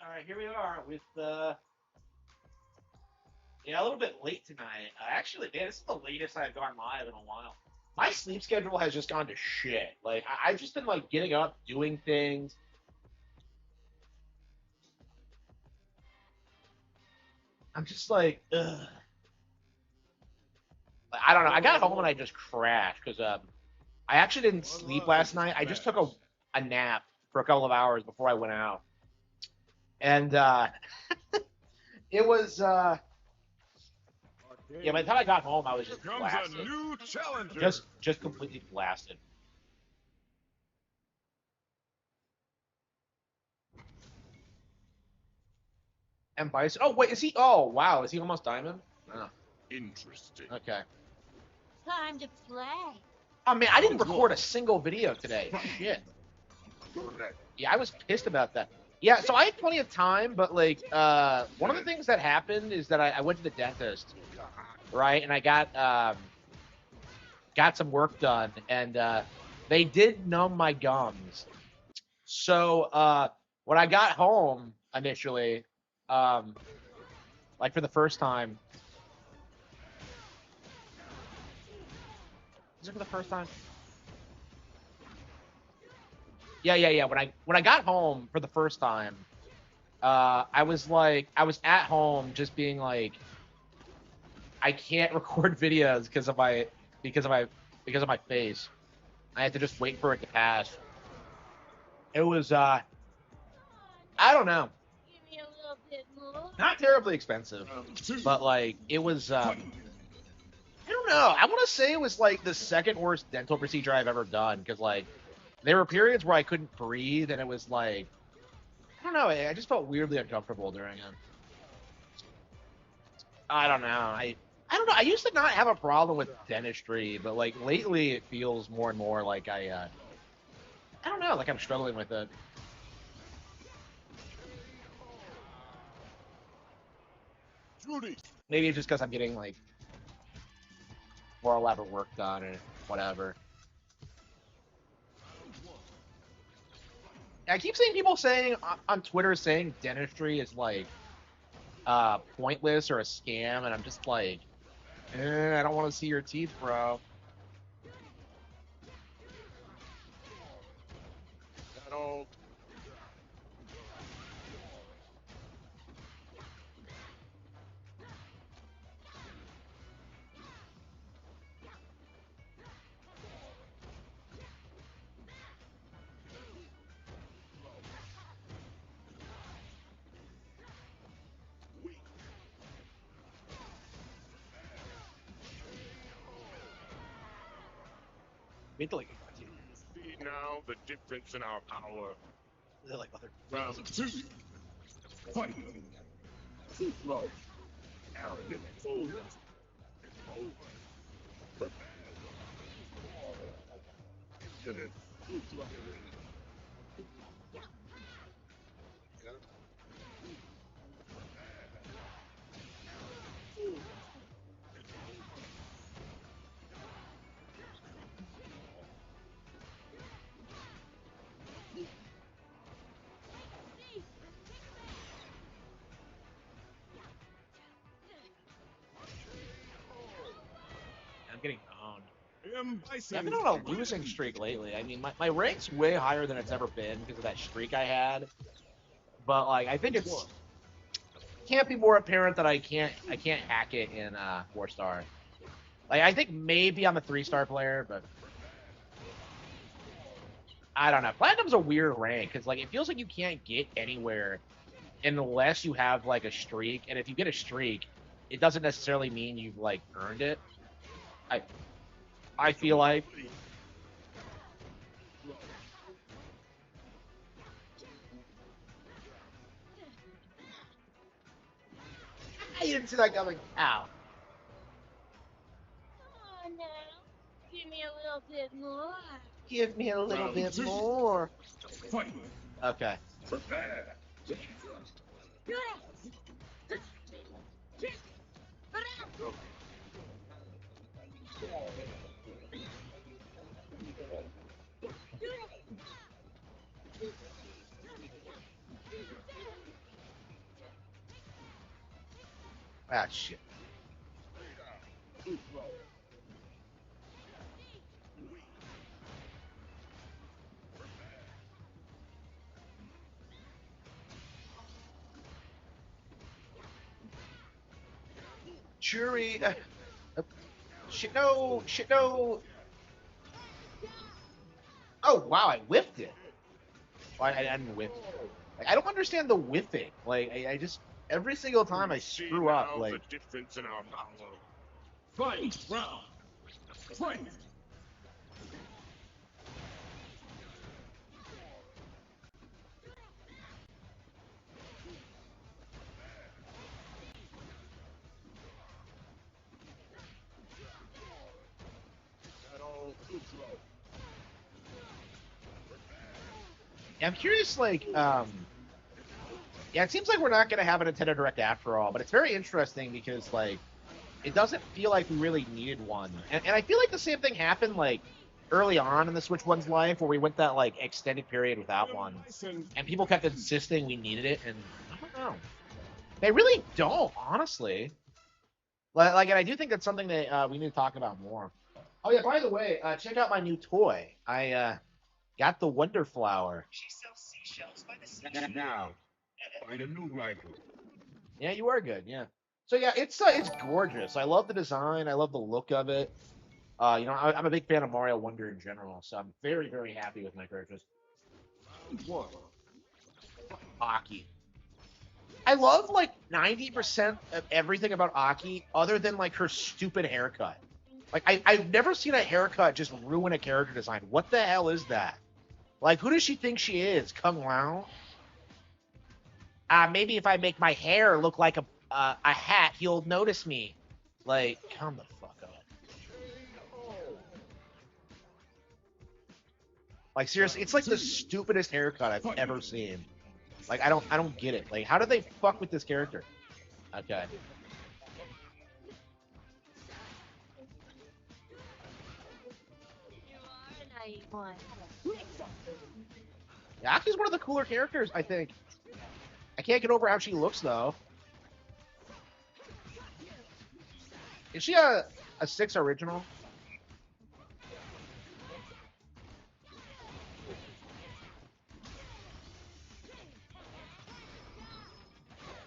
All right, here we are with yeah, a little bit late tonight. Actually, man, this is the latest I've gone live in a while. My sleep schedule has just gone to shit. Like I've just been like getting up, doing things. I'm just like, ugh. Like, I don't know. I got home and I just crashed because I actually didn't sleep last night. I just took a nap for a couple of hours before I went out, and it was yeah. By the time I got home, I was Here just comes a blasted, new challenger. just completely blasted. And Bison. Oh wait, is he? Oh wow, is he almost diamond? Oh, Interesting. okay. Time to play. Oh man, I didn't Round record one. a single video today. Fight. Shit. Yeah, I was pissed about that. Yeah, so I had plenty of time, but like, one of the things that happened is that I went to the dentist, right, and I got some work done, and they did numb my gums. So when I got home initially, um, like for the first time, is it for the first time? Yeah. When I got home for the first time, I was like, I was at home just being like, I can't record videos because of my because of my face. I had to just wait for it to pass. It was I don't know, Give me a little bit more. not terribly expensive, Round two. but like it was Fight. I don't know. I want to say it was like the second worst dental procedure I've ever done because like there were periods where I couldn't breathe and it was like I don't know. I just felt weirdly uncomfortable during it. I don't know. I don't know. I used to not have a problem with dentistry, but like lately it feels more and more like I don't know, like I'm struggling with it. Judy. Maybe it's just because I'm getting like more elaborate work done or whatever. I keep seeing people saying on Twitter saying dentistry is like pointless or a scam, and I'm just like, I don't want to see your teeth, bro. Battle. Maybe like See now the difference in our power. they're like other. Round two. Fight. Too slow. Arrogant fool. Prepare. Get it. Too slow. I'm getting owned. Yeah, I've Bison been on a losing streak lately. I mean, my rank's way higher than it's ever been because of that streak I had. But like, I think it's can't be more apparent that I can't hack it in 4 star. Like I think maybe I'm a 3 star player, but I don't know. Platinum's a weird rank because like it feels like you can't get anywhere unless you have like a streak, and if you get a streak, it doesn't necessarily mean you've like earned it. I I feel like I didn't see that coming. Ow. Come on now. Give me a little bit more. Give me a little Round bit two. more. Fight. Okay. Prepare. Ah, shit. Jury. Shit, no. Shit, no. Oh, wow, I whiffed it. Well, I didn't whiff. Like, I don't understand the whiffing. Like, I just every single time I See screw up. now Like, the difference in our power. Fight round. Fight. I'm curious. Like, yeah, it seems like we're not gonna have a Nintendo Direct after all. But it's very interesting because like it doesn't feel like we really needed one. And I feel like the same thing happened like early on in the Switch One's life where we went that like extended period without one. And people kept insisting we needed it, and I don't know. They really don't, honestly. And I do think that's something that we need to talk about more. Oh yeah, by the way, check out my new toy. I got the Wonder Flower. She sells seashells by the seashore. Now, find a new rival. Yeah, you are good. Yeah. So yeah, it's gorgeous. I love the design. I love the look of it. I'm a big fan of Mario Wonder in general, so I'm very, very happy with my purchase. One. Aki. I love like 90% of everything about Aki, other than like her stupid haircut. Like I've never seen a haircut just ruin a character design. What the hell is that? Like, who does she think she is? Kung Lao? Maybe if I make my hair look like a hat, he'll notice me. Like, come the fuck on. Like, seriously, it's like the stupidest haircut I've ever seen. Like, I don't get it. Like, how did they fuck with this character? Okay. You are an naive one. Aki's one of the cooler characters, I think. I can't get over how she looks, though. Is she a 6 original?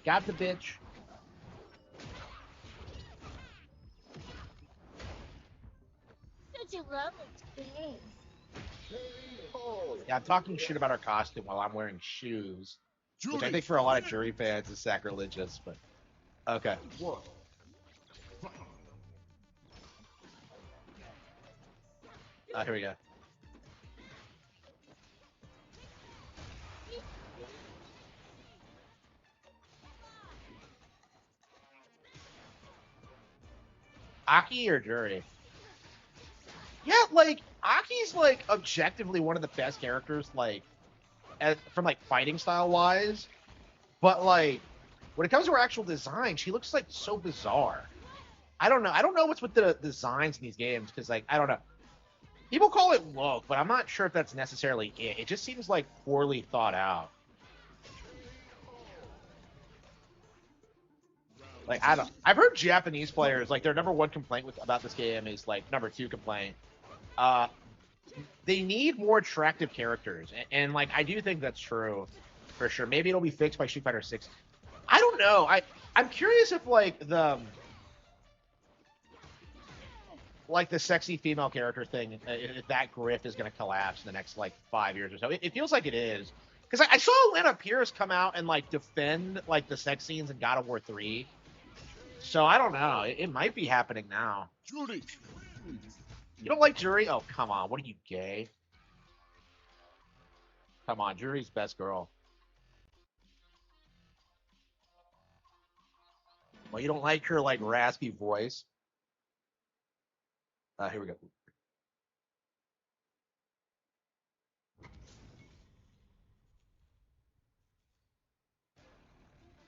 Got the bitch. Such a lovely face. Yeah, I'm talking shit about her costume while I'm wearing shoes, which I think for a lot of jury fans is sacrilegious, but okay. One. Here we go. Aki or jury? Yeah, like Aki's like objectively one of the best characters, like from like fighting style wise. But like when it comes to her actual design, she looks like so bizarre. I don't know. I don't know what's with the designs in these games because like I don't know. People call it woke, but I'm not sure if that's necessarily it. It just seems like poorly thought out. Like I don't. I've heard Japanese players like their number one complaint about this game is like number two complaint. Uh, they need more attractive characters, and like I do think that's true, for sure. Maybe it'll be fixed by Street Fighter 6. I don't know. I'm curious if like the sexy female character thing, if that grift is going to collapse in the next like 5 years or so. It feels like it is because I saw Lana Pierce come out and like defend like the sex scenes in God of War 3. So I don't know. It might be happening now. Judy. You don't like Jury? Oh, come on. What are you, gay? Come on, Jury's best girl. Well, you don't like her, like, raspy voice? Here we go.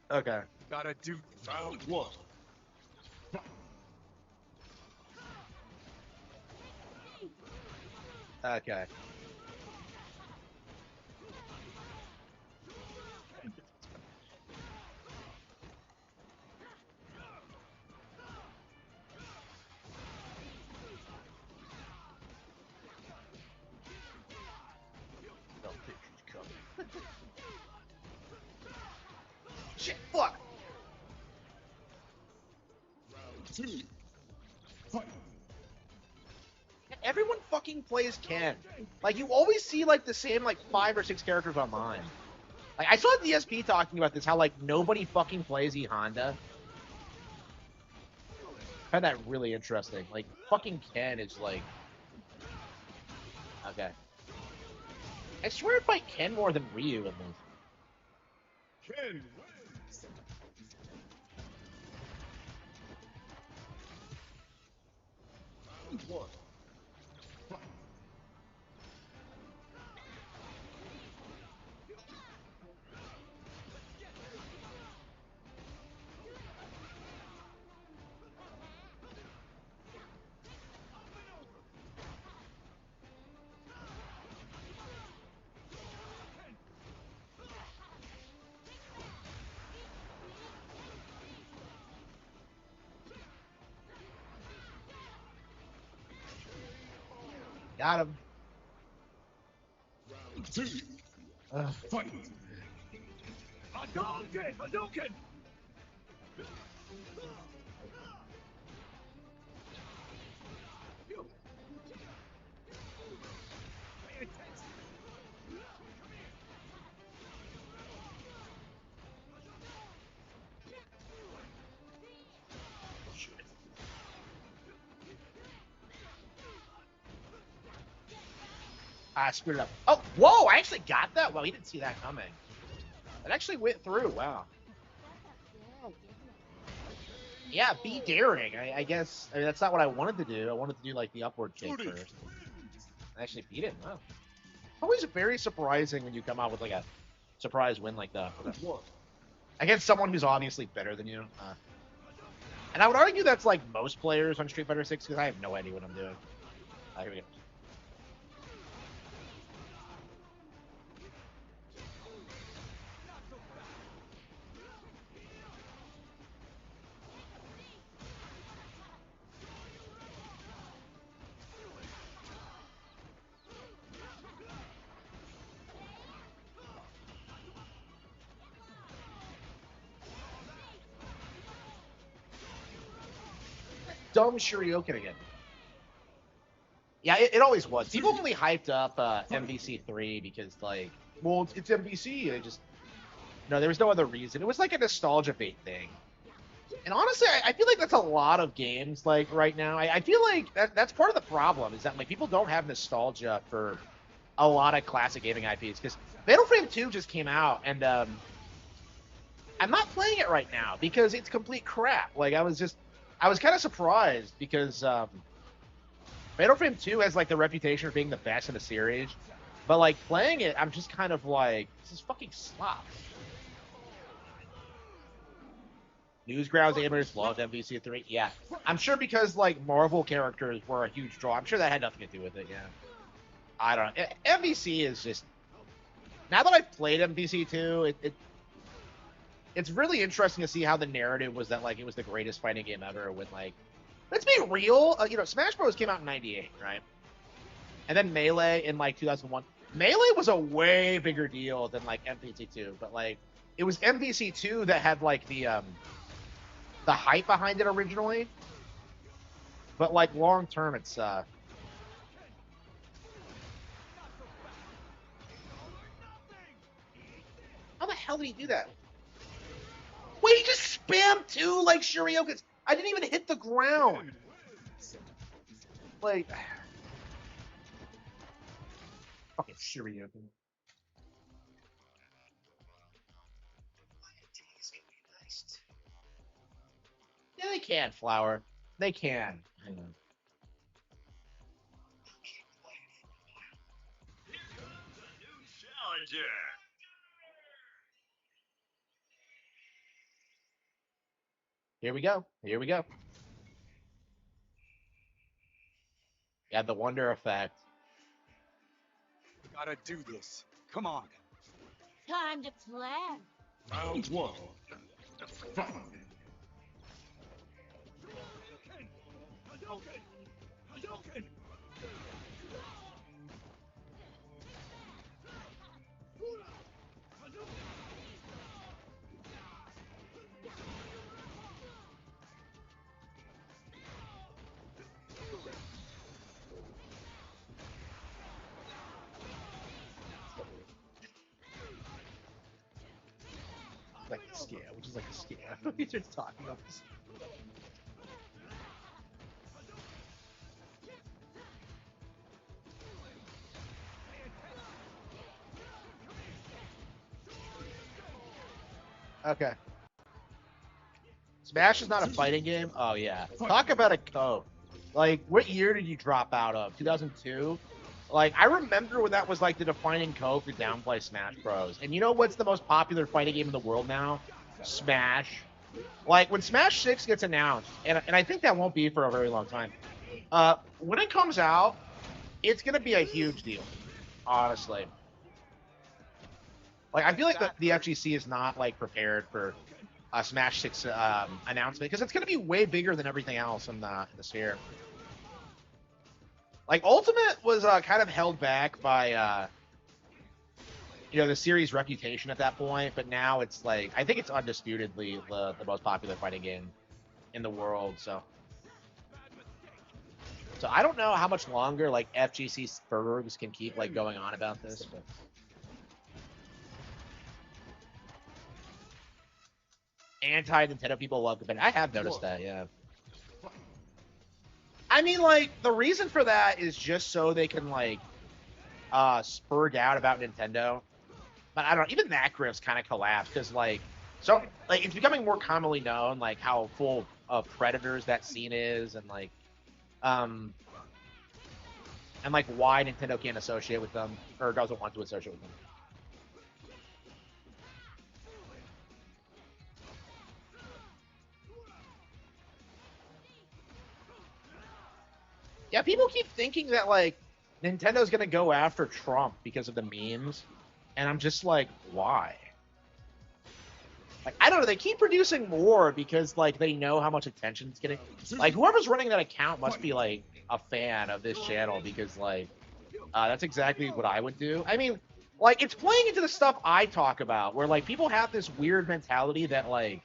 Okay. Gotta do Round one. Okay. Shit, fuck. Round 2. Fight. Everyone fucking plays Ken. Like, you always see, like, the same, like, 5 or 6 characters online. Like, I saw DSP talking about this, how, like, nobody fucking plays E Honda. I find that really interesting. Like, fucking Ken is, like... Okay. I swear I fight Ken more than Ryu in this. Ken wins. Round 1. Fight. Got him. Round 2. Ugh. Fight. Hadouken! Hadouken! I screwed it up. Oh, whoa! I actually got that? Well, he didn't see that coming. It actually went through. Wow. Yeah, be daring. I guess. I mean, that's not what I wanted to do. I wanted to do, like, the upward kick first. I actually beat it. Wow. Always very surprising when you come out with, like, a surprise win like that. Against someone who's obviously better than you. And I would argue that's, like, most players on Street Fighter 6, because I have no idea what I'm doing. Here we go. Dumb Shurioken again. Yeah, it always was. People really hyped up MVC3 because, like, well, it's MVC. They just... No, there was no other reason. It was like a nostalgia bait thing. And honestly, I feel like that's a lot of games, like, right now. I feel like that's part of the problem, is that, like, people don't have nostalgia for a lot of classic gaming IPs. Because Fatal Frame 2 just came out, and I'm not playing it right now because it's complete crap. Like, I was kind of surprised because Fatal Frame 2 has, like, the reputation of being the best in the series. But, like, playing it, I'm just kind of like, this is fucking slop. Newsgrounds gamers loved MVC3. Yeah. I'm sure because, like, Marvel characters were a huge draw. I'm sure that had nothing to do with it, yeah. I don't know. MVC is just... Now that I've played MVC2, it's really interesting to see how the narrative was that, like, it was the greatest fighting game ever when, like... Let's be real. You know, Smash Bros. Came out in 98, right? And then Melee in, like, 2001. Melee was a way bigger deal than, like, MVC2. But, like, it was MVC2 that had, like, the hype behind it originally. But, like, long term, it's, How the hell did he do that? Wait, he just spammed 2, like, Shuriokens. I didn't even hit the ground. Like... Fucking Shurioken. Yeah, they can, Flower. They can. I know. Challenger. Here we go. Here we go. Yeah, the Wonder Effect. We gotta do this. Come on. Time to play. Round 1. Fight. Hadouken! Hadouken! like a scam, which is like a scam. We just talking about this. Okay. Smash is not a fighting game? Oh, yeah. Talk about a code. Like, what year did you drop out of? 2002? Like, I remember when that was, like, the defining code for downplay Smash Bros. And you know what's the most popular fighting game in the world now? Smash. Like, when Smash 6 gets announced, and I think that won't be for a very long time, when it comes out, it's going to be a huge deal, honestly. Like, I feel like the FGC is not, like, prepared for a Smash 6 announcement because it's going to be way bigger than everything else in the sphere. Like, Ultimate was kind of held back by, the series' reputation at that point, but now it's like, I think it's undisputedly the most popular fighting game in the world, so I don't know how much longer, like, FGC Spurgs can keep, like, going on about this, but... Anti-Nintendo people love the I have noticed that, yeah. I mean, like, the reason for that is just so they can, like, spur doubt about Nintendo. But I don't know, even that grift's kind of collapsed, because, like, so, like, it's becoming more commonly known, like, how full of predators that scene is, and, like, why Nintendo can't associate with them, or doesn't want to associate with them. Yeah, people keep thinking that, like, Nintendo's gonna go after Trump because of the memes, and I'm just like, why? Like, I don't know, they keep producing more because, like, they know how much attention it's getting. Like, whoever's running that account must be, like, a fan of this channel because, like, that's exactly what I would do. I mean, like, it's playing into the stuff I talk about, where, like, people have this weird mentality that, like,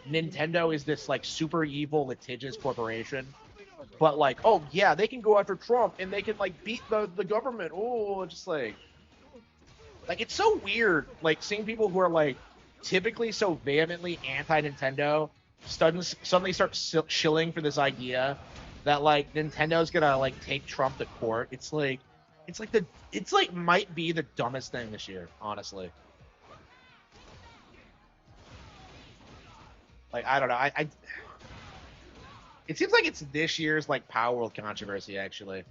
Nintendo is this, like, super evil, litigious corporation. But, like, oh, yeah, they can go after Trump, and they can, like, beat the government. Oh, just, like, it's so weird, like, seeing people who are, like, typically so vehemently anti-Nintendo suddenly start shilling for this idea that, like, Nintendo's gonna, like, take Trump to court. It's like might be the dumbest thing this year, honestly. Like, I don't know, it seems like it's this year's, like, Power World controversy, actually.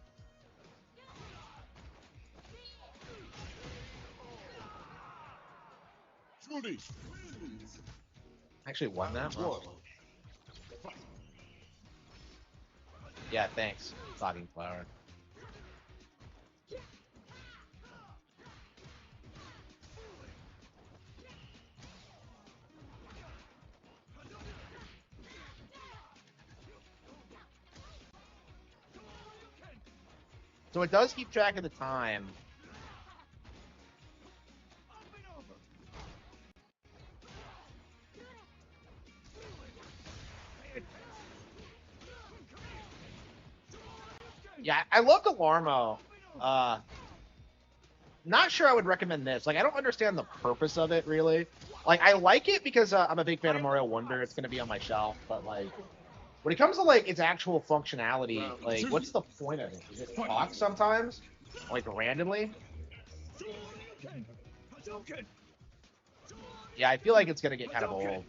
Actually won that one. Yeah, thanks, Fogging Flower. So it does keep track of the time. Yeah, I love the Larmo. Not sure I would recommend this. Like, I don't understand the purpose of it, really. Like, I like it because I'm a big fan of Mario Wonder. It's going to be on my shelf. But, like, when it comes to, like, its actual functionality, like, what's the point of it? Does it talk sometimes? Like, randomly? Yeah, I feel like it's going to get kind of old.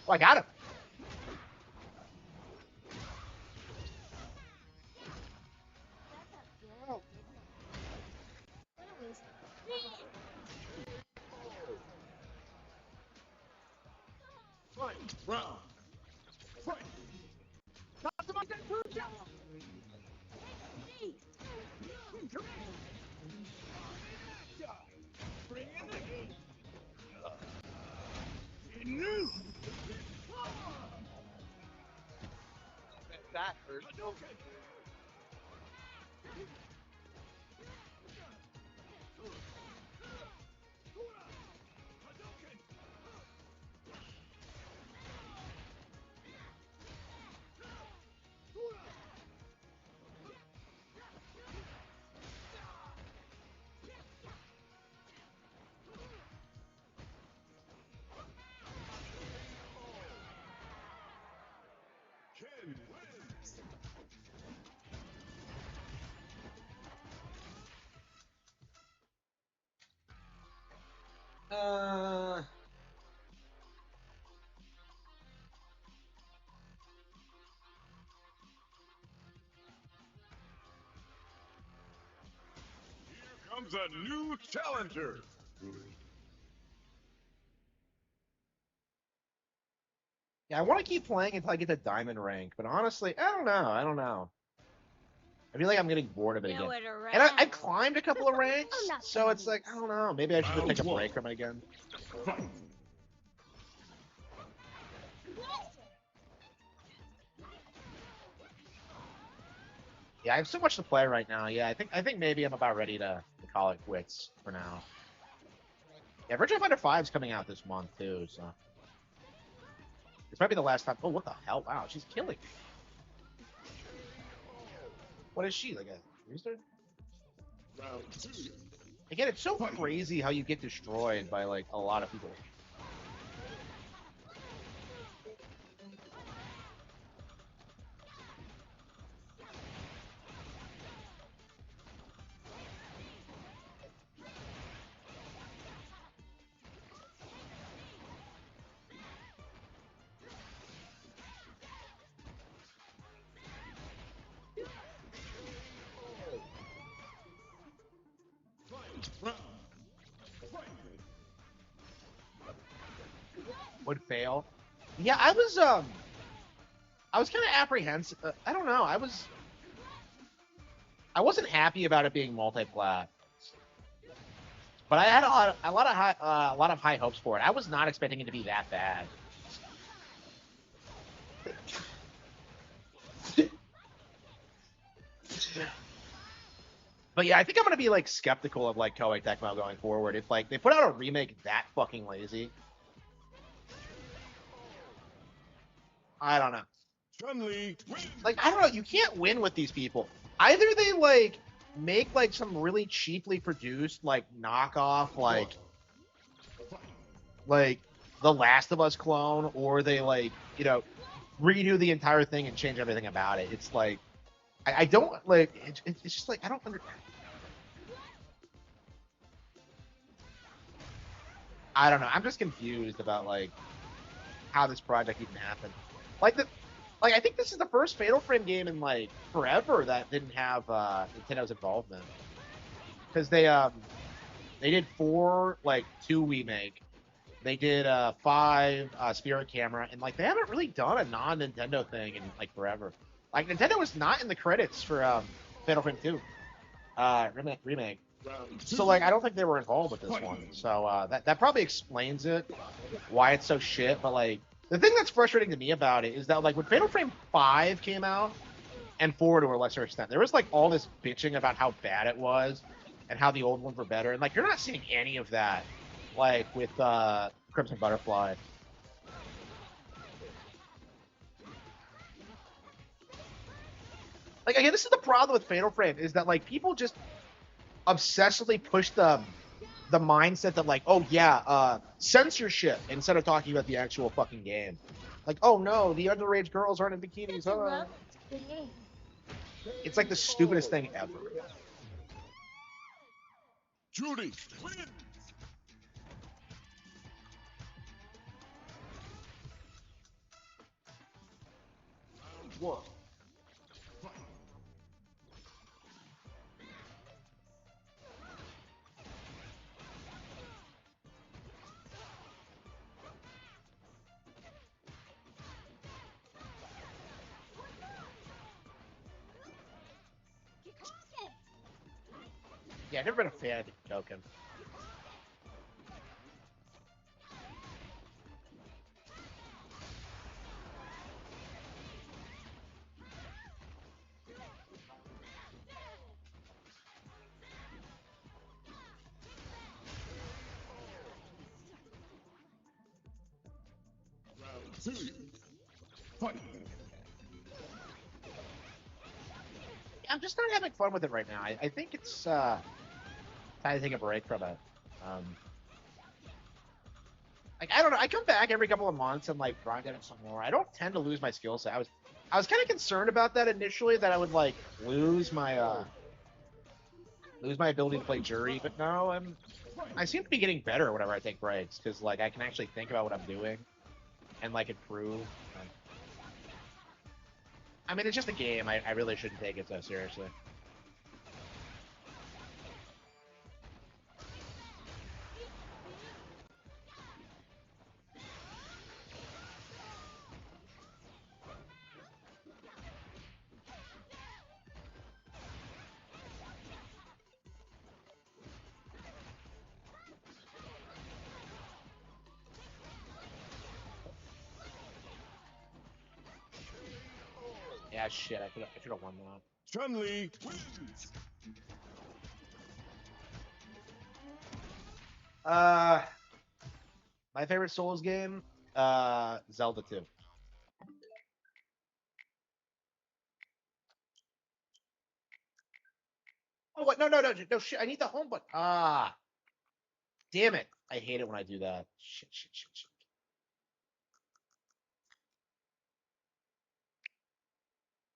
Oh, I got him. Round. Fight. That hurt. Ken wins. Here comes a new challenger. Yeah, I want to keep playing until I get to diamond rank, but honestly, I don't know. I don't know. I feel like I'm getting bored of it again. Nowhere to And I run. climbed a couple of ranks, I'm not so it's gonna like, I don't know. Maybe I should just Round take a one. break from it again. Fight. Yeah, I have so much to play right now. Yeah, I think maybe I'm about ready to call it quits for now. Yeah, Virtua Fighter 5 is coming out this month too, so this might be the last time. Oh, what the hell? Wow, she's killing me. What is she, like a rooster? Round two. Again, it's so crazy how you get destroyed by like a lot of people. Round. Fight. Would fail. Yeah, I was kind of apprehensive. I don't know. I wasn't happy about it being multi-plat, but I had a lot of high hopes for it. I was not expecting it to be that bad. But yeah, I think I'm gonna be like skeptical of like Koei Tecmo going forward. If like they put out a remake that fucking lazy, I don't know. Chun-Li wins. Like I don't know. You can't win with these people. Either they like make like some really cheaply produced like knockoff like the Last of Us clone, or they like redo the entire thing and change everything about it. It's like I don't like it's just like I don't understand. I don't know. I'm just confused about like how this project even happened. Like I think this is the first Fatal Frame game in like forever that didn't have Nintendo's involvement, because they did 4 like 2 remake, they did 5 Spirit Camera, and like they haven't really done a non-Nintendo thing in like forever. Like Nintendo was not in the credits for Fatal Frame 2 remake. Round two. So like I don't think they were involved with this one. So that probably explains it, why it's so shit. But like the thing that's frustrating to me about it is that like when Fatal Frame 5 came out, and 4 to a lesser extent, there was like all this bitching about how bad it was and how the old ones were better, and like you're not seeing any of that like with Crimson Butterfly. Like again, this is the problem with Fatal Frame, is that like people just obsessively push the mindset that like, oh yeah, censorship, instead of talking about the actual fucking game. Like, oh no, the underage girls aren't in bikinis. Interrupt the game. It's like the stupidest thing ever. Judy wins. Round one. Fight. Yeah, I've never been a fan of the Token. two, fight. I'm just not having fun with it right now. I think it's time to take a break from it. Like I don't know. I come back every couple of months and like grind at it some more. I don't tend to lose my skill set. I was kind of concerned about that initially, that I would like lose my ability to play jury, but no, I seem to be getting better whenever I take breaks, because like I can actually think about what I'm doing and like improve. I mean, it's just a game. I really shouldn't take it so seriously. Yeah, shit. I should have won that. Chun-Li wins. My favorite Souls game, Zelda 2. Oh, what? No, shit. I need the home button. Ah, damn it. I hate it when I do that. Shit.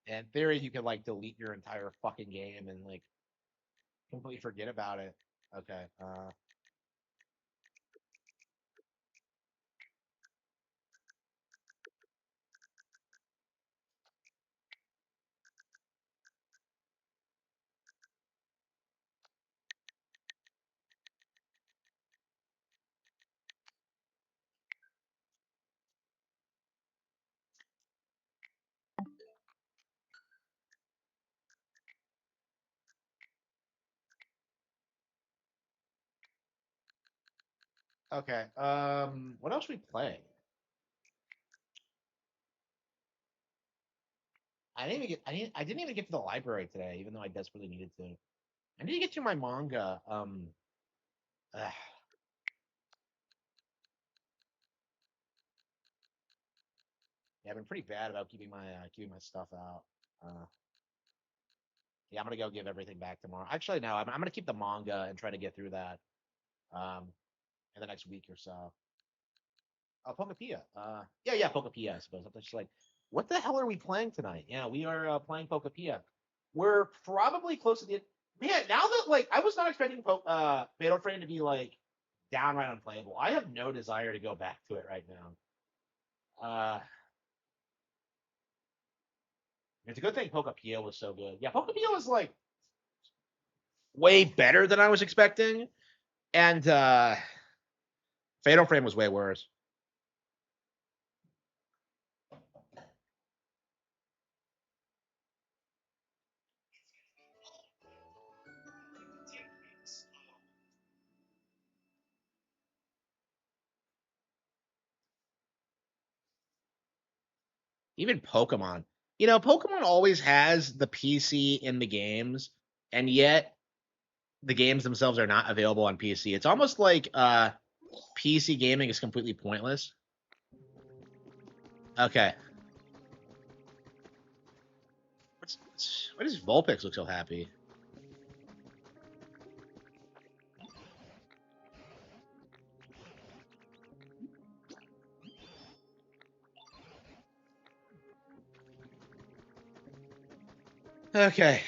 In theory, you could like delete your entire fucking game and like completely forget about it. Okay. Okay. What else we play? I didn't even get to the library today, even though I desperately needed to. I need to get to my manga. Ugh. Yeah, I've been pretty bad about keeping my stuff out. Uh, yeah, I'm gonna go give everything back tomorrow. Actually, no, I'm gonna keep the manga and try to get through that um in the next week or so. Oh, Pokepia. Yeah, Pokepia, I suppose. I'm just like, what the hell are we playing tonight? Yeah, we are playing Pokepia. We're probably close to the man. Now that like I was not expecting Fatal Frame to be like downright unplayable. I have no desire to go back to it right now. It's a good thing Pokepia was so good. Yeah, Pokepia was like way better than I was expecting, and Fatal Frame was way worse. Even Pokemon. You know, Pokemon always has the PC in the games, and yet the games themselves are not available on PC. It's almost like PC gaming is completely pointless. Okay. Why does Vulpix look so happy? Okay.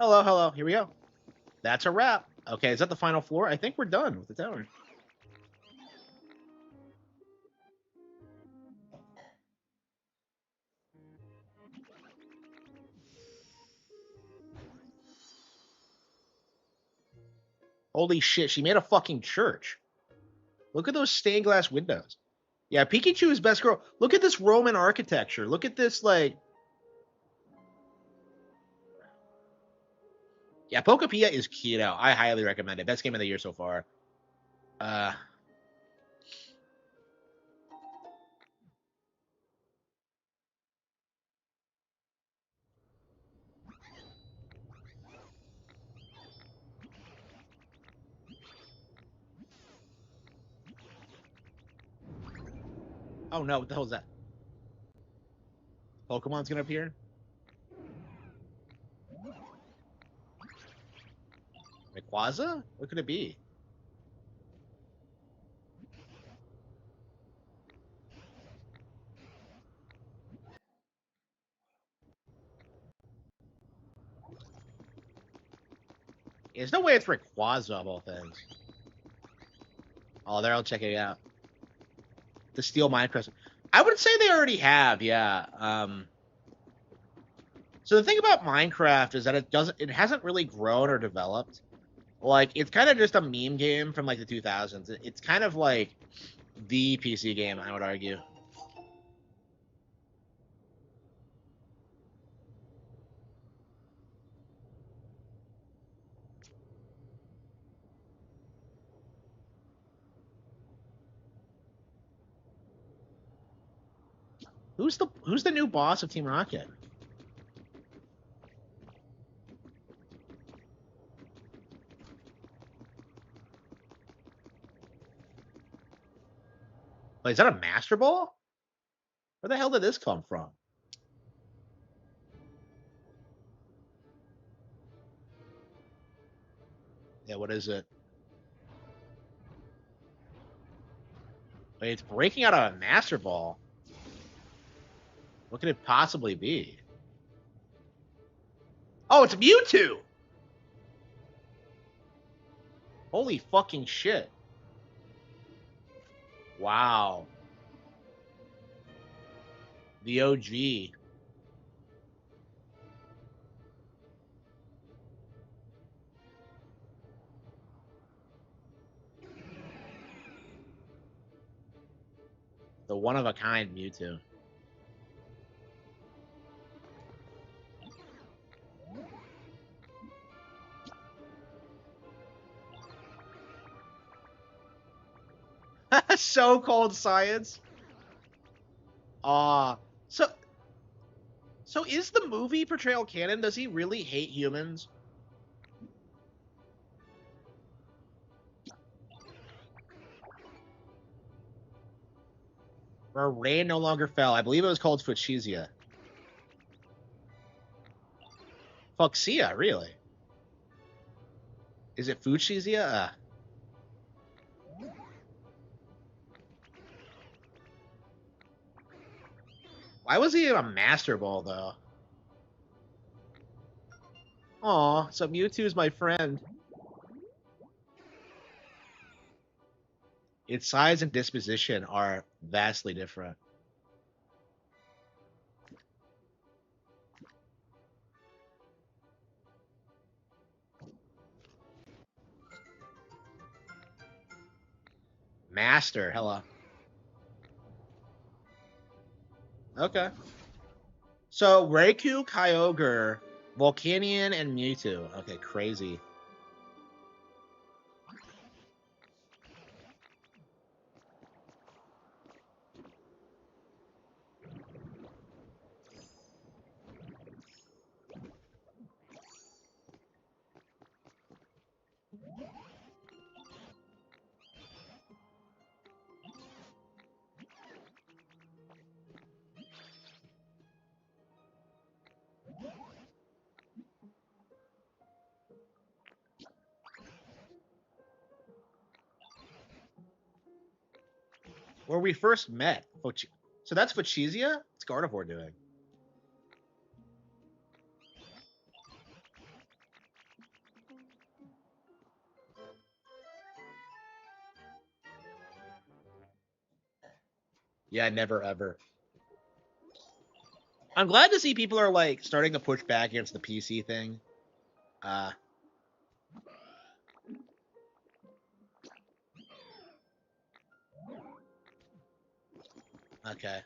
Hello. Here we go. That's a wrap. Okay, is that the final floor? I think we're done with the tower. Holy shit, she made a fucking church. Look at those stained glass windows. Yeah, Pikachu is best girl. Look at this Roman architecture. Look at this, like... Yeah, Pokepia is keto. I highly recommend it. Best game of the year so far. Oh no, what the hell is that? Pokemon's gonna appear? Rayquaza? What could it be? There's no way it's Rayquaza of all things. Oh, there, I'll check it out. The Steel Minecraft. I would say they already have, yeah. So the thing about Minecraft is that it hasn't really grown or developed. Like, it's kind of just a meme game from like the 2000s. It's kind of like the PC game, I would argue. Who's the new boss of Team Rocket? Wait, is that a Master Ball? Where the hell did this come from? Yeah, what is it? Wait, it's breaking out of a Master Ball. What could it possibly be? Oh, it's Mewtwo! Holy fucking shit. Wow. The OG. The one-of-a-kind Mewtwo. So cold science. So is the movie portrayal canon? Does he really hate humans? Where rain no longer fell. I believe it was called Fuchsia. Fuchsia, really? Is it Fuchsia? Why was he a Master Ball, though? Aw, so Mewtwo's my friend. Its size and disposition are vastly different. Master, hello. Okay. So, Raikou, Kyogre, Volcanion, and Mewtwo. Okay, crazy. Where we first met. So that's Fuchsia? What's Gardevoir doing? Yeah, never ever. I'm glad to see people are like starting to push back against the PC thing. Okay.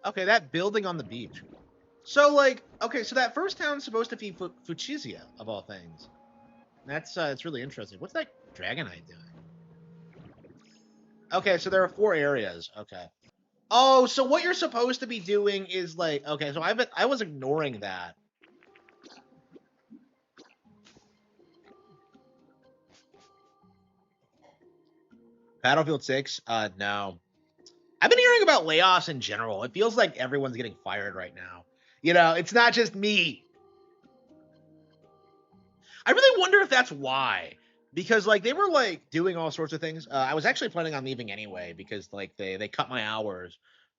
Okay, that building on the beach. So, like, okay, so that first town's supposed to be Fuchisia, of all things. It's really interesting. What's that Dragonite doing? Okay, so there are 4 areas. Okay. Oh, so what you're supposed to be doing is like, okay, so I was ignoring that. Battlefield 6? No. I've been hearing about layoffs in general. It feels like everyone's getting fired right now. You know, it's not just me. I really wonder if that's why. Because like they were like doing all sorts of things. I was actually planning on leaving anyway because like they cut my hours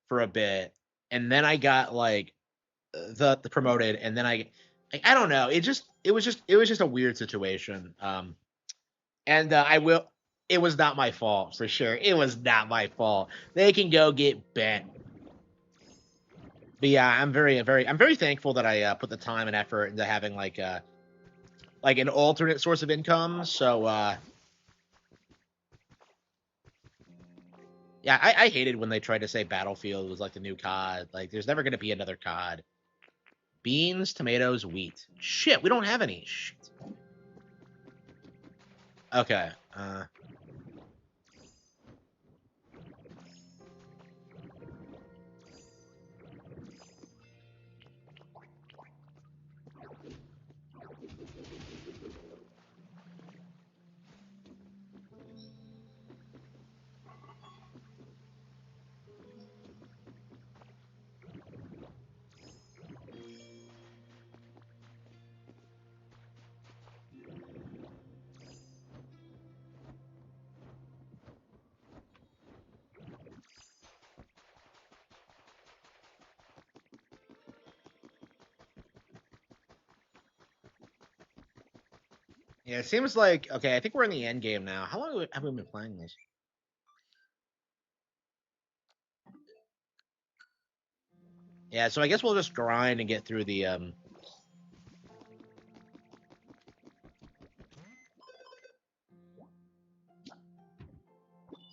for a bit, and then I got like the promoted, and then I don't know. It was just a weird situation. And I will. It was not my fault for sure. It was not my fault. They can go get bent. But yeah, I'm very thankful that I put the time and effort into having like an alternate source of income. So yeah, I hated when they tried to say Battlefield was like the new COD. Like, there's never going to be another COD. Beans, tomatoes, wheat. Shit, we don't have any. Shit. Okay. Yeah, it seems like okay. I think we're in the end game now. How long have we been playing this? Yeah, so I guess we'll just grind and get through the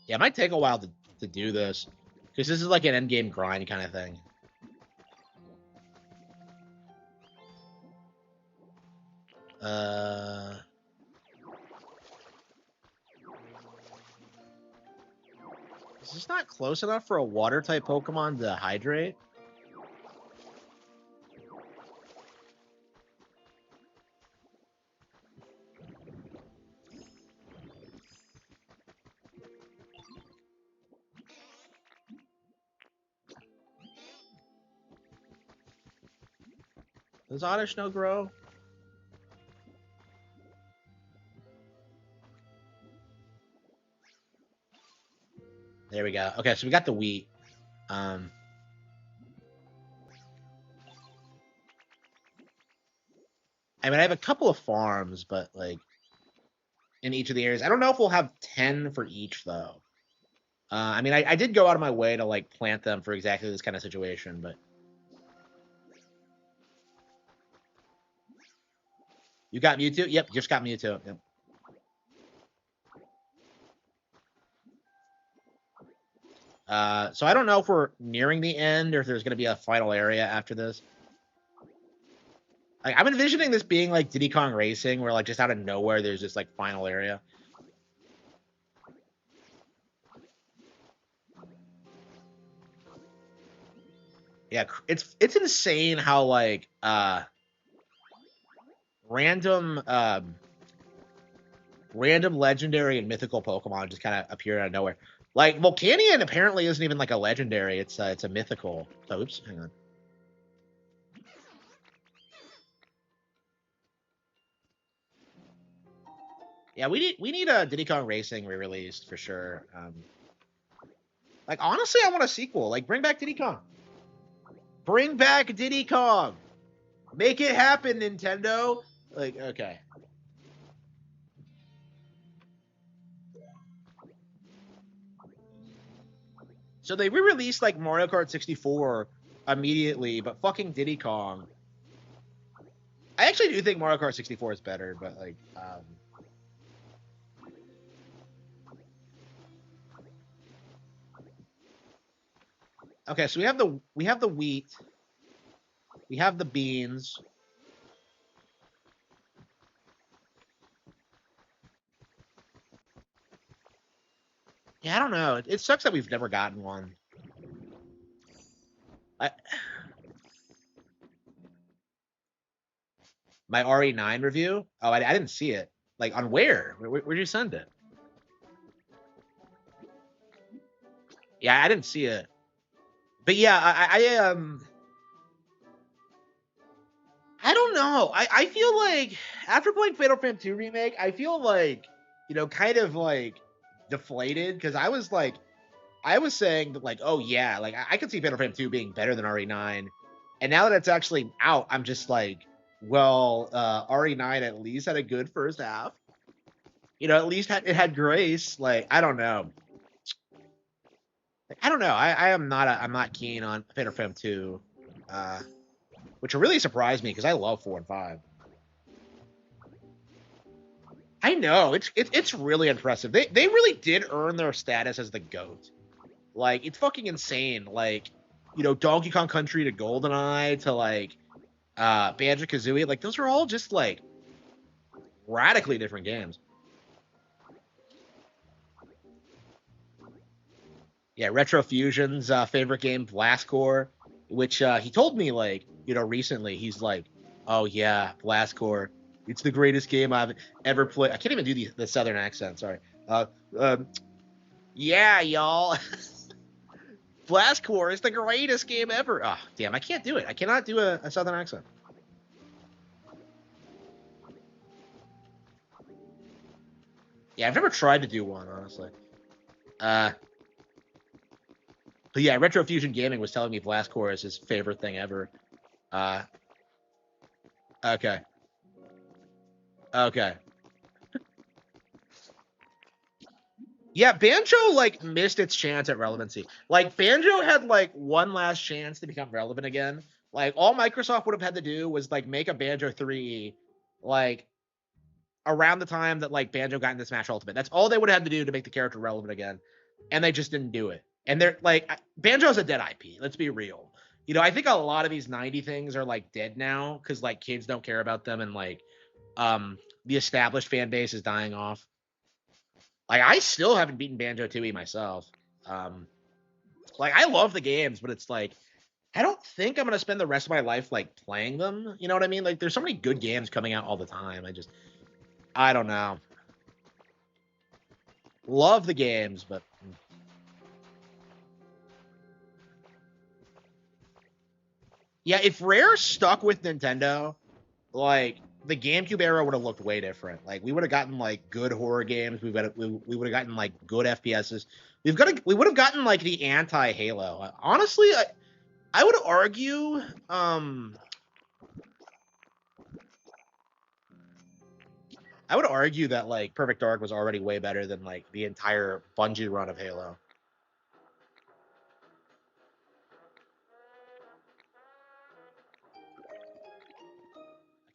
Yeah, it might take a while to do this because this is like an end game grind kind of thing. Uh, is this not close enough for a water type Pokemon to hydrate? Does Oddish no grow? There we go. Okay, so we got the wheat. Um, I mean, I have a couple of farms, but like in each of the areas, I don't know if we'll have 10 for each though. I mean, I did go out of my way to like plant them for exactly this kind of situation, but you got Mewtwo? Yep, just got Mewtwo. Yep. So I don't know if we're nearing the end or if there's going to be a final area after this. Like, I'm envisioning this being like Diddy Kong Racing, where like just out of nowhere there's this like final area. Yeah, it's insane how like random random legendary and mythical Pokemon just kind of appear out of nowhere. Like Volcanion apparently isn't even like a legendary; it's a mythical. So oops, hang on. Yeah, we need a Diddy Kong Racing re-released for sure. Like honestly, I want a sequel. Like bring back Diddy Kong. Bring back Diddy Kong. Make it happen, Nintendo. Like okay. So they re-released like Mario Kart 64 immediately, but fucking Diddy Kong. I actually do think Mario Kart 64 is better, but like, okay, so we have the wheat, we have the beans. Yeah, I don't know. It sucks that we've never gotten one. My RE9 review? Oh, I didn't see it. Like, on where? Where'd you send it? Yeah, I didn't see it. But yeah, I don't know. I feel like after playing Fatal Frame 2 Remake, I feel like, kind of like deflated because I was saying that like, oh yeah, like I could see Fatal Frame 2 being better than RE9. And now that it's actually out, I'm just like, well, RE9 at least had a good first half. At least it had grace. Like, I don't know. I'm not keen on Fatal Frame 2. Which really surprised me because I love 4 and 5. I know it's really impressive. They really did earn their status as the GOAT. Like, it's fucking insane. Like, Donkey Kong Country to GoldenEye to like Banjo Kazooie. Like, those are all just like radically different games. Yeah, Retro Fusion's favorite game, Blast Core, which he told me like recently. He's like, oh yeah, Blast Core. It's the greatest game I've ever played. I can't even do the southern accent. Sorry. Uh, um, yeah, y'all. Blast Core is the greatest game ever. Oh, damn, I can't do it. I cannot do a southern accent. Yeah, I've never tried to do one, honestly. But yeah, Retro Fusion Gaming was telling me Blast Core is his favorite thing ever. Okay. Okay. Yeah, Banjo like missed its chance at relevancy. Like, Banjo had like one last chance to become relevant again. Like, all Microsoft would have had to do was like make a Banjo 3 like around the time that like Banjo got into Smash Ultimate. That's all they would have had to do to make the character relevant again. And they just didn't do it. And they're like, Banjo's a dead IP. Let's be real. I think a lot of these 90 things are like dead now because like kids don't care about them and like the established fan base is dying off. Like, I still haven't beaten Banjo Tooie myself. Like, I love the games, but it's like, I don't think I'm gonna spend the rest of my life like playing them. You know what I mean? Like, there's so many good games coming out all the time. I don't know. Love the games, but yeah, if Rare stuck with Nintendo, like the GameCube era would have looked way different. Like, we would have gotten like good horror games. We would have gotten like good FPSs. We would have gotten like the anti Halo. Honestly, I would argue. I would argue that like Perfect Dark was already way better than like the entire Bungie run of Halo.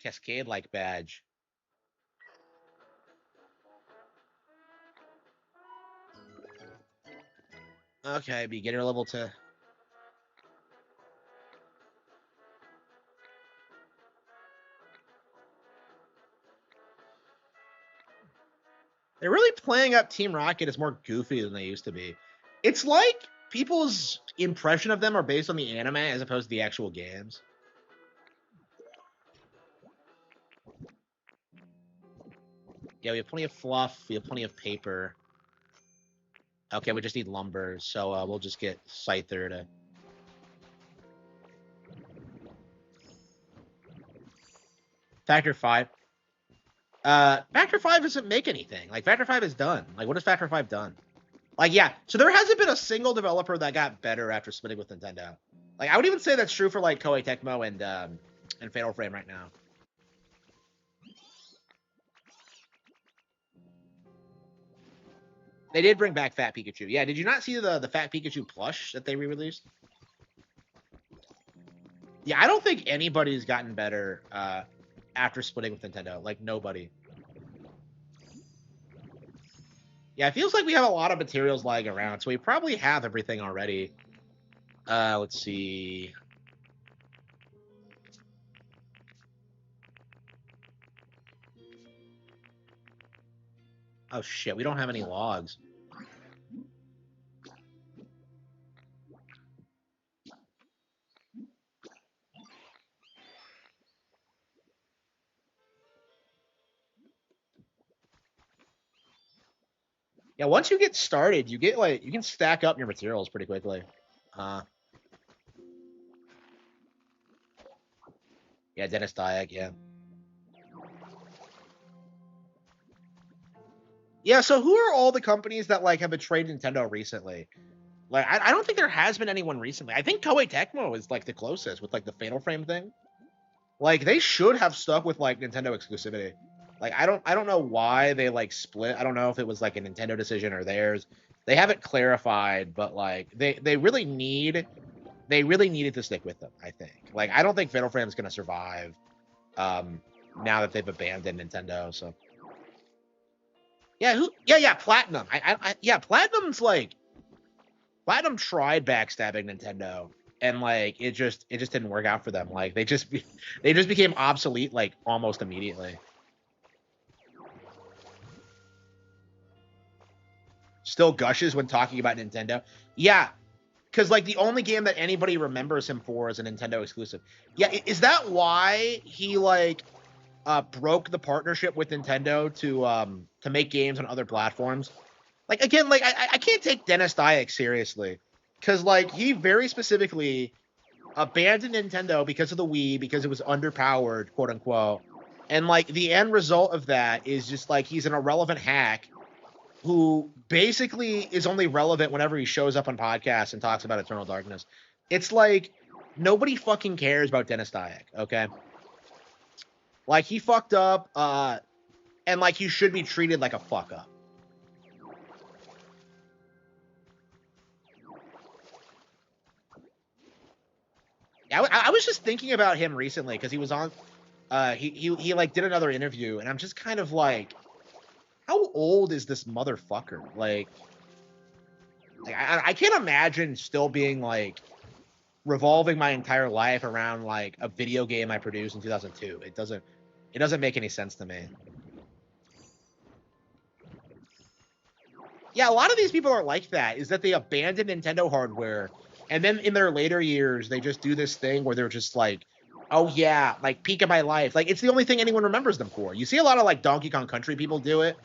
Cascade like badge. Okay, beginner level 2. They're really playing up Team Rocket as more goofy than they used to be. It's like people's impression of them are based on the anime as opposed to the actual games. Yeah, we have plenty of fluff. We have plenty of paper. Okay, we just need lumber, so we'll just get Scyther to... Factor 5. Factor 5 doesn't make anything. Like, Factor 5 is done. Like, what has Factor 5 done? Like, yeah, so there hasn't been a single developer that got better after splitting with Nintendo. Like, I would even say that's true for, like, Koei Tecmo and Fatal Frame right now. They did bring back Fat Pikachu. Yeah, did you not see the Fat Pikachu plush that they re-released? Yeah, I don't think anybody's gotten better after splitting with Nintendo. Like, nobody. Yeah, it feels like we have a lot of materials lying around, so we probably have everything already. Let's see. Oh shit, we don't have any logs. Yeah, once you get started, you get like you can stack up your materials pretty quickly. Yeah, Dennis Dyack, yeah. Yeah, so who are all the companies that like have betrayed Nintendo recently? Like, I don't think there has been anyone recently. I think Koei Tecmo is like the closest with like the Fatal Frame thing. Like, they should have stuck with like Nintendo exclusivity. Like, I don't know why they like split. I don't know if it was like a Nintendo decision or theirs. They haven't clarified, but like they really needed to stick with them, I think. Like, I don't think Fatal Frame is going to survive now that they've abandoned Nintendo. So yeah, Platinum. Yeah, Platinum tried backstabbing Nintendo, and like it just didn't work out for them. Like they just became obsolete like almost immediately. Still gushes when talking about Nintendo. Yeah, because like the only game that anybody remembers him for is a Nintendo exclusive. Yeah, is that why he like broke the partnership with Nintendo to make games on other platforms? Like, again, like I can't take Dennis Dyack seriously, because like he very specifically abandoned Nintendo because of the Wii, because it was underpowered, quote unquote, and like the end result of that is just like he's an irrelevant hack who basically is only relevant whenever he shows up on podcasts and talks about Eternal Darkness. It's like nobody fucking cares about Dennis Dyack, okay? Like, he fucked up, and like he should be treated like a fuck up. I was just thinking about him recently because he was on, he like did another interview, and I'm just kind of like, how old is this motherfucker? Like I can't imagine still being like revolving my entire life around like a video game I produced in 2002. It doesn't make any sense to me. Yeah, a lot of these people are like that, is that they abandon Nintendo hardware, and then in their later years, they just do this thing where they're just like, oh yeah, like peak of my life. Like, it's the only thing anyone remembers them for. You see a lot of like Donkey Kong Country people do it,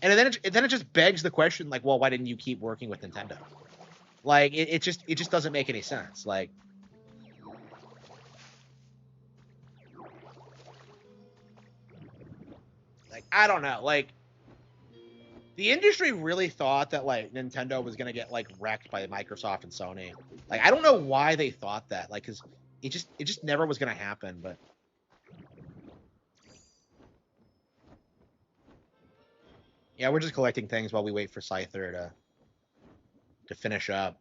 and then it just begs the question, like, well, why didn't you keep working with Nintendo? Like, it just doesn't make any sense. Like, I don't know. Like, the industry really thought that like Nintendo was gonna get like wrecked by Microsoft and Sony. Like, I don't know why they thought that. Like, cause it just never was gonna happen. But yeah, we're just collecting things while we wait for Scyther to finish up.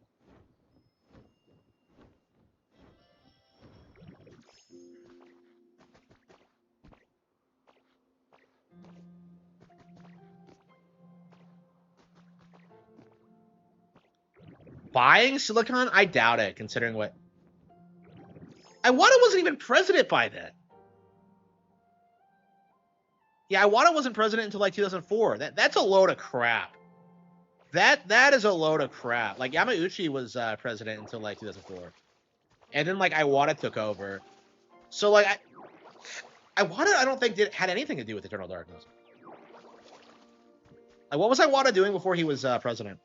Buying Silicon? I doubt it, considering what. Iwata wasn't even president by then. Yeah, Iwata wasn't president until like 2004. That's a load of crap. That is a load of crap. Like, Yamauchi was president until like 2004, and then like Iwata took over. So like Iwata, I don't think had anything to do with Eternal Darkness. Like, what was Iwata doing before he was president?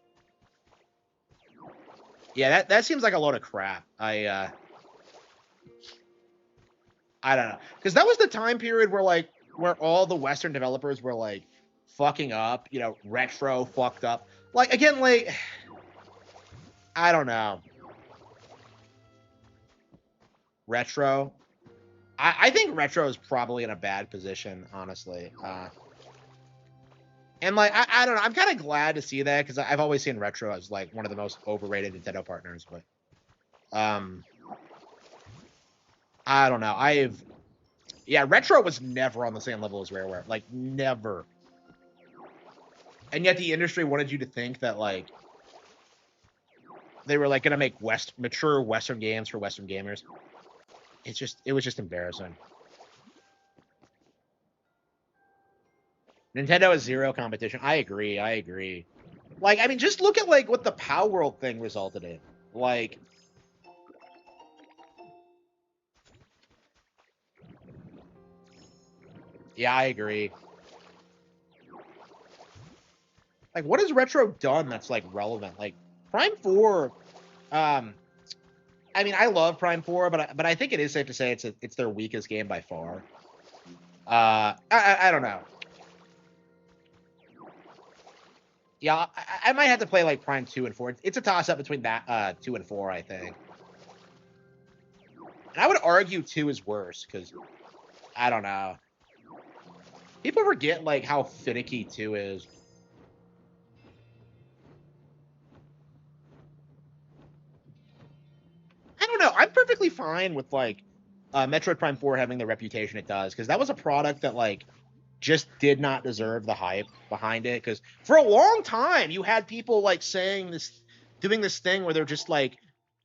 Yeah, that seems like a load of crap. I don't know, because that was the time period where all the Western developers were like fucking up. You know, Retro fucked up. Like, again, like, I don't know. Retro. I think Retro is probably in a bad position, honestly. And like, I don't know. I'm kind of glad to see that, because I've always seen Retro as like one of the most overrated Nintendo partners. But I don't know. Yeah, Retro was never on the same level as Rareware. Like, never. And yet the industry wanted you to think that, like, they were, like, going to make mature Western games for Western gamers. It was just embarrassing. Nintendo has zero competition. I agree. Like, I mean, just look at, like, what the Pow World thing resulted in. Like, yeah, I agree. Like, what has Retro done that's, like, relevant? Like, Prime 4, I mean, I love Prime 4, but I think it is safe to say it's their weakest game by far. I don't know. Yeah, I might have to play like Prime 2 and 4. It's a toss-up between that 2 and 4, I think. And I would argue 2 is worse, because I don't know. People forget like how finicky 2 is. I don't know. I'm perfectly fine with like Metroid Prime 4 having the reputation it does, because that was a product that like just did not deserve the hype behind it. Because for a long time, you had people like saying this, doing this thing where they're just like,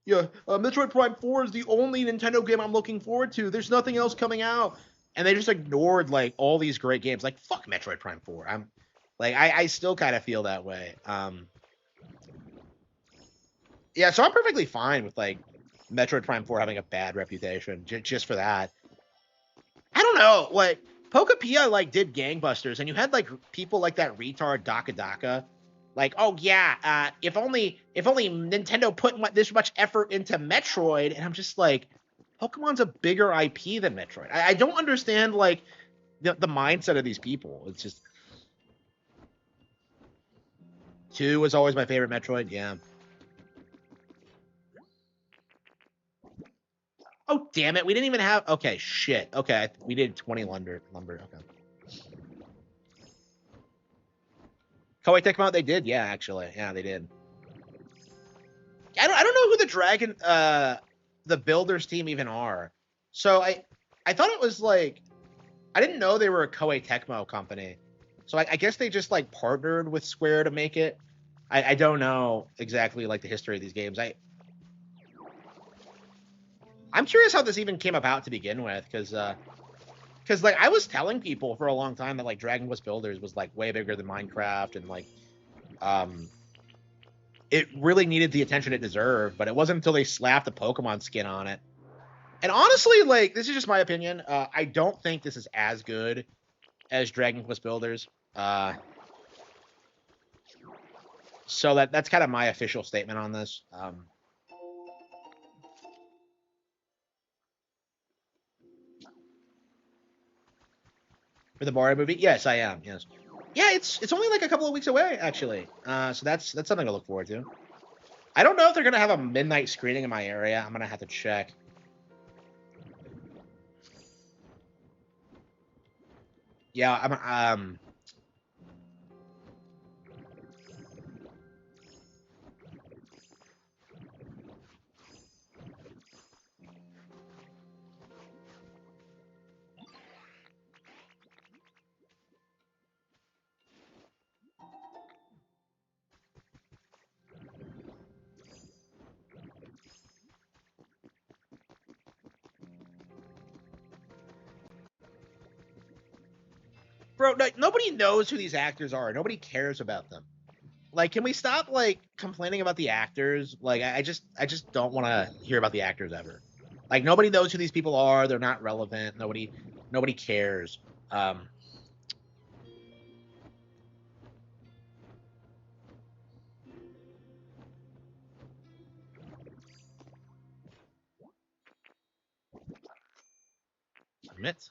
yeah, Metroid Prime 4 is the only Nintendo game I'm looking forward to. There's nothing else coming out. And they just ignored like all these great games. Like, fuck Metroid Prime 4. I'm like, I still kind of feel that way. Yeah, so I'm perfectly fine with like Metroid Prime 4 having a bad reputation just for that. I don't know, like Pokapia like did gangbusters, and you had like people like that retard Daka Daka, like, oh yeah, if only Nintendo put this much effort into Metroid, and I'm just like, Pokemon's a bigger IP than Metroid. I don't understand like the mindset of these people. It's just 2 was always my favorite Metroid. Yeah. Oh damn it, we didn't even have. Okay, shit. Okay, we did 20 lumber. Okay. Koei Tecmo, they did, yeah, actually, yeah, they did. I don't know who the builders team even are. So I thought it was like, I didn't know they were a Koei Tecmo company. So I guess they just like partnered with Square to make it. I don't know exactly like the history of these games. I'm curious how this even came about to begin with, because like I was telling people for a long time that like Dragon Quest Builders was like way bigger than Minecraft, and like it really needed the attention it deserved, but it wasn't until they slapped a Pokemon skin on it. And honestly, like, this is just my opinion. I don't think this is as good as Dragon Quest Builders. So that's kind of my official statement on this. For the Mario movie, yes, I am. Yes. Yeah, it's only like a couple of weeks away, actually. So that's something to look forward to. I don't know if they're gonna have a midnight screening in my area. I'm gonna have to check. Yeah, I'm bro. Like, nobody knows who these actors are. Nobody cares about them. Like, can we stop like complaining about the actors? Like, I just don't want to hear about the actors ever. Like, nobody knows who these people are. They're not relevant. Nobody cares. Submit.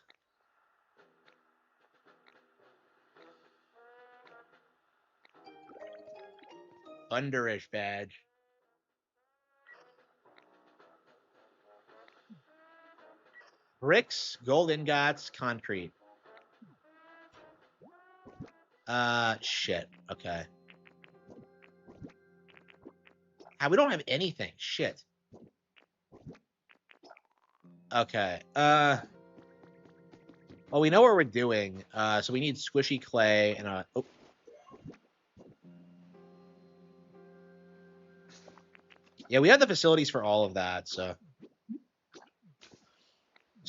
Thunderish badge. Bricks, gold ingots, concrete. Shit. Okay. We don't have anything. Shit. Okay. Well, we know what we're doing. So we need squishy clay and a. Oh. Yeah, we have the facilities for all of that. So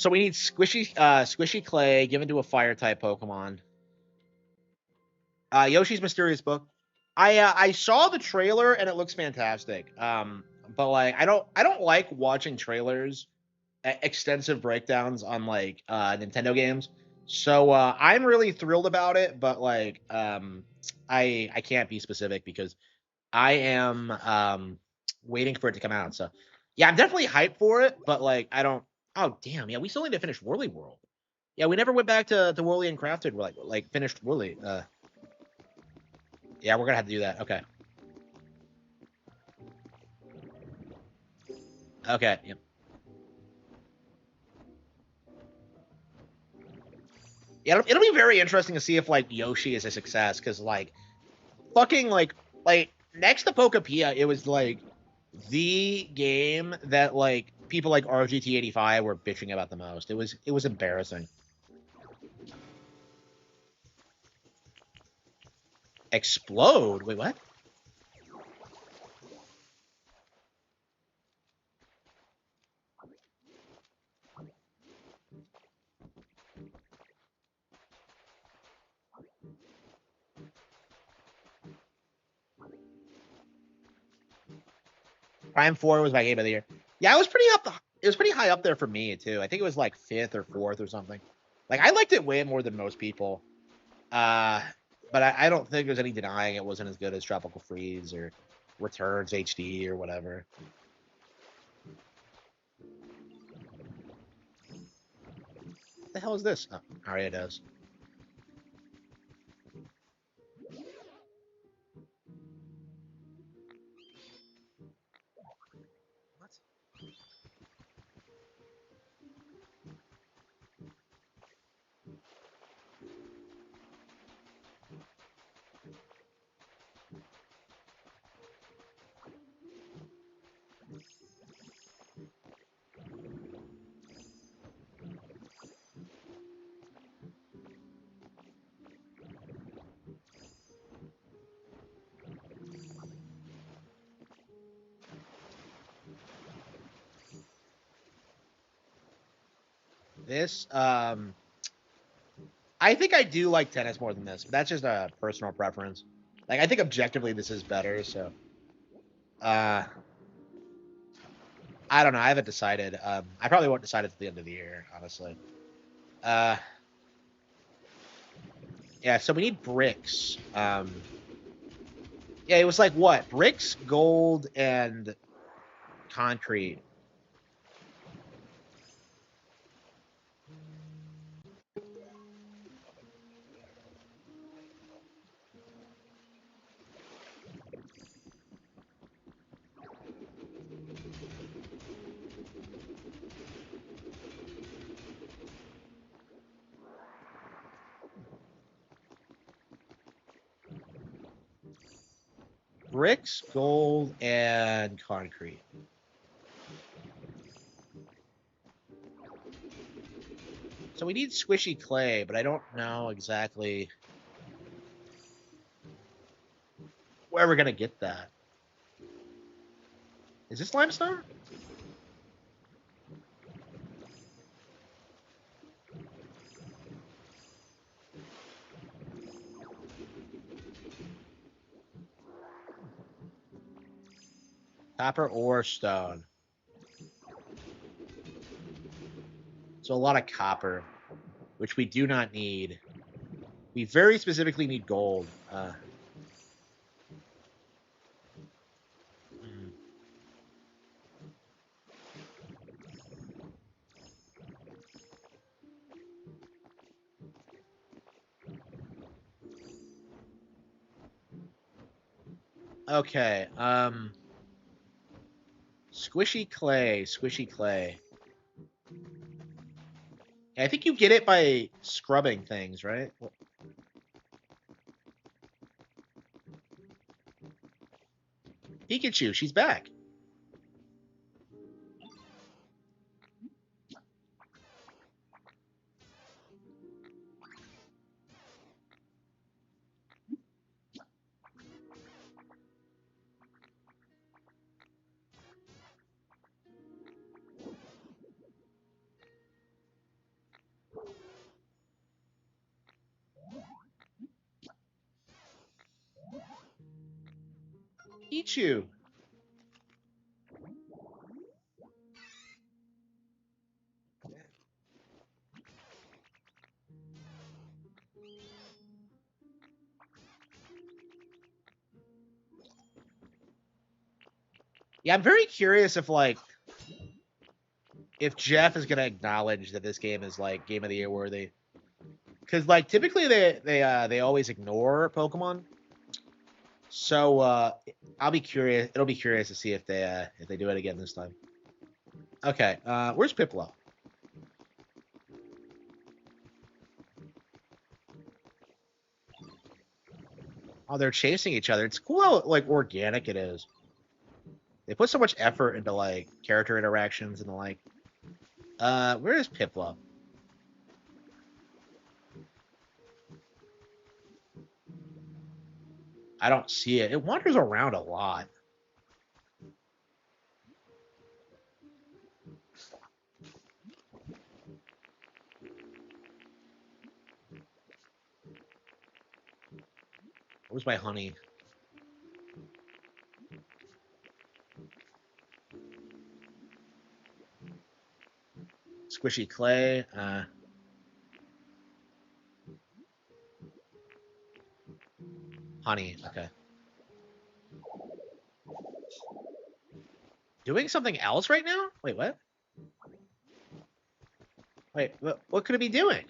we need squishy clay given to a fire type Pokemon. Yoshi's Mysterious Book. I saw the trailer and it looks fantastic. But like I don't like watching trailers, extensive breakdowns on like Nintendo games. So I'm really thrilled about it, but like I can't be specific because I am waiting for it to come out. So yeah, I'm definitely hyped for it, but like I don't. Oh damn, yeah, we still need to finish Whirly World. Yeah, we never went back to Whirly and Crafted. We're like finished Whirly. Yeah, we're gonna have to do that. Okay. Okay. Yep. Yeah, it'll be very interesting to see if like Yoshi is a success because like fucking like next to Pokepia, it was like the game that like people like RGT85 were bitching about the most. It was embarrassing. Explode? Wait, what? Prime 4 was my game of the year. Yeah, it was pretty up. It was pretty high up there for me too. I think it was like fifth or fourth or something. Like I liked it way more than most people. Uh, but I don't think there's any denying it wasn't as good as Tropical Freeze or Returns HD or whatever. What the hell is this? Oh, Aria does. What? This I think I do like tennis more than this, but that's just a personal preference. Like I think objectively this is better, so uh I don't know. I haven't decided. I probably won't decide at the end of the year, honestly. Uh yeah, so we need bricks. Yeah, it was like what? Bricks, gold, and concrete. Bricks, gold, and concrete. So we need squishy clay, but I don't know exactly where we're gonna get that. Is this limestone? Copper or stone? So a lot of copper, which we do not need. We very specifically need gold. Hmm. Okay. Squishy clay. Squishy clay. I think you get it by scrubbing things, right? Pikachu, she's back. eat you. Yeah, I'm very curious if Jeff is gonna acknowledge that this game is like Game of the Year worthy, because like typically they always ignore Pokemon. So I'll be curious. It'll be curious to see if they do it again this time. Okay, where's Piplup? Oh, they're chasing each other. It's cool how like organic it is. They put so much effort into like character interactions and the like. Where is Piplup? I don't see it. It wanders around a lot. Where's my honey? Squishy clay. Honey. Okay. Doing something else right now? Wait, what? Wait, what could it be doing?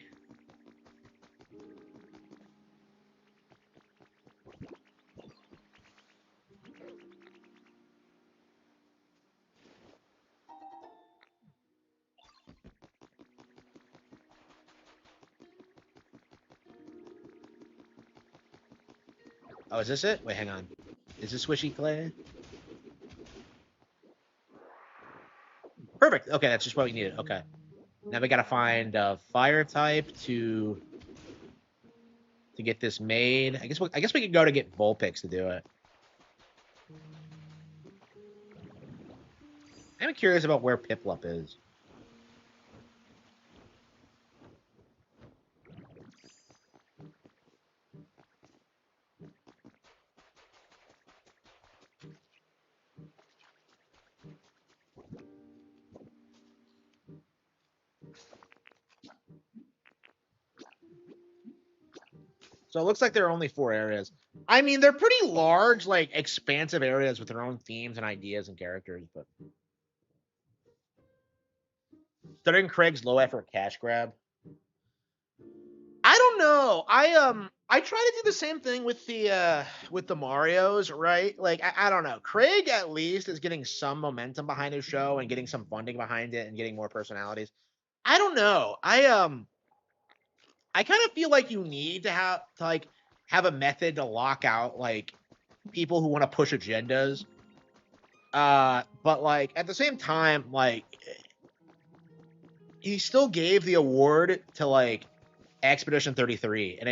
Oh, is this it? Wait, hang on. Is this Squishy clay? Perfect. Okay, that's just what we needed. Okay. Now we gotta find a fire type to get this made. I guess we could go to get Vulpix to do it. I'm curious about where Piplup is. So it looks like there are only 4 areas. I mean, they're pretty large, like expansive areas with their own themes and ideas and characters, but studying Craig's low effort cash grab. I don't know. I try to do the same thing with the Marios, right? Like I don't know. Craig at least is getting some momentum behind his show and getting some funding behind it and getting more personalities. I don't know. I kind of feel like you need to have a method to lock out like people who want to push agendas. But like at the same time, like he still gave the award to like Expedition 33, and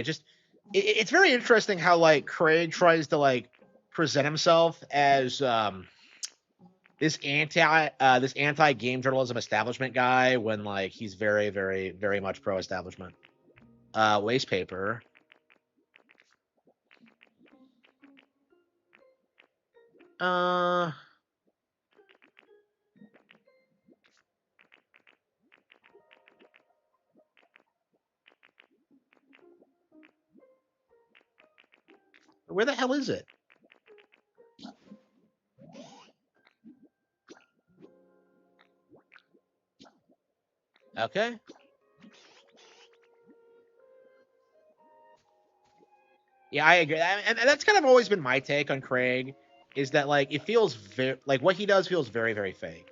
it's very interesting how like Craig tries to like present himself as this anti game journalism establishment guy when like he's very very very much pro establishment. Waste paper. Uh where the hell is it? Okay. Yeah, I agree. And that's kind of always been my take on Craig is that like it feels very like what he does feels very very fake.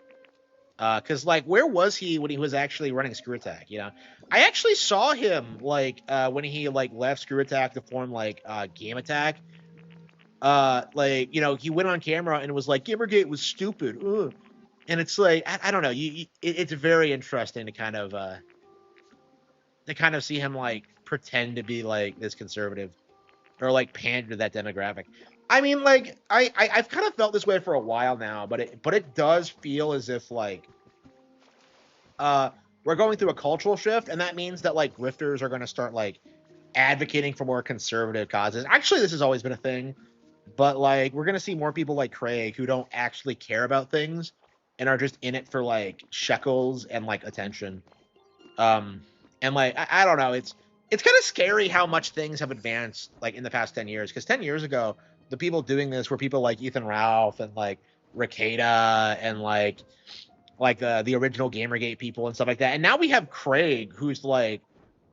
Cause like where was he when he was actually running Screw Attack? You know, I actually saw him like when he like left Screw Attack to form like Game Attack. Like you know he went on camera and was like Gamergate was stupid. Ugh. And it's like I don't know. It's very interesting to kind of see him like pretend to be like this conservative or like pander to that demographic. I mean, like I've kind of felt this way for a while now, but it does feel as if like we're going through a cultural shift, and that means that like grifters are going to start like advocating for more conservative causes. Actually, this has always been a thing. But like we're gonna see more people like Craig who don't actually care about things and are just in it for like shekels and like attention. Um, and like I don't know, it's kind of scary how much things have advanced like in the past 10 years. Because 10 years ago, the people doing this were people like Ethan Ralph and like Ricada and like the original Gamergate people and stuff like that. And now we have Craig, who's like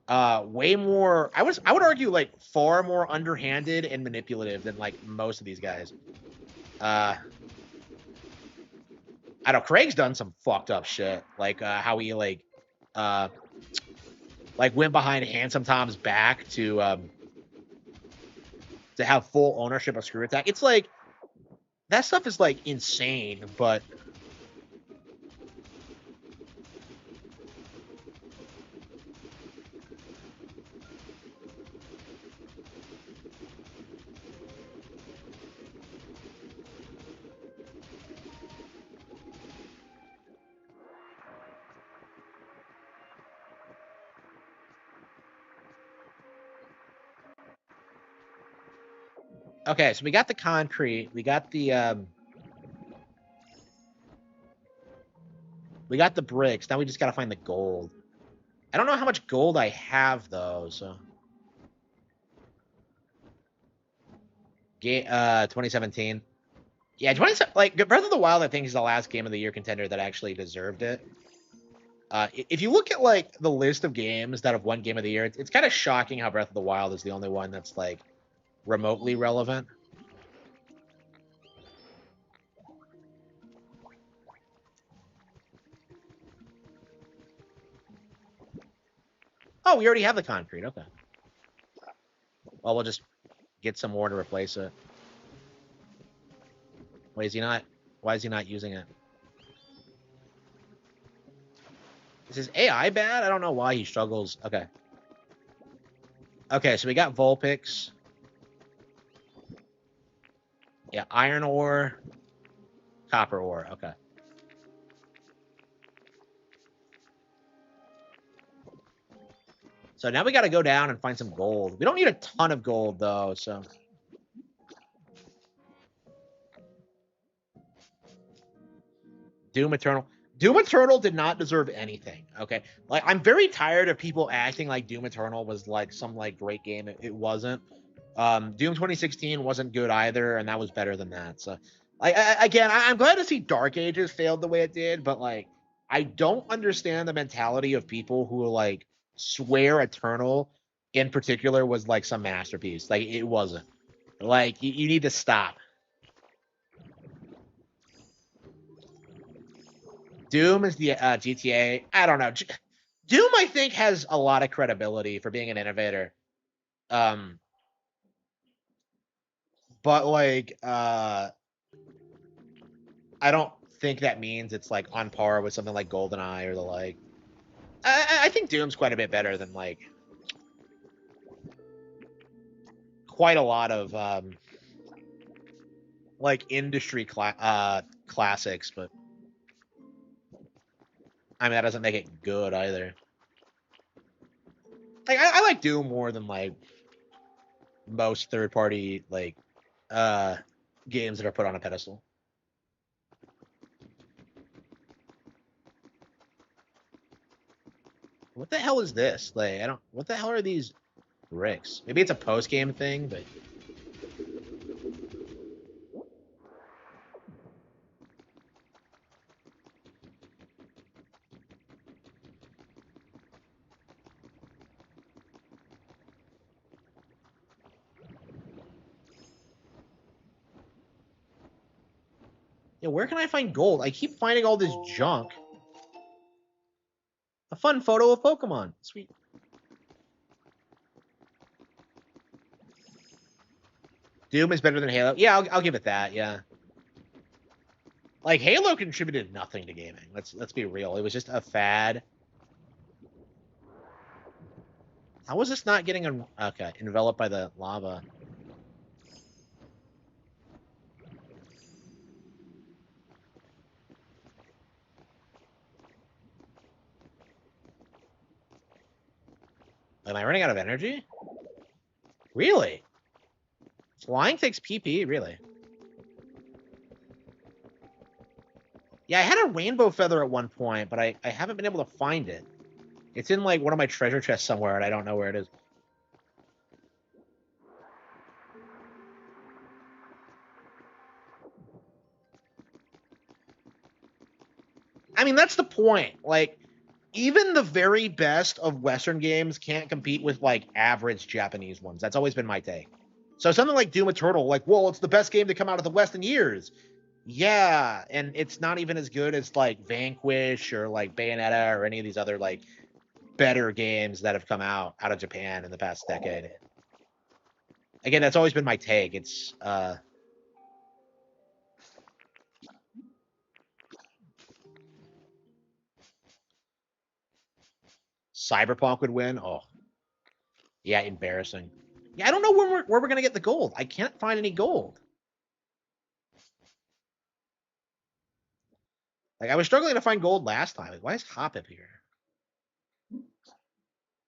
way more. I would argue like far more underhanded and manipulative than like most of these guys. I don't know. Craig's done some fucked up shit, like how he uh went behind Handsome Tom's back to have full ownership of Screw Attack. It's like that stuff is like insane, but okay. So we got the concrete, we got the bricks. Now we just gotta find the gold. I don't know how much gold I have though, so 2017. Yeah, 20, like Breath of the Wild, I think is the last game of the year contender that actually deserved it. If you look at like the list of games that have won Game of the Year, it's kind of shocking how Breath of the Wild is the only one that's like remotely relevant. Oh, we already have the concrete. Okay. Well, we'll just get some more to replace it. Why is he not? Why is he not using it? Is his AI bad? I don't know why he struggles. Okay. Okay, so we got Vulpix. Yeah, iron ore, copper ore. Okay. So now we got to go down and find some gold. We don't need a ton of gold though, so. Doom Eternal. Doom Eternal did not deserve anything. Okay, like I'm very tired of people acting like Doom Eternal was like some like great game. It wasn't. Doom 2016 wasn't good either, and that was better than that. So, like again, I'm glad to see Dark Ages failed the way it did, but like I don't understand the mentality of people who like swear Eternal in particular was like some masterpiece. Like it wasn't. Like you need to stop. Doom is the GTA. I don't know. Doom, I think, has a lot of credibility for being an innovator. Um, but like, I don't think that means it's like on par with something like GoldenEye or the like. I think Doom's quite a bit better than like quite a lot of like industry classics, but I mean that doesn't make it good either. Like I like Doom more than like most third party like uh games that are put on a pedestal. What the hell is this? Like I don't what the hell are these bricks? Maybe it's a post game thing, but yeah, where can I find gold? I keep finding all this junk. A fun photo of Pokemon. Sweet. Doom is better than Halo. Yeah, I'll give it that. Yeah. Like Halo contributed nothing to gaming. Let's be real. It was just a fad. How was this not getting okay enveloped by the lava? Am I running out of energy? Really? Flying takes PP, really? Yeah, I had a rainbow feather at one point, but I haven't been able to find it. It's in like one of my treasure chests somewhere, and I don't know where it is. I mean, that's the point. Like, even the very best of Western games can't compete with like average Japanese ones. That's always been my take. So something like Doom Eternal, like, well, it's the best game to come out of the West in years. Yeah, and it's not even as good as like Vanquish or like Bayonetta or any of these other like better games that have come out of Japan in the past decade. Again, that's always been my take. It's Cyberpunk would win. Oh, yeah, embarrassing. Yeah, I don't know where we're gonna get the gold. I can't find any gold. Like I was struggling to find gold last time. Like, why is Hoppip here?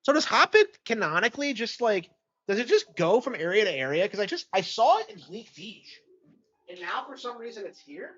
So does Hoppip canonically just like does it just go from area to area? Because I saw it in Bleak Beach, and now for some reason it's here.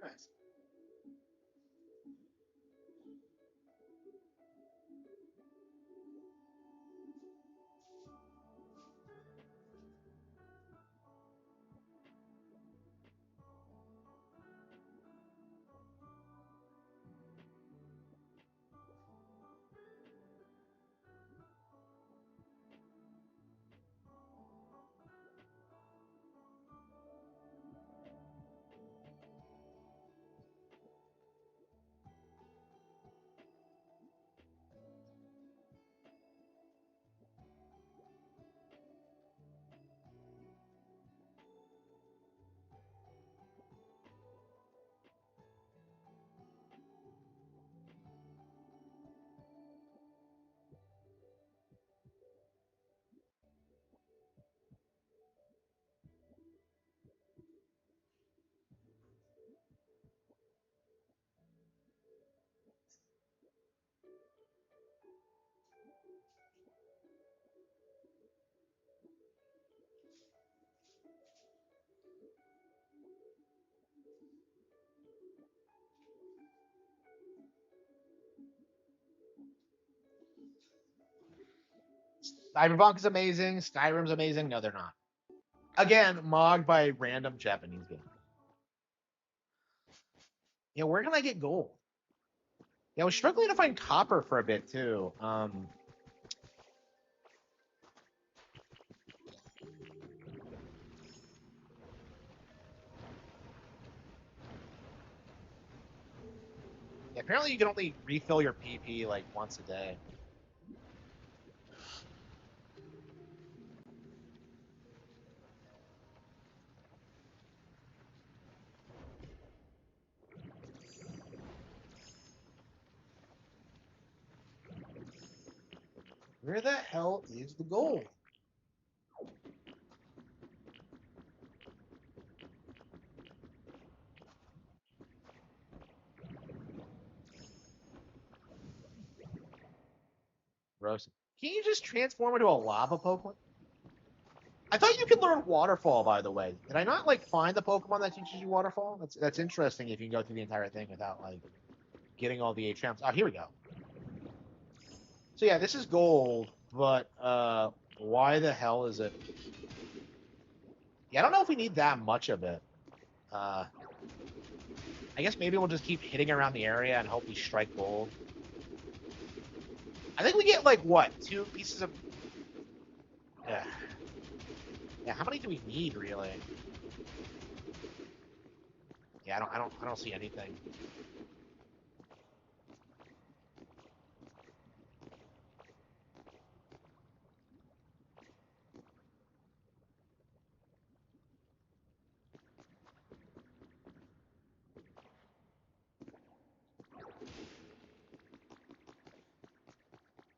Cyberpunk is amazing. Skyrim's amazing. No, they're not. Again, mogged by random Japanese game. Yeah, where can I get gold? Yeah, I was struggling to find copper for a bit too. Yeah, apparently you can only refill your PP like once a day. Where the hell is the gold? Gross. Can you just transform into a lava Pokemon? I thought you could learn Waterfall, by the way. Did I not like find the Pokemon that teaches you Waterfall? That's interesting if you can go through the entire thing without like getting all the HMs. Oh, here we go. So yeah, this is gold, but why the hell is it? Yeah, I don't know if we need that much of it. I guess maybe we'll just keep hitting around the area and hope we strike gold. I think we get like what, 2 pieces of. Yeah. Yeah. How many do we need really? Yeah, I don't see anything.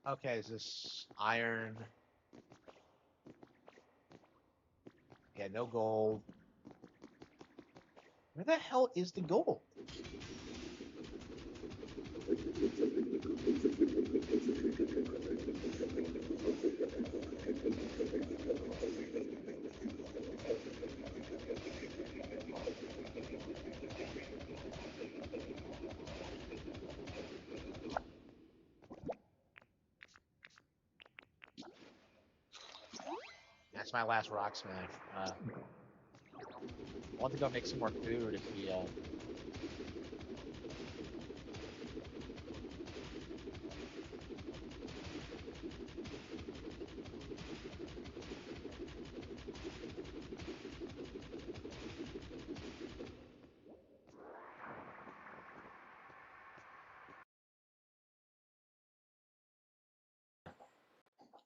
Okay, is this iron? Yeah, no gold. Where the hell is the gold? That's my last rock smash. I want to go make some more food if we.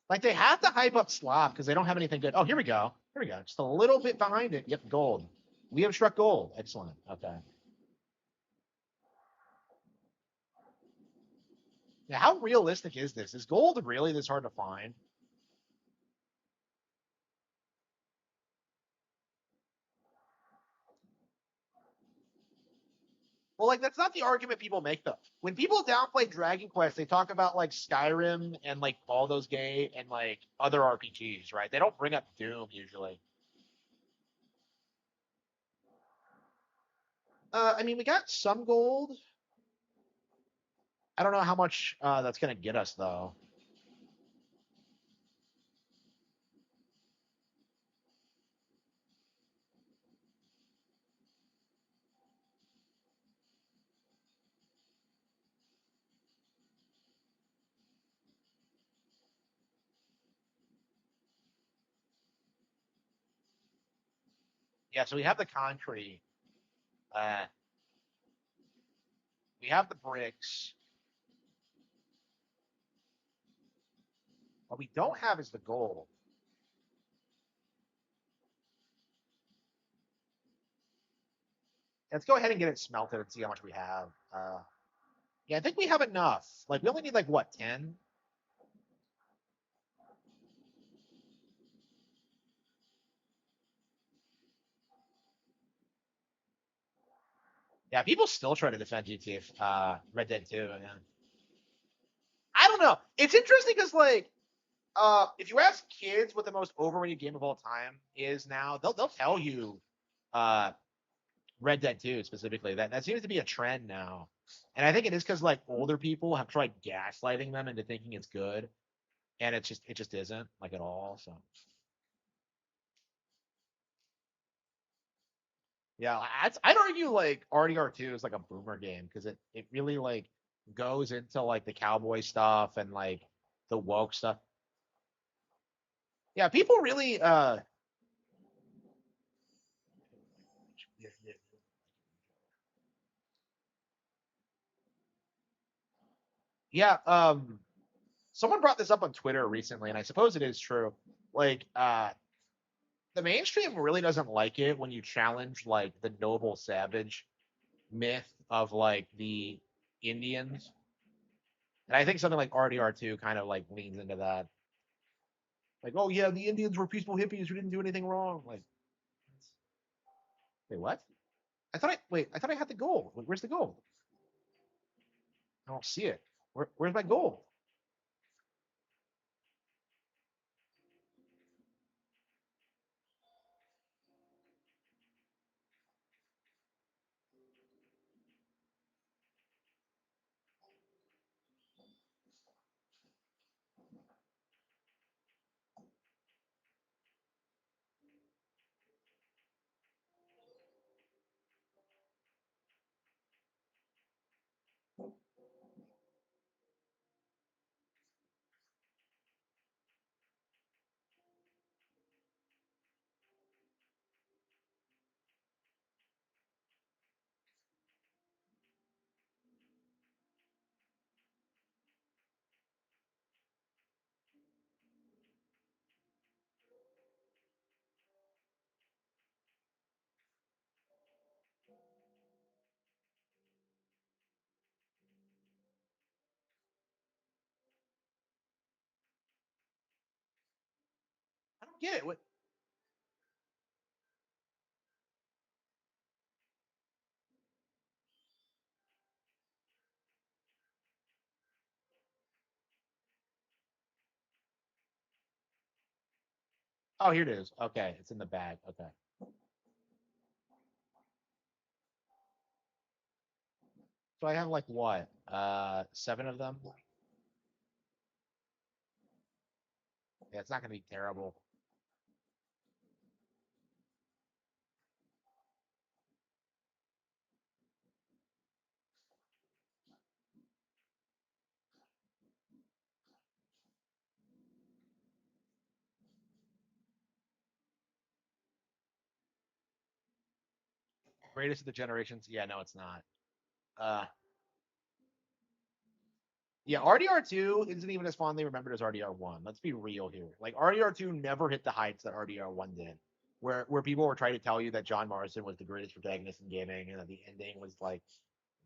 Like they have to hype up slop because they don't have anything good. Oh, here we go. Here we go. Just a little bit behind it. Yep, gold. We have struck gold. Excellent. Okay. Now, how realistic is this? Is gold really this hard to find? Well, like that's not the argument people make though. When people downplay Dragon Quest, they talk about like Skyrim and like Baldur's Gate and like other RPGs, right? They don't bring up Doom usually. I mean, we got some gold. I don't know how much that's gonna get us though. Yeah, so we have the concrete. Uh, we have the bricks. What we don't have is the gold. Let's go ahead and get it smelted and see how much we have. Yeah, I think we have enough. Like we only need like what, 10? Yeah, people still try to defend GTA Red Dead 2. Yeah. I don't know. It's interesting because like if you ask kids what the most overrated game of all time is now, they'll tell you uh Red Dead 2 specifically. That seems to be a trend now. And I think it is because like older people have tried gaslighting them into thinking it's good. And it just isn't like at all. So yeah, I'd argue like RDR2 is like a boomer game because it really like goes into like the cowboy stuff and like the woke stuff. Yeah, people really yeah, someone brought this up on Twitter recently, and I suppose it is true. Like the mainstream really doesn't like it when you challenge like the noble savage myth of like the Indians. And I think something like RDR2 kind of like leans into that. Like, oh yeah, the Indians were peaceful hippies who didn't do anything wrong. Like, wait, what? I thought I had the gold. Where's the gold? I don't see it. Where's my gold? I don't get it. What? Oh, here it is. Okay, it's in the bag. Okay. So I have like what? 7 of them. Yeah, it's not gonna be terrible. Greatest of the generations. Yeah, no, it's not. Uh, yeah, RDR2 isn't even as fondly remembered as RDR1. Let's be real here. Like RDR2 never hit the heights that RDR1 did, where people were trying to tell you that John Marston was the greatest protagonist in gaming and that the ending was like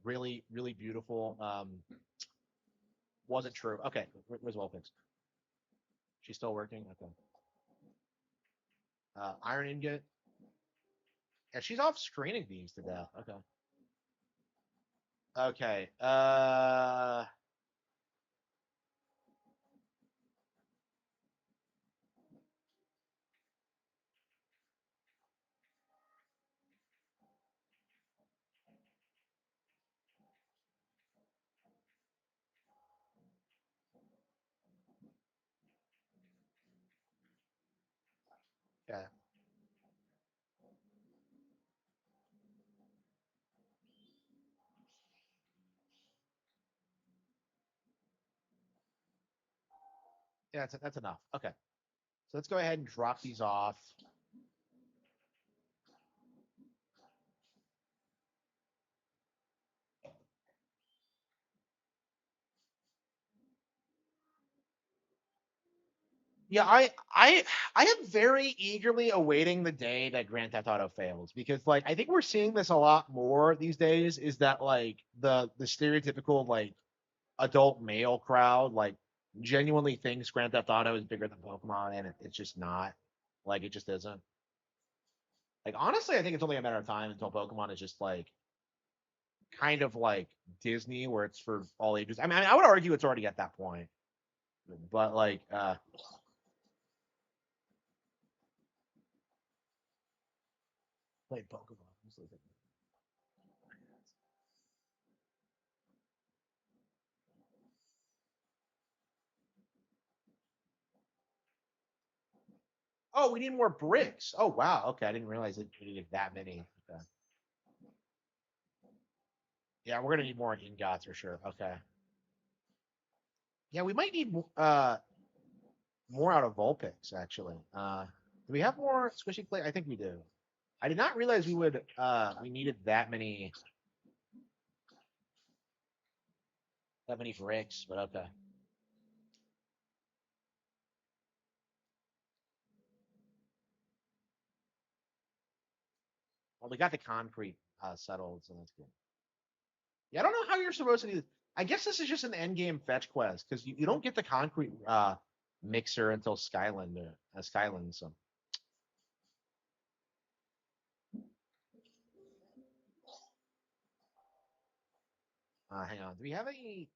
really, really beautiful. Wasn't true. Okay, where's Wellpix? She's still working. Okay. Iron Ingot. Yeah, she's off screening these to death. Okay. Okay. Yeah. Yeah, that's enough. Okay. So let's go ahead and drop these off. Yeah, I am very eagerly awaiting the day that Grand Theft Auto fails because like I think we're seeing this a lot more these days is that like the stereotypical like adult male crowd like genuinely thinks Grand Theft Auto is bigger than Pokemon and it's just not. Like it just isn't. Like honestly, I think it's only a matter of time until Pokemon is just like kind of like Disney where it's for all ages. I would argue it's already at that point. But like played Pokemon. Oh, we need more bricks. Oh wow. Okay, I didn't realize that we needed that many. Okay. Yeah, we're gonna need more ingots for sure. Okay. Yeah, we might need more out of Vulpix actually. Do we have more squishy clay? I think we do. I did not realize we needed that many bricks, but okay. Well, we got the concrete settled, so that's good. Yeah, I don't know how you're supposed to do this. I guess this is just an end game fetch quest because you don't get the concrete mixer until Skyland. So hang on. Do we have any?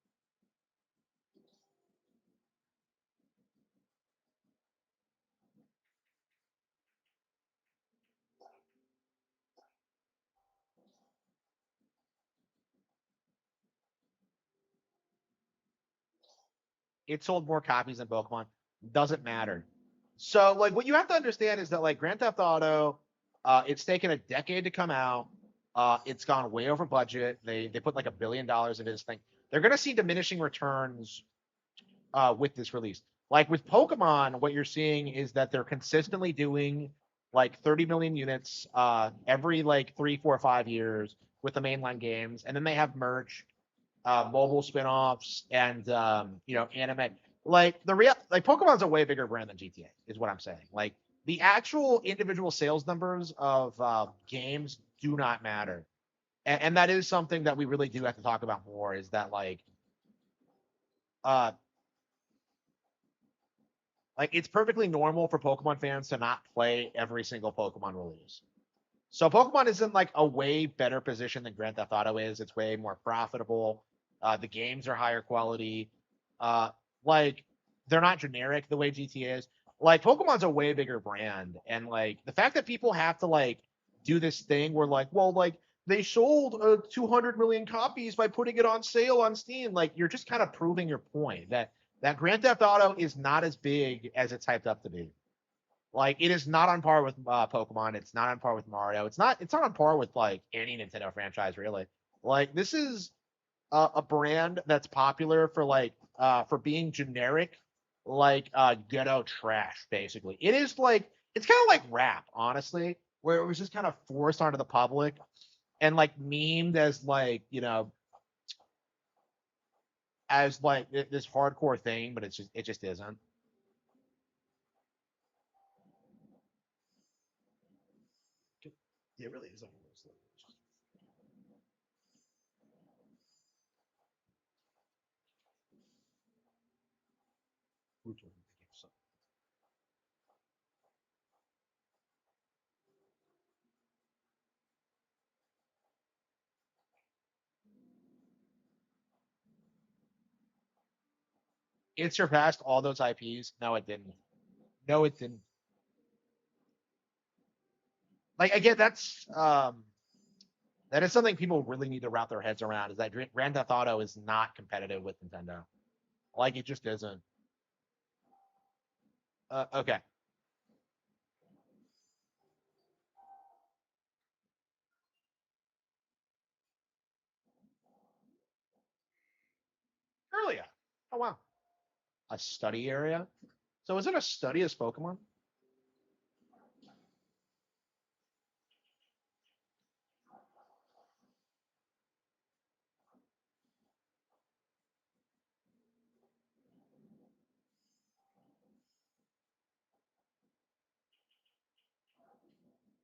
It sold more copies than Pokemon. Doesn't matter. So like what you have to understand is that like Grand Theft Auto, it's taken a decade to come out. It's gone way over budget. They put like $1 billion into this thing. They're gonna see diminishing returns with this release. Like with Pokemon, what you're seeing is that they're consistently doing like 30 million units every like 3, 4, 5 years with the mainline games, and then they have merch, mobile spin-offs, and anime. Like Pokemon's a way bigger brand than GTA, is what I'm saying. Like the actual individual sales numbers of games do not matter, and that is something that we really do have to talk about more. Is that uh, like it's perfectly normal for Pokemon fans to not play every single Pokemon release. So Pokemon is in like a way better position than Grand Theft Auto is. It's way more profitable. The games are higher quality. Uh, like they're not generic the way GTA is. Like Pokemon's a way bigger brand, and like the fact that people have to like do this thing where like, well, like they sold 200 million copies by putting it on sale on Steam. Like you're just kind of proving your point that Grand Theft Auto is not as big as it's hyped up to be. Like it is not on par with Pokemon. It's not on par with Mario. It's not on par with like any Nintendo franchise really. Like this is a brand that's popular for for being generic, like ghetto trash. Basically, it's kind of like rap, honestly, where it was just kind of forced onto the public and like memed as like, you know, as like this hardcore thing, but it just isn't. Yeah, it really is. It surpassed all those IPs. No, it didn't. No, it didn't. Like again, that is something people really need to wrap their heads around. Is that Grand Theft Auto is not competitive with Nintendo. Like it just isn't. Okay. Earlier. Oh wow. A study area. So is it a study as Pokemon?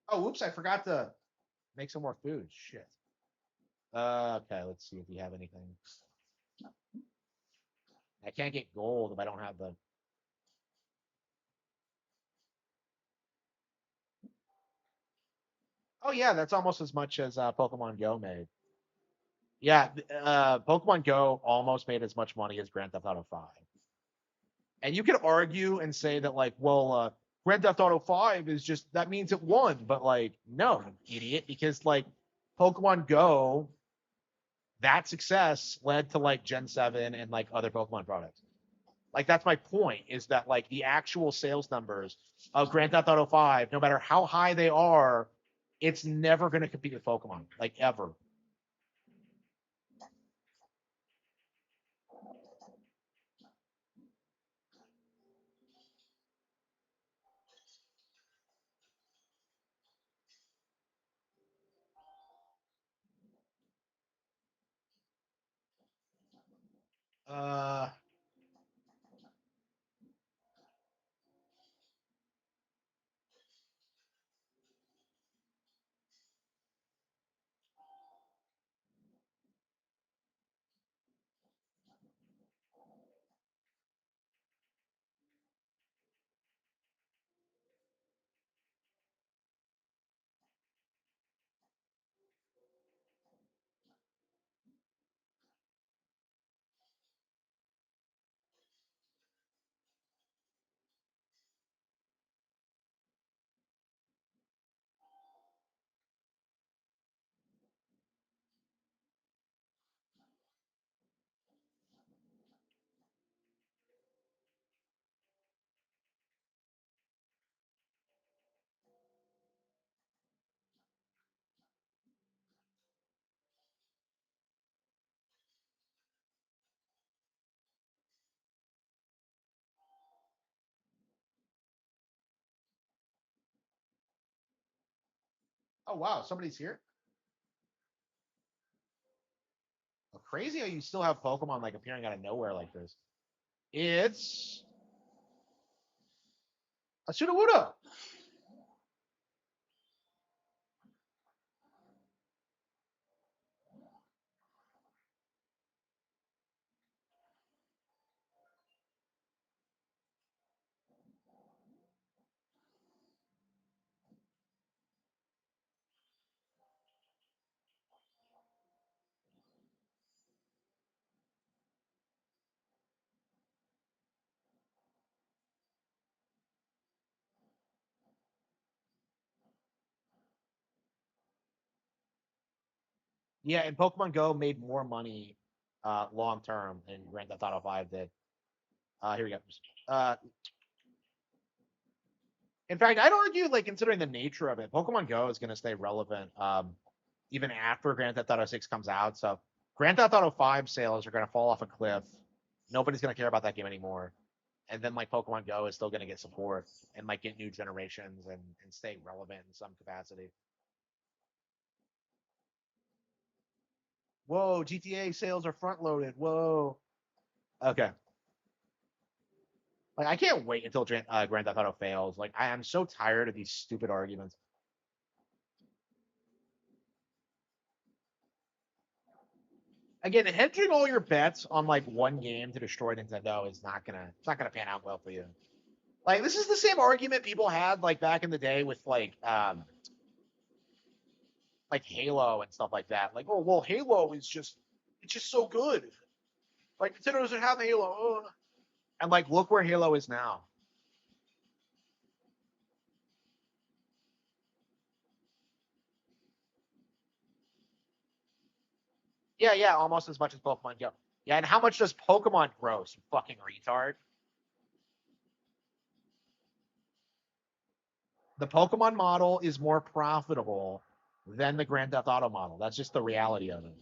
Oh, whoops! I forgot to make some more food. Shit. Okay, let's see if we have anything. I can't get gold if I don't have the. Oh yeah, that's almost as much as Pokemon Go made. Yeah, Pokemon Go almost made as much money as Grand Theft Auto 5. And you could argue and say that like, well, Grand Theft Auto 5 is just that means it won, but like, no, idiot, because like Pokemon Go, that success led to like Gen 7 and like other Pokemon products. Like that's my point is that like the actual sales numbers of Grand Theft Auto 5, no matter how high they are, it's never going to compete with Pokemon, like ever. Uh, oh wow, somebody's here. Oh, crazy how you still have Pokemon like appearing out of nowhere like this. It's a Sudowoodo. Yeah, and Pokemon Go made more money long term than Grand Theft Auto 5 did. Here we go. Uh, in fact, I'd argue, like, considering the nature of it, Pokemon Go is going to stay relevant even after Grand Theft Auto 6 comes out. So, Grand Theft Auto 5 sales are going to fall off a cliff. Nobody's going to care about that game anymore. And then, like, Pokemon Go is still going to get support and, like, get new generations and stay relevant in some capacity. Whoa, GTA sales are front loaded. Whoa. Okay. Like, I can't wait until Grand Theft Auto fails. Like, I am so tired of these stupid arguments. Again, hedging all your bets on like one game to destroy Nintendo is it's not gonna pan out well for you. Like, this is the same argument people had like back in the day with like Halo and stuff like that. Like, oh well, Halo is it's just so good. Like Nintendo doesn't have Halo. Ugh. And like, look where Halo is now. Yeah, yeah, almost as much as Pokemon Go. Yeah, and how much does Pokemon gross, you fucking retard? The Pokemon model is more profitable than the Grand Theft Auto model. That's just the reality of it.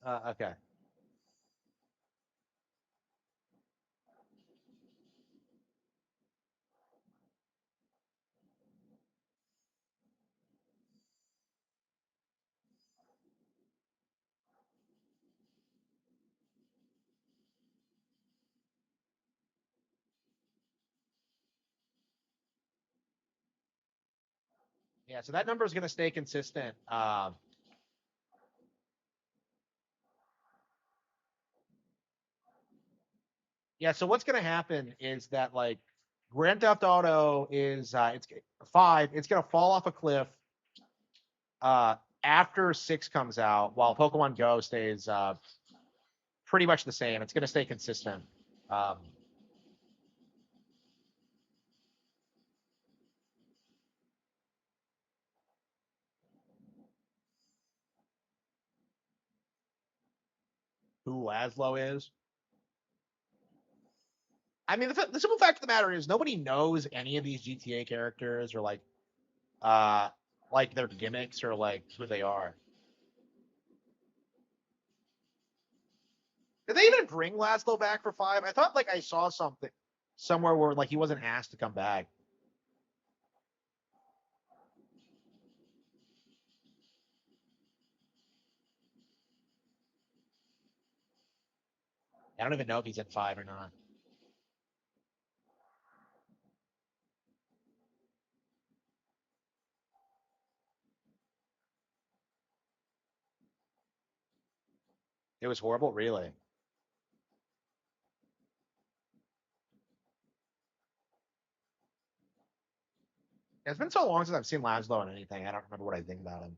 Okay. Yeah, so that number is going to stay consistent. Yeah, so what's going to happen is that like Grand Theft Auto is it's 5. It's going to fall off a cliff uh, after 6 comes out, while Pokemon Go stays pretty much the same. It's going to stay consistent. Um, who Laszlo is? I mean, the simple fact of the matter is nobody knows any of these GTA characters or uh like their gimmicks or like who they are. Did they even bring Laszlo back for 5? I thought like I saw something somewhere where like he wasn't asked to come back. I don't even know if he's in 5 or not. It was horrible, really. It's been so long since I've seen Laszlo in anything. I don't remember what I think about him.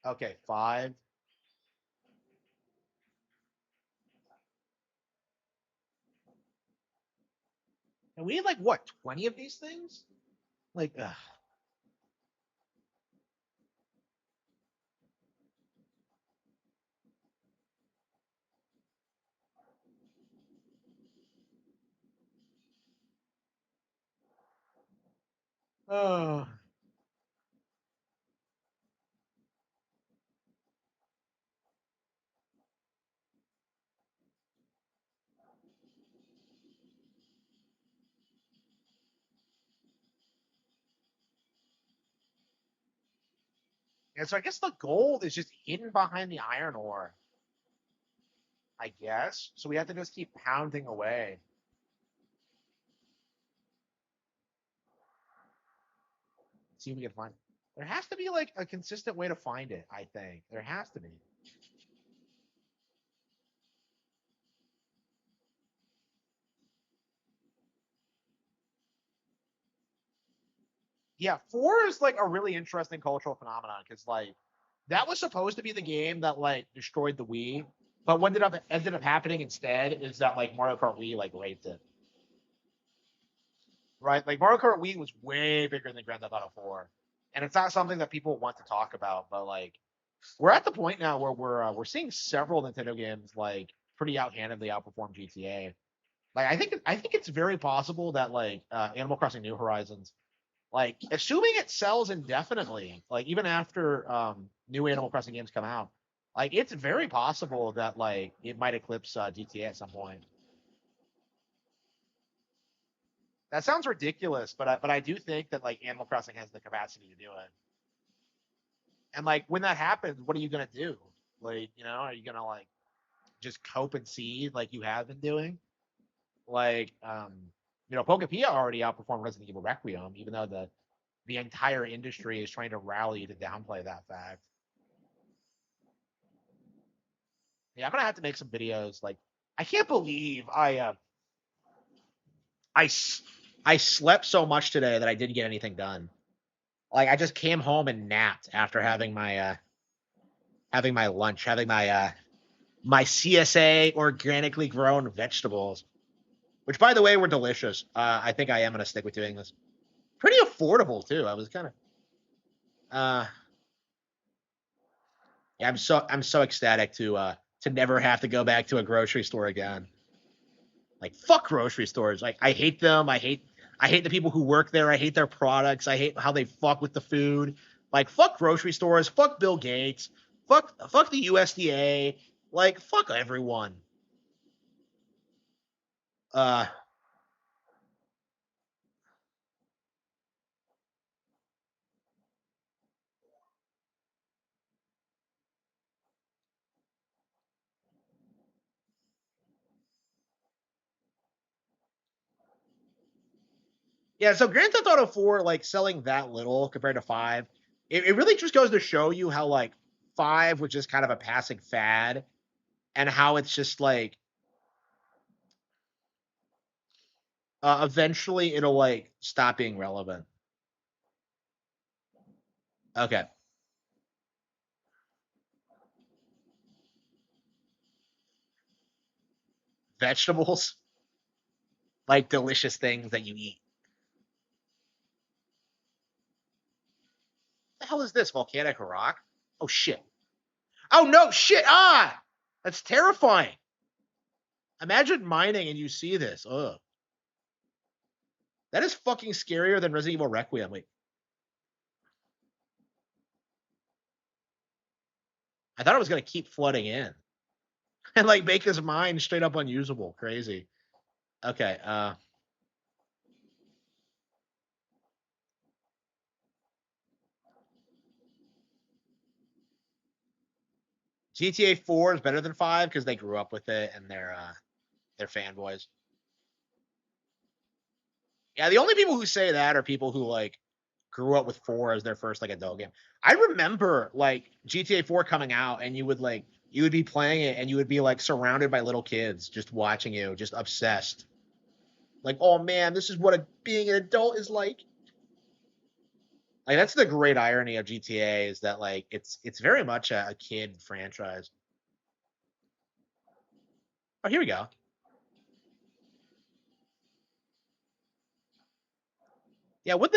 Okay, 5. And we had like what, 20 of these things? Like, ugh. Oh. And so I guess the gold is just hidden behind the iron ore, I guess. So we have to just keep pounding away. See if we can find it. There has to be like a consistent way to find it, I think. There has to be. Yeah, 4 is like a really interesting cultural phenomenon because like that was supposed to be the game that like destroyed the Wii, but what ended up happening instead is that like Mario Kart Wii like raped it. Right? Like Mario Kart Wii was way bigger than Grand Theft Auto 4, and it's not something that people want to talk about. But like, we're at the point now where we're seeing several Nintendo games like pretty outhandedly outperform GTA. Like, I think it's very possible that like Animal Crossing New Horizons, like assuming it sells indefinitely, like even after new Animal Crossing games come out, Like, it's very possible that like it might eclipse GTA at some point. That sounds ridiculous, but I do think that like Animal Crossing has the capacity to do it. And like when that happens, what are you gonna do? Like, are you gonna like just cope and seed like you have been doing? Like, Pokepia already outperformed Resident Evil Requiem, even though the entire industry is trying to rally to downplay that fact. Yeah, I'm gonna have to make some videos. Like, I can't believe I I slept so much today that I didn't get anything done. Like, I just came home and napped after having my lunch, having my CSA organically grown vegetables, which by the way were delicious. I think I am gonna stick with doing this. Pretty affordable too. I was kind of uh yeah, I'm so ecstatic to never have to go back to a grocery store again. Like, fuck grocery stores. Like, I hate them. I hate the people who work there. I hate their products. I hate how they fuck with the food. Like, fuck grocery stores. Fuck Bill Gates. Fuck the USDA. Like, fuck everyone. Uh yeah, so Grand Theft Auto 4, like, selling that little compared to 5, it really just goes to show you how, like, 5 was just kind of a passing fad, and how it's just like eventually it'll like stop being relevant. Okay. Vegetables, like delicious things that you eat. What the hell is this? Volcanic rock? Oh shit. Oh no, shit. Ah! That's terrifying. Imagine mining and you see this. Ugh. That is fucking scarier than Resident Evil Requiem. Wait. I thought it was gonna keep flooding in. And like make this mine straight up unusable. Crazy. Okay, GTA 4 is better than 5 because they grew up with it and they're fanboys. Yeah, the only people who say that are people who like grew up with 4 as their first like adult game. I remember like GTA 4 coming out and you would be playing it and you would be like surrounded by little kids just watching you, just obsessed. Like, oh man, this is what being an adult is like. Like, that's the great irony of GTA is that like it's very much a kid franchise. Oh, here we go. Yeah, what's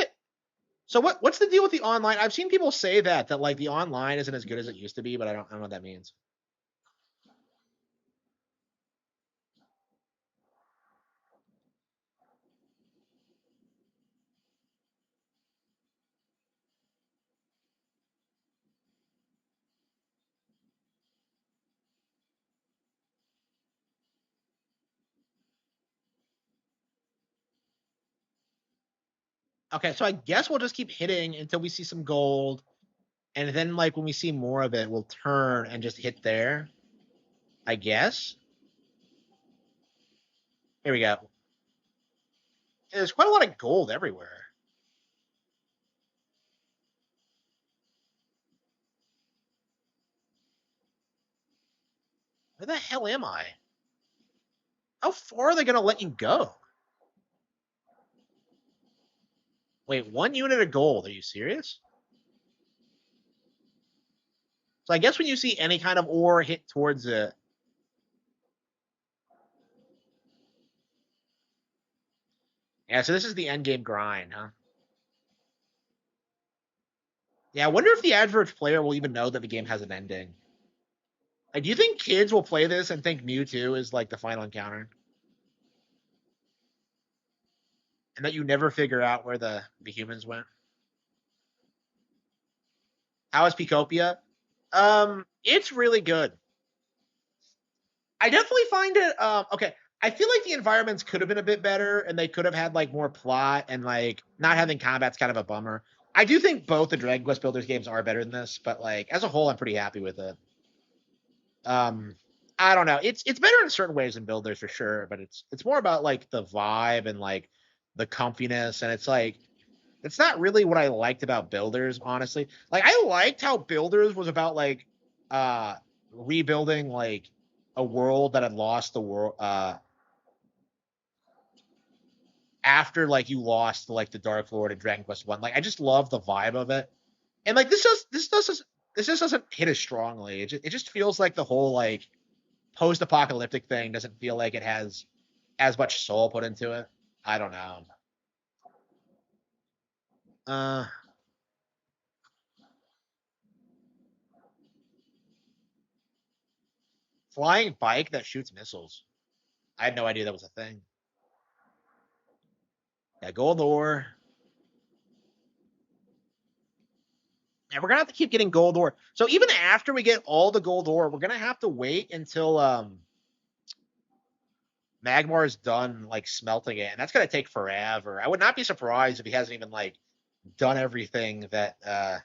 the deal with the online? I've seen people say that like the online isn't as good as it used to be, but I don't know what that means. Okay, so I guess we'll just keep hitting until we see some gold, and then like when we see more of it, we'll turn and just hit there. I guess. Here we go. There's quite a lot of gold everywhere. Where the hell am I? How far are they gonna let you go? Wait, 1 unit of gold. Are you serious? So I guess when you see any kind of ore hit towards it. Yeah, so this is the end game grind, huh? Yeah, I wonder if the average player will even know that the game has an ending. Like, do you think kids will play this and think Mewtwo is like the final encounter? And that you never figure out where the humans went? How is Picopia? It's really good. I definitely find it okay. I feel like the environments could have been a bit better and they could have had like more plot and like not having combat's kind of a bummer. I do think both the Dragon Quest Builders games are better than this, but like as a whole I'm pretty happy with it. Um I don't know. It's better in certain ways than Builders for sure, but it's more about like the vibe and like the comfiness and it's like it's not really what I liked about Builders, honestly. Like I liked how Builders was about like uh rebuilding like a world that had lost the world after like you lost like the Dark Lord and Dragon Quest One. Like I just love the vibe of it. And like this just doesn't hit as strongly. It just feels like the whole like post-apocalyptic thing doesn't feel like it has as much soul put into it. I don't know. Uh Flying bike that shoots missiles. I had no idea that was a thing. Yeah, gold ore. And we're gonna have to keep getting gold ore. So even after we get all the gold ore, we're gonna have to wait until Magmar is done like smelting it, and that's gonna take forever. I would not be surprised if he hasn't even like done everything that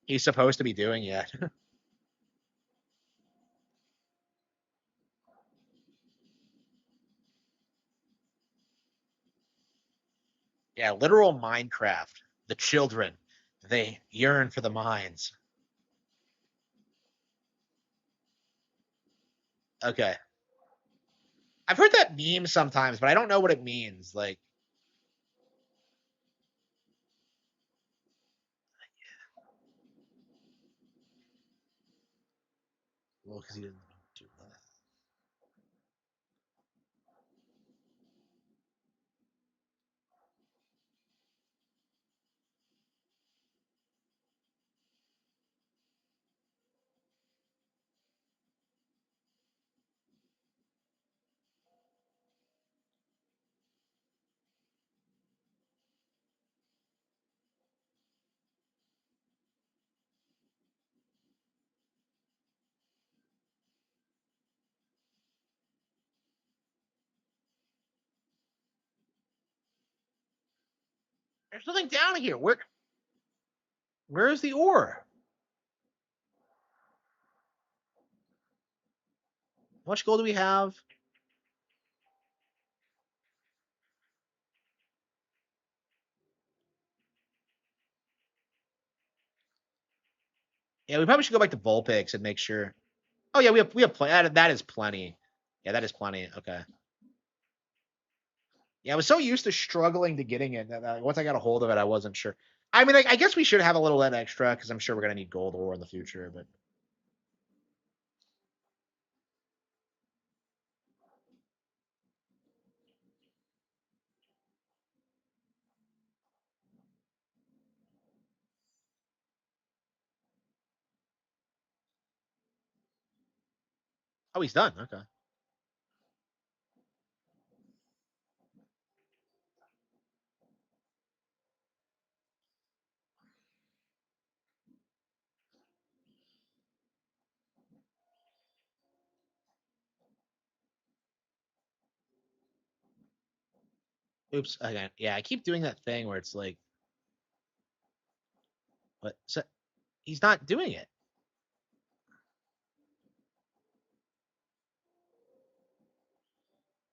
he's supposed to be doing yet. Yeah, literal Minecraft. The children, they yearn for the mines. Okay. I've heard that meme sometimes, but I don't know what it means. Like, well, because he didn't do that. There's nothing down here. Where's the ore? How much gold do we have? Yeah, we probably should go back to Vulpix and make sure. Oh yeah, we have plenty. That is plenty. Yeah, that is plenty. Okay. Yeah, I was so used to struggling to getting it that once I got a hold of it, I wasn't sure. I mean, I guess we should have a little bit extra because I'm sure we're gonna need gold ore in the future. But oh, he's done. Okay. Oops. Again. Yeah, I keep doing that thing where it's like, but so, he's not doing it.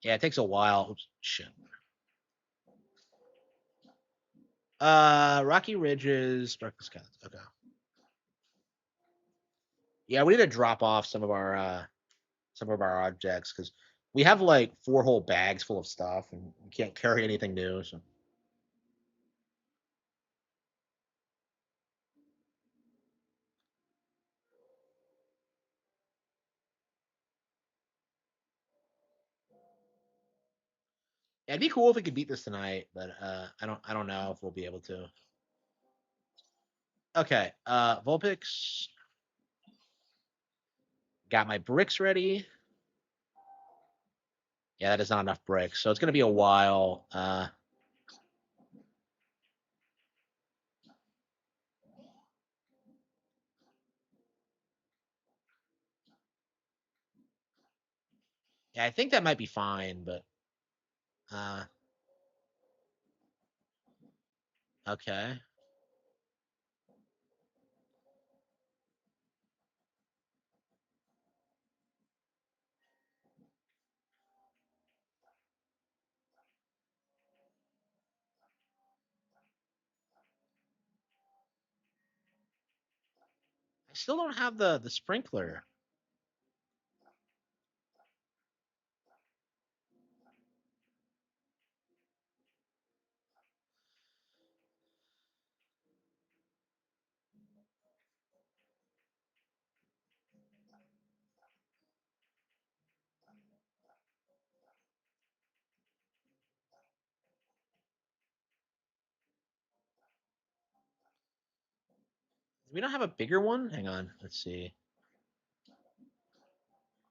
Yeah, it takes a while. Oops. Shit. Rocky Ridges, Breakfast Cats. Okay. Yeah, we need to drop off some of our objects because we have like 4 whole bags full of stuff and we can't carry anything new. So yeah, it'd be cool if we could beat this tonight, but I don't know if we'll be able to. Okay, Vulpix got my bricks ready. Yeah, that is not enough bricks, so it's gonna be a while. Yeah, I think that might be fine, but uh, okay. I still don't have the sprinkler. We don't have a bigger one. Hang on, let's see.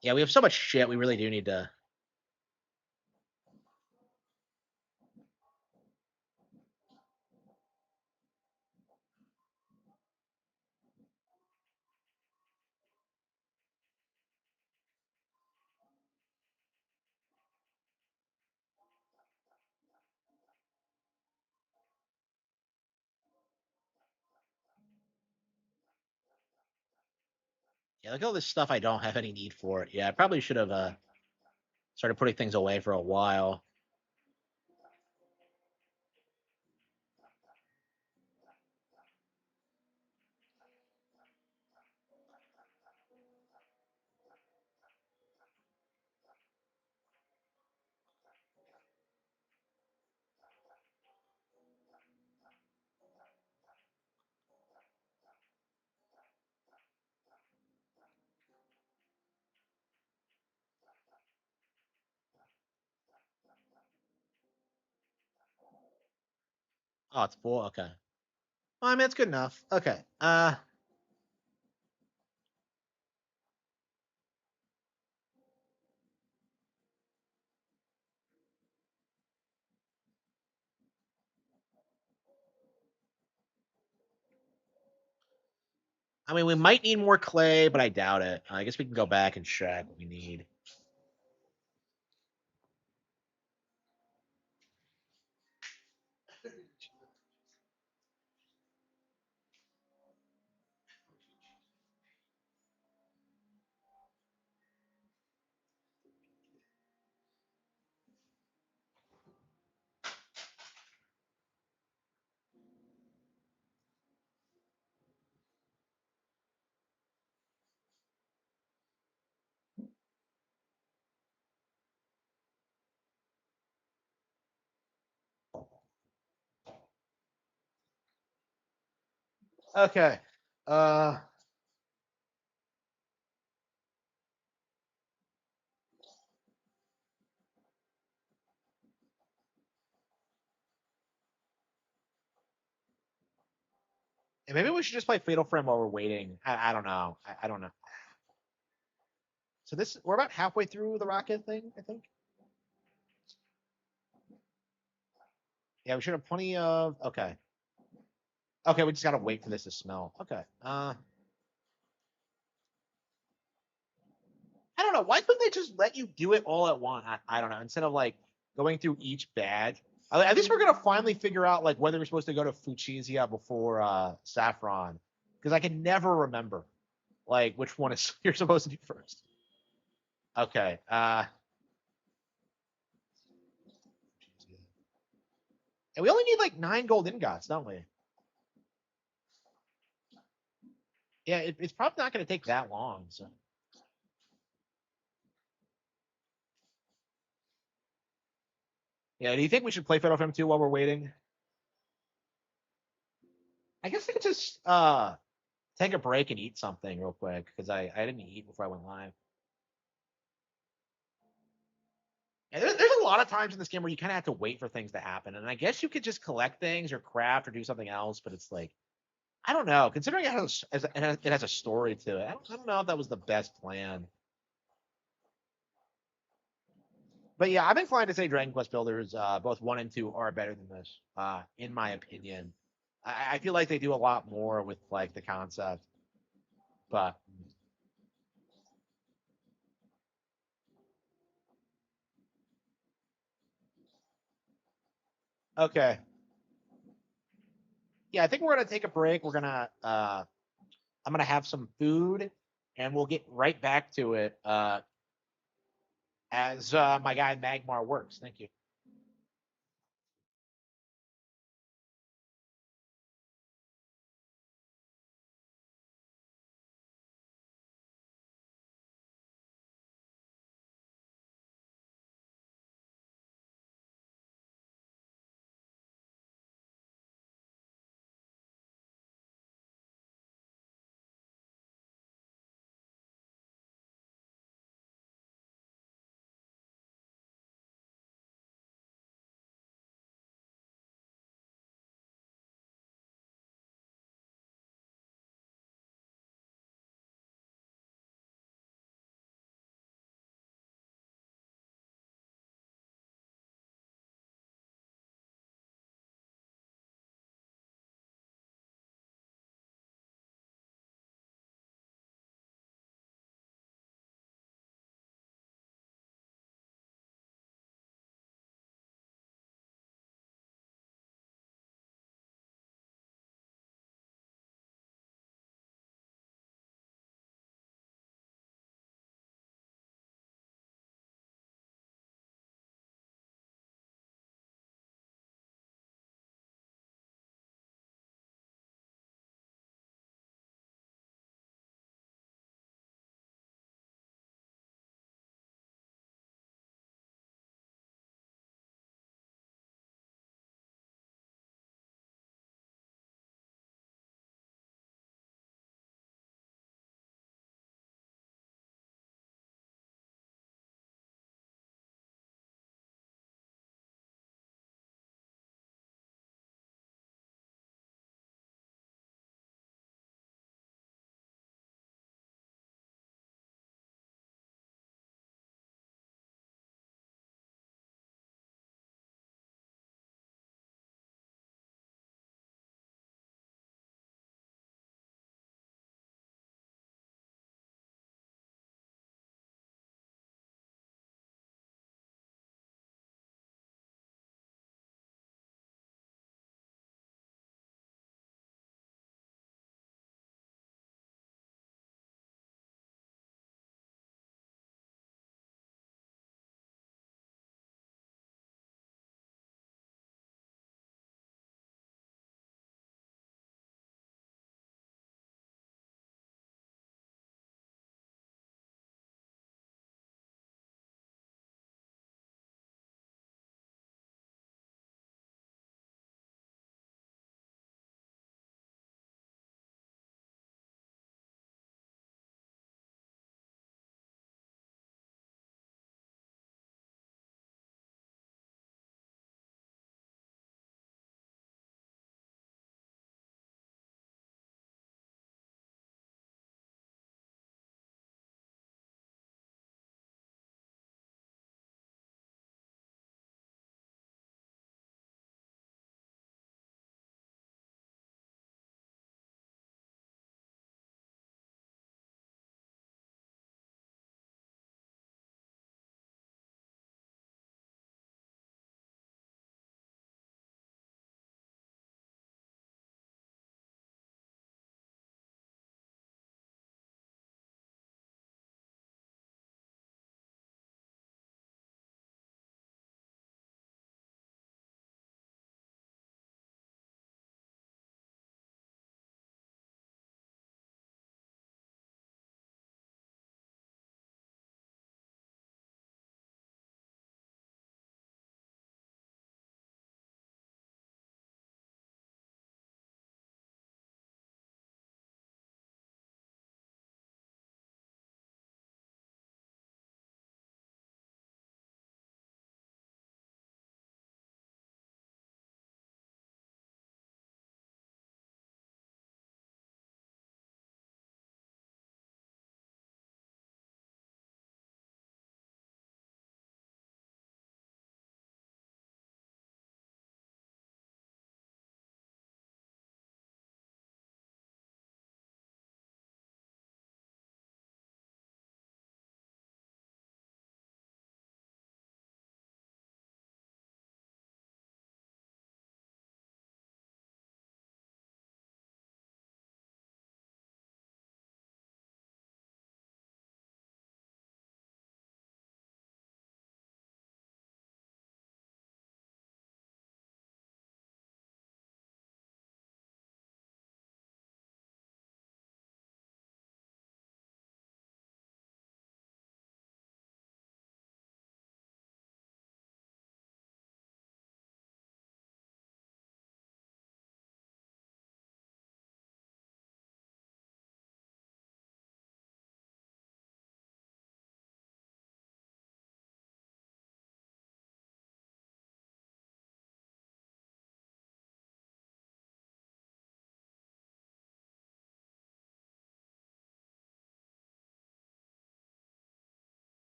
Yeah, we have so much shit. We really do need to. Yeah, look at all this stuff I don't have any need for. Yeah, I probably should have started putting things away for a while. Oh, it's full. Okay. Well, I mean, it's good enough. Okay. I mean, we might need more clay, but I doubt it. I guess we can go back and check what we need. Okay. Uh, and maybe we should just play Fatal Frame while we're waiting. I don't know. I don't know. So this we're about halfway through the rocket thing, I think. Yeah, we should have plenty of. Okay. Okay, we just gotta wait for this to smell. Okay. I don't know. Why couldn't they just let you do it all at once? I don't know. Instead of like going through each badge. At least we're gonna finally figure out like whether we're supposed to go to Fuchsia before Saffron, because I can never remember like which one is you're supposed to do first. Okay. And we only need like 9 gold ingots, don't we? Yeah, it's probably not going to take that long. So yeah, do you think we should play Fatal Frame 2 while we're waiting? I guess I could just take a break and eat something real quick because I didn't eat before I went live. And there's a lot of times in this game where you kind of have to wait for things to happen, and I guess you could just collect things or craft or do something else, but it's like I don't know. Considering it has a story to it, I don't know if that was the best plan. But yeah, I'm inclined to say Dragon Quest Builders, both 1 and 2, are better than this, in my opinion. I feel like they do a lot more with like the concept, but Okay. Yeah, I think we're gonna take a break. We're gonna I'm gonna have some food, and we'll get right back to it as my guy Magmar works. Thank you.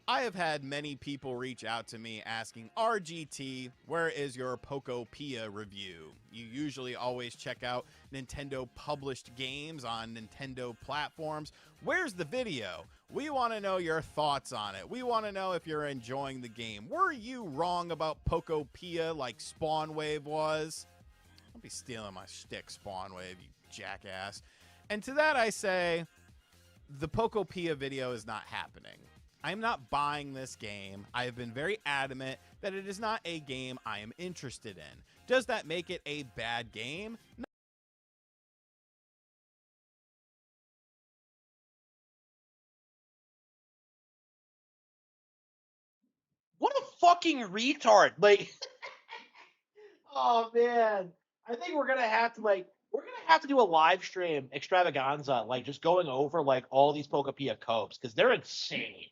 I have had many people reach out to me asking, RGT, where is your Pokopia review? You usually always check out Nintendo published games on Nintendo platforms. Where's the video? We want to know your thoughts on it. We want to know if you're enjoying the game. Were you wrong about Pokopia like Spawn Wave was? Don't be stealing my shtick, Spawn Wave, you jackass. And to that I say, the Pokopia video is not happening. I am not buying this game. I have been very adamant that it is not a game I am interested in. Does that make it a bad game? No. What a fucking retard! Like, oh man, I think we're gonna have to do a live stream extravaganza, like just going over like all these Pokopia copes because they're insane.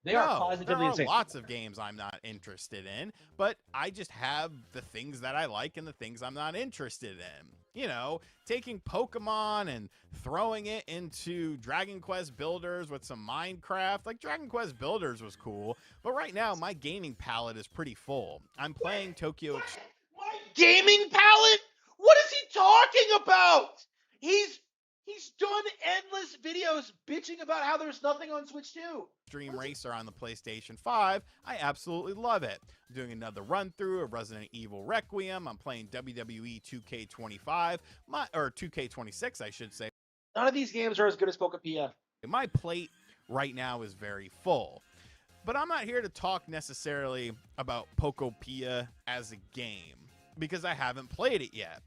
They are No, there positively are insane. lots of games I'm not interested in, but I just have the things that I like and the things I'm not interested in. You know, taking Pokemon and throwing it into Dragon Quest Builders with some Minecraft. Like, Dragon Quest Builders was cool, but right now my gaming palette is pretty full. I'm playing Tokyo My gaming palette? What is he talking about? He's done endless videos bitching about how there's nothing on Switch 2. Extreme Racer on the PlayStation 5. I absolutely love it. I'm doing another run through of Resident Evil Requiem. I'm playing WWE 2K25, or 2K26, I should say. None of these games are as good as Pokopia. My plate right now is very full. But I'm not here to talk necessarily about Pokopia as a game, because I haven't played it yet.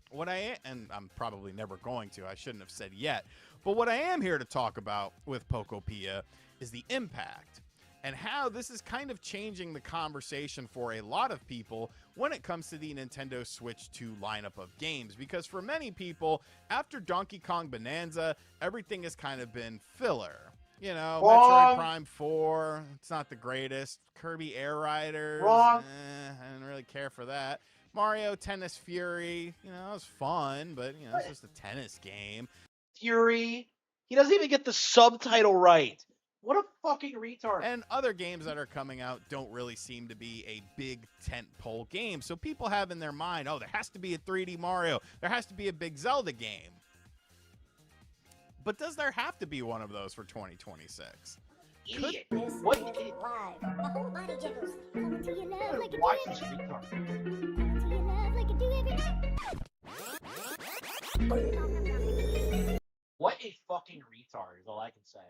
And I'm probably never going to, I shouldn't have said yet. But what I am here to talk about with Pokopia is the impact and how this is kind of changing the conversation for a lot of people when it comes to the Nintendo Switch 2 lineup of games. Because for many people, after Donkey Kong Bonanza, everything has kind of been filler. You know, Wrong. Metroid Prime 4, it's not the greatest. Kirby Air Riders, Wrong. I didn't really care for that. Mario Tennis Fury, you know, it was fun, but, you know, it's just a tennis game. Fury. He doesn't even get the subtitle right. What a fucking retard. And other games that are coming out don't really seem to be a big tentpole game. So people have in their mind, oh, there has to be a 3D Mario. There has to be a big Zelda game. But does there have to be one of those for 2026? Idiot. This What? is live. The whole body jiggles. Coming to your love like a Watch do this retard. Coming to your love like a do every What a fucking retard is all I can say.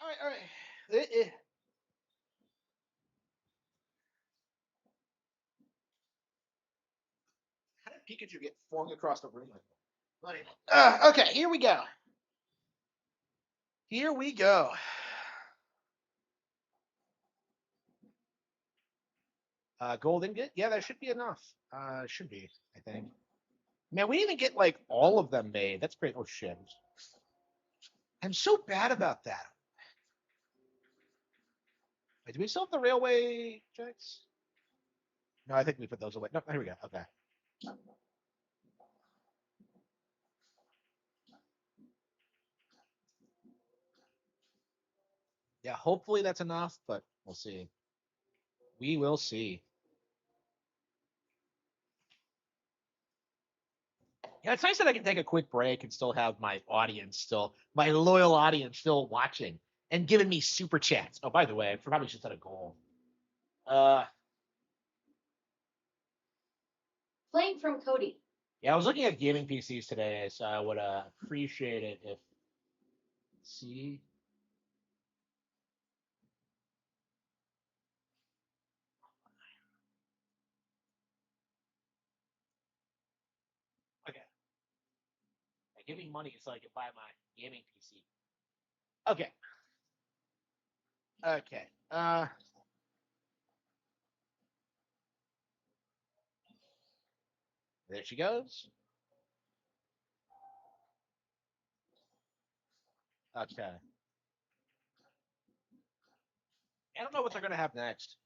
All right, all right. Eh. How did Pikachu get flung across the room? Okay, here we go. Here we go. Gold ingot? Yeah, that should be enough. Should be, I think. Man, we didn't even get like all of them made. That's great. Oh shit. I'm so bad about that. Wait, do we still have the railway checks? No, I think we put those away. No, here we go. Okay. Yeah, hopefully that's enough, but we'll see. We will see. Yeah, it's nice that I can take a quick break and still have my audience still, my loyal audience still watching and giving me super chats. Oh, by the way, I probably should set a goal. Playing from Cody. Yeah, I was looking at gaming PCs today, so I would appreciate it if. See. Okay. Give me money so I can buy my gaming PC. Okay. Okay. There she goes. Okay. I don't know what they're gonna have next.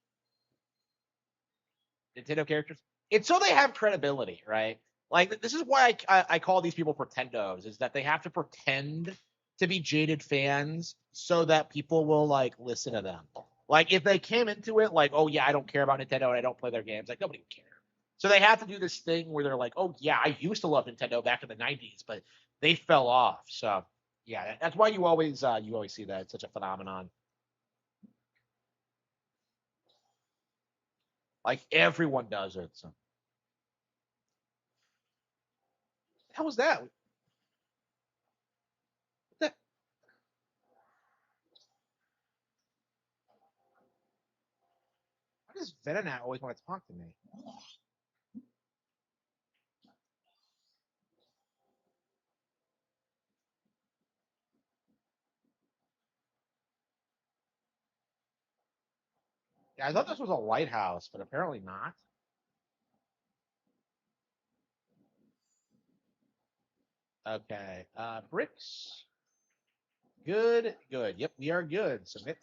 Nintendo characters. It's so they have credibility, right? Like this is why I call these people pretendos, is that they have to pretend to be jaded fans so that people will like listen to them. Like if they came into it like, oh yeah, I don't care about Nintendo and I don't play their games, like nobody would care. So they have to do this thing where they're like, oh yeah, I used to love Nintendo back in the '90s, but they fell off. So yeah, that's why you always see that. It's such a phenomenon. Like everyone does it. So how was that? What why does Venonat always want to talk to me? Yeah, I thought this was a lighthouse, but apparently not. Okay. Bricks. Good, good. Yep, we are good. Submit.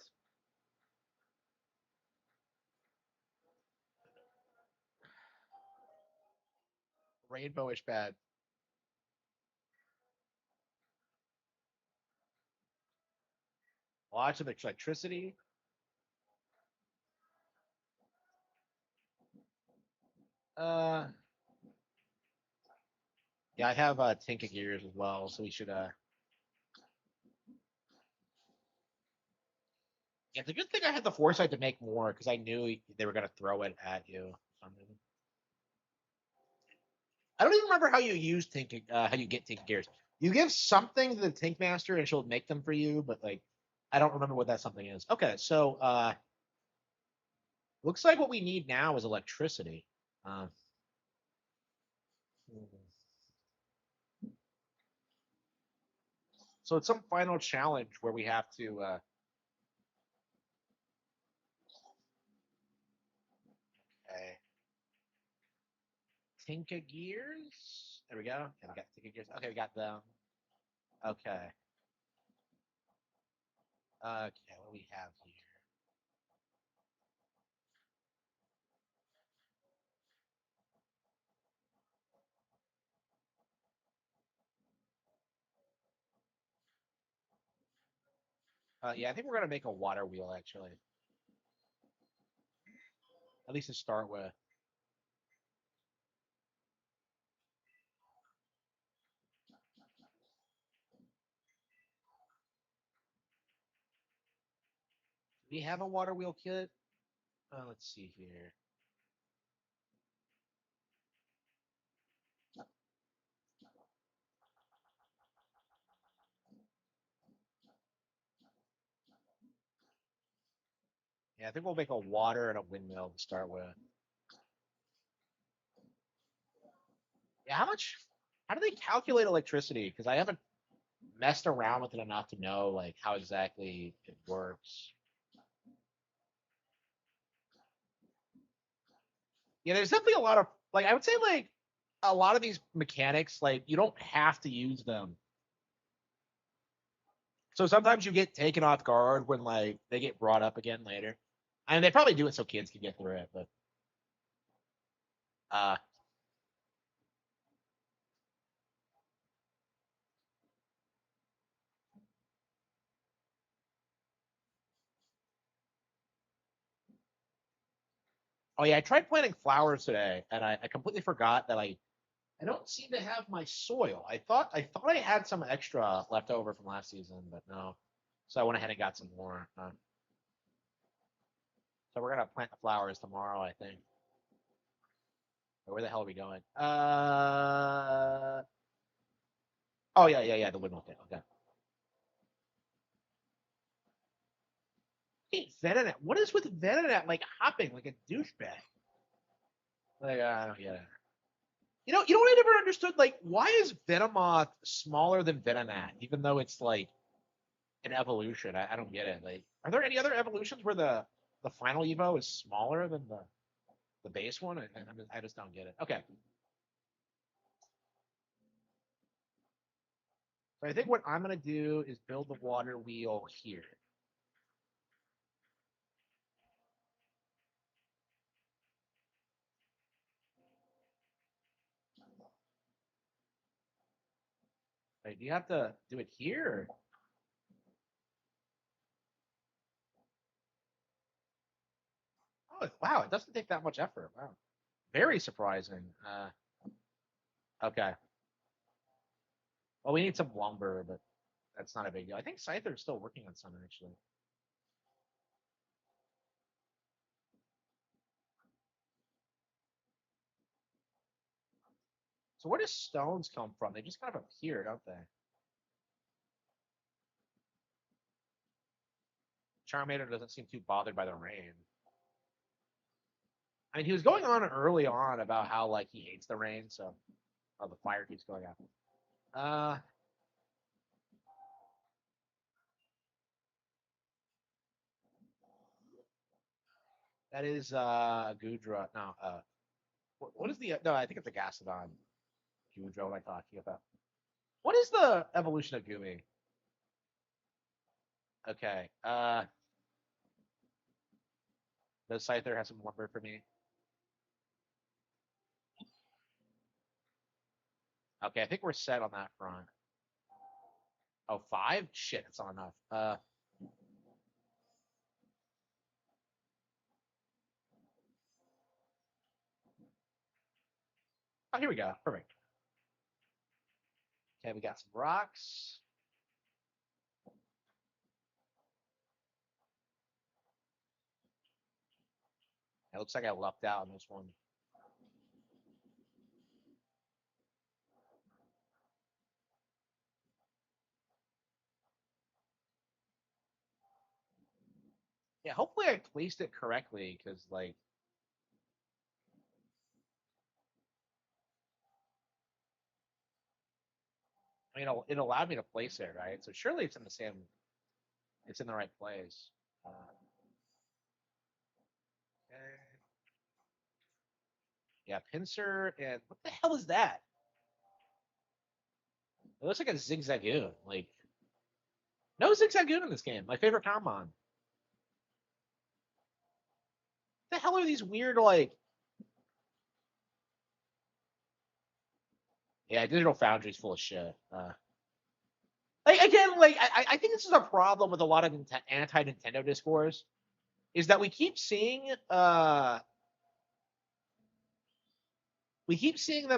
Rainbowish bad. Lots of electricity. Uh yeah, I have Tinka Gears as well, so we should yeah, it's a good thing I had the foresight to make more because I knew they were gonna throw it at you. I don't even remember how you use Tinka how you get Tinka Gears. You give something to the Tink Master and she'll make them for you, but like I don't remember what that something is. Okay, so looks like what we need now is electricity. Uh, so it's some final challenge where we have to. Okay. Tinka Gears. There we go. Okay, we got Tinka Gears. Okay, we got them. Okay. Okay, what do we have here? Yeah, I think we're gonna make a water wheel actually. At least to start with. Do we have a water wheel kit? Let's see here. Yeah, I think we'll make a water and a windmill to start with. Yeah, how do they calculate electricity? Because I haven't messed around with it enough to know like how exactly it works. Yeah, there's definitely a lot of like I would say like a lot of these mechanics, like you don't have to use them. So sometimes you get taken off guard when like they get brought up again later. I mean, they probably do it so kids can get through it, but uh oh yeah, I tried planting flowers today and I completely forgot that I don't seem to have my soil. I thought I had some extra left over from last season, but no. So I went ahead and got some more. So we're gonna plant the flowers tomorrow, I think. Where the hell are we going? Oh yeah, the windmill thing. Okay. Hey, Venonet. What is with Venonet like hopping like a douchebag? Like I don't get it. You know what I never understood? Like, why is Venomoth smaller than Venonat, even though it's like an evolution? I don't get it. Like, are there any other evolutions where the final Evo is smaller than the base one? I just don't get it. Okay. So I think what I'm gonna do is build the water wheel here. Wait, do you have to do it here? Oh, wow, it doesn't take that much effort. Wow. Very surprising. Okay. Well, we need some lumber, but that's not a big deal. I think Scyther's still working on some, actually. So where do stones come from? They just kind of appear, don't they? Charmander doesn't seem too bothered by the rain. I mean, he was going on early on about how, like, he hates the rain, so... Oh, the fire keeps going out. That is Gudra. No, what is the no? I think it's a Gastrodon. Gudra. What am I talking about? What is the evolution of Gumi? Okay. Does Scyther have some lumber for me? Okay, I think we're set on that front. Oh, 5? Shit, it's not enough. Oh, here we go. Perfect. Okay, we got some rocks. It looks like I lucked out on this one. Yeah, hopefully I placed it correctly, because, like... I mean, it allowed me to place it, right? So surely it's in the same... It's in the right place. Okay. Yeah, pincer, and... What the hell is that? It looks like a Zigzagoon. Like... No Zigzagoon in this game. My favorite Harman. What the hell are these weird, like... Yeah, Digital Foundry's full of shit. Like again, like I think this is a problem with a lot of anti-Nintendo discourse, is that we keep seeing them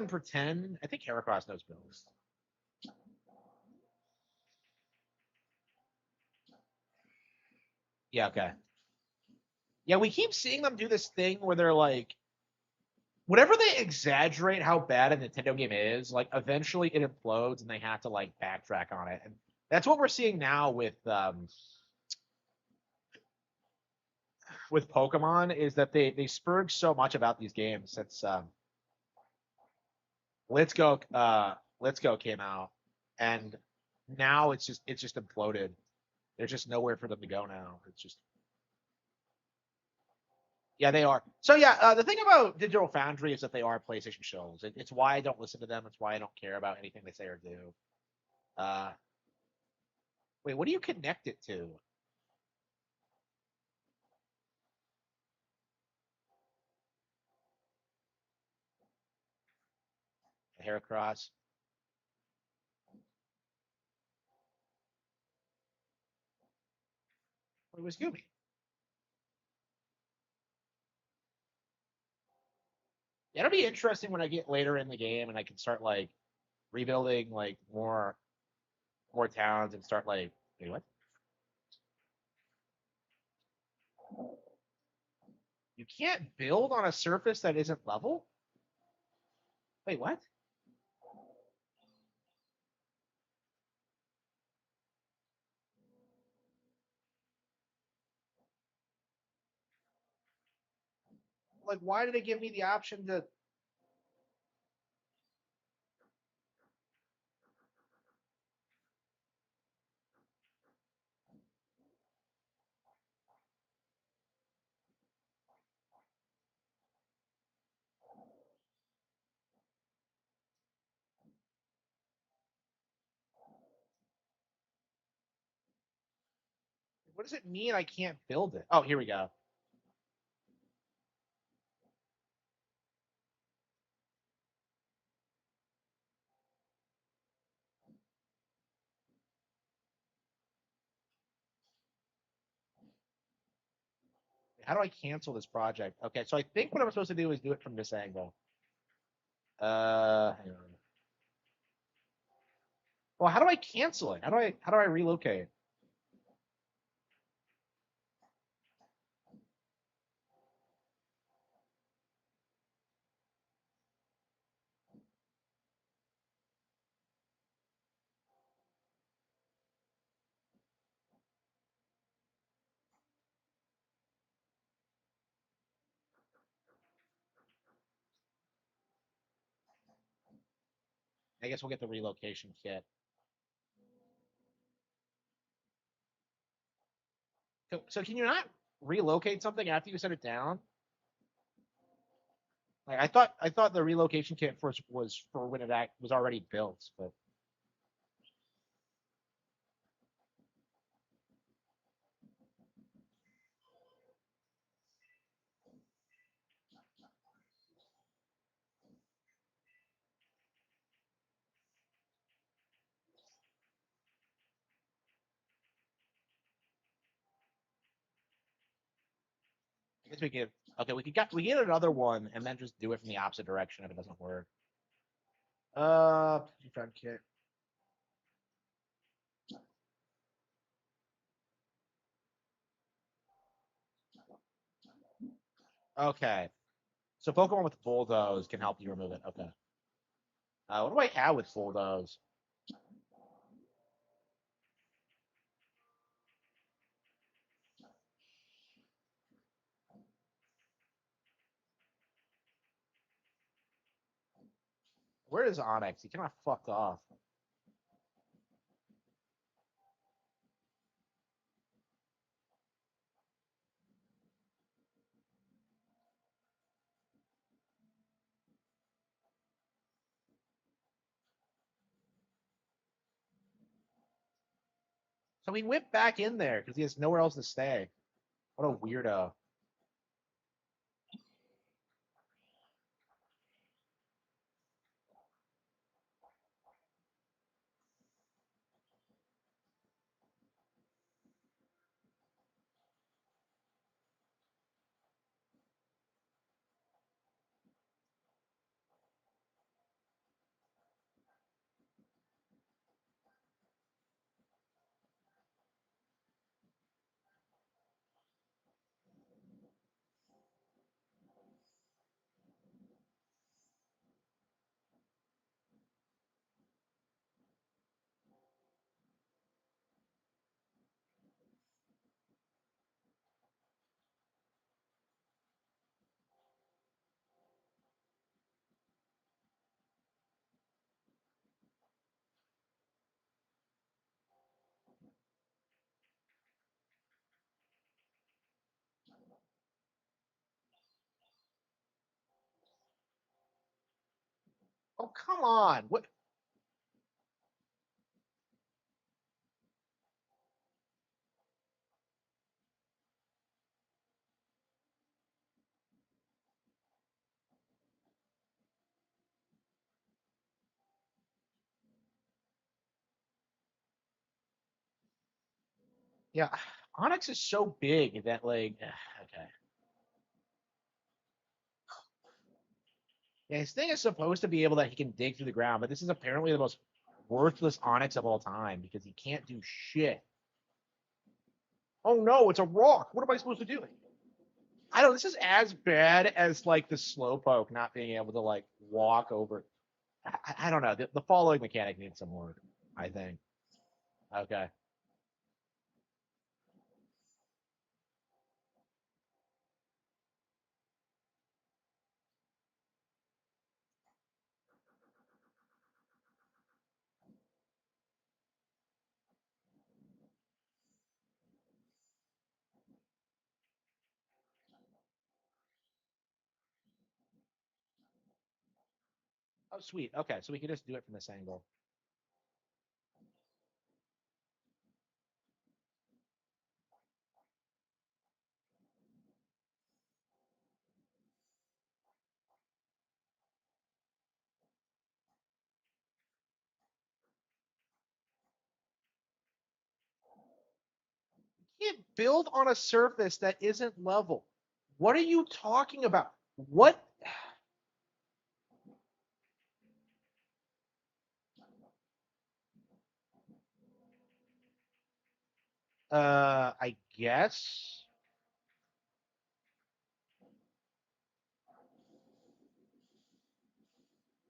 pretend. I think Heracross knows Bills. Yeah, okay. Yeah, we keep seeing them do this thing where they're like, whenever they exaggerate how bad a Nintendo game is, like eventually it implodes and they have to like backtrack on it. And that's what we're seeing now with with Pokemon is that they spurred so much about these games since Let's Go came out, and now it's just imploded. There's just nowhere for them to go now. It's just yeah, they are. So yeah, the thing about Digital Foundry is that they are PlayStation shows. It's why I don't listen to them. It's why I don't care about anything they say or do. Uh, wait, what do you connect it to? Heracross. It was Gumi. It'll be interesting when I get later in the game and I can start like rebuilding like more towns and start like wait what? You can't build on a surface that isn't level? Wait, what? Like why did it give me the option to what does it mean I can't build it? Oh, here we go. How do I cancel this project? Okay, so I think what I'm supposed to do is do it from this angle. Hang on. Well, how do I cancel it? How do I relocate? I guess we'll get the relocation kit. So can you not relocate something after you set it down? Like I thought the relocation kit was for when was already built, but I guess we could. Okay, we get another one and then just do it from the opposite direction if it doesn't work. Friend kit. Okay, so Pokemon with Bulldoze can help you remove it. Okay. What do I have with Bulldoze? Where is Onyx? He kind of fucked off. So he went back in there because he has nowhere else to stay. What a weirdo. come on. What? Yeah, Onyx is so big that like, okay. Yeah, his thing is supposed to be able that he can dig through the ground, but this is apparently the most worthless Onyx of all time because he can't do shit. Oh no, it's a rock. What am I supposed to do? I don't. This is as bad as like the Slowpoke not being able to like walk over. I don't know. The following mechanic needs some work, I think. Okay. Oh, sweet. Okay, so we can just do it from this angle. You can't build on a surface that isn't level. What are you talking about? What? I guess.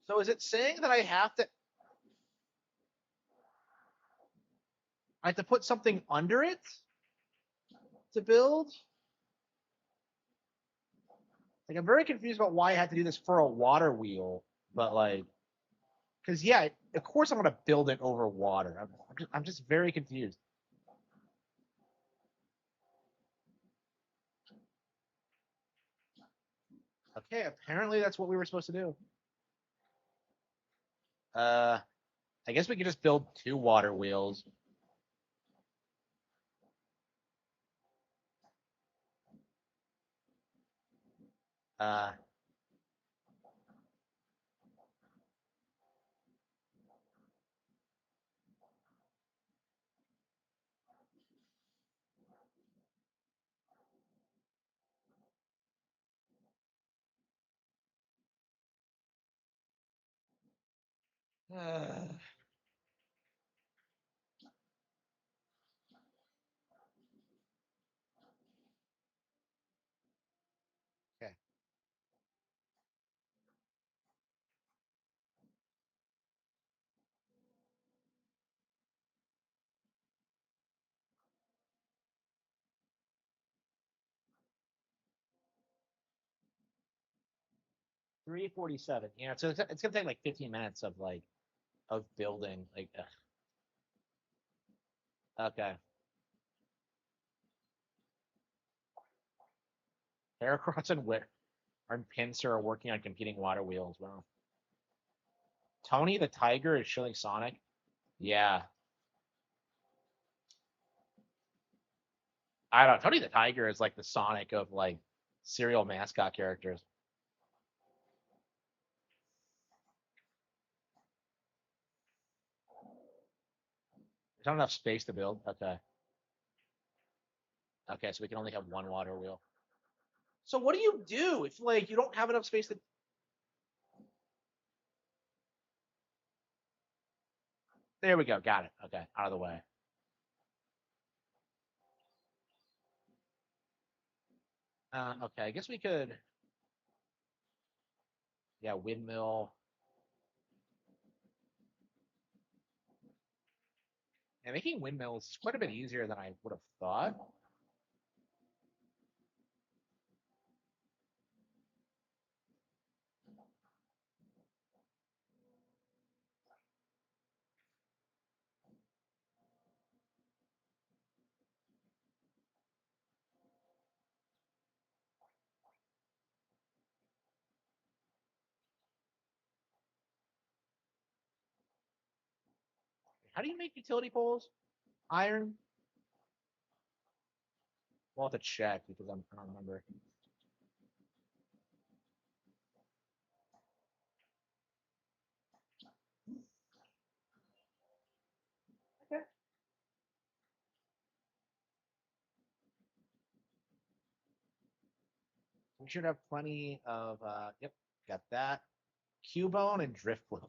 So is it saying that I have to put something under it to build? Like I'm very confused about why I had to do this for a water wheel, but like, because yeah, of course I'm gonna build it over water. I'm just very confused. Okay, apparently that's what we were supposed to do. Uh, I guess we could just build two water wheels. Uh, okay. 347. Yeah, so it's gonna take like 15 minutes of like of building. Like, okay. Heracross and Pinsir are working on competing water wheels. Wow. Tony the Tiger is shilling Sonic. Yeah. I don't know. Tony the Tiger is like the Sonic of like serial mascot characters. There's not enough space to build. Okay. Okay, so we can only have one water wheel. So what do you do if like you don't have enough space to? There we go. Got it. Okay, out of the way. Okay, I guess we could. Yeah, windmill. And making windmills is quite a bit easier than I would have thought. How do you make utility poles? Iron? We'll have to check because I don't remember. Okay. We should have plenty of, yep, got that. Cubone and Driftwood.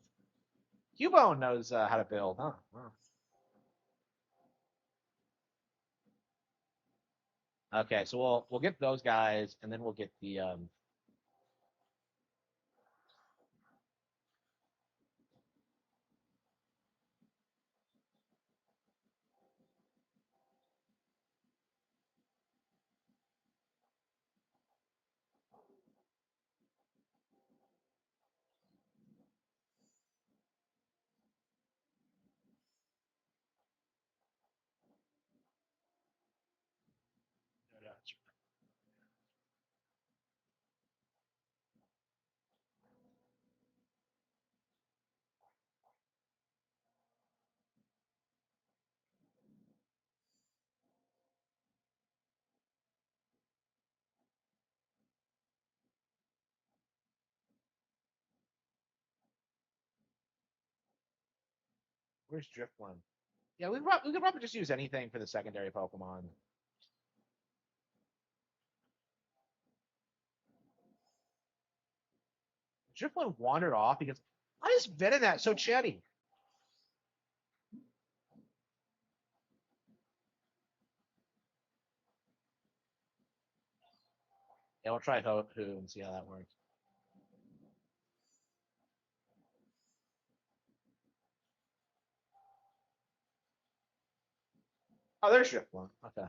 Cubone knows how to build, huh? Wow. Okay, so we'll get those guys, and then we'll get the where's Driftwood? Yeah, we could probably just use anything for the secondary Pokemon. Driftwood wandered off because why is Venonat so chatty? Yeah, we'll try Who and see how that works. Oh, there's Driftwood. Okay.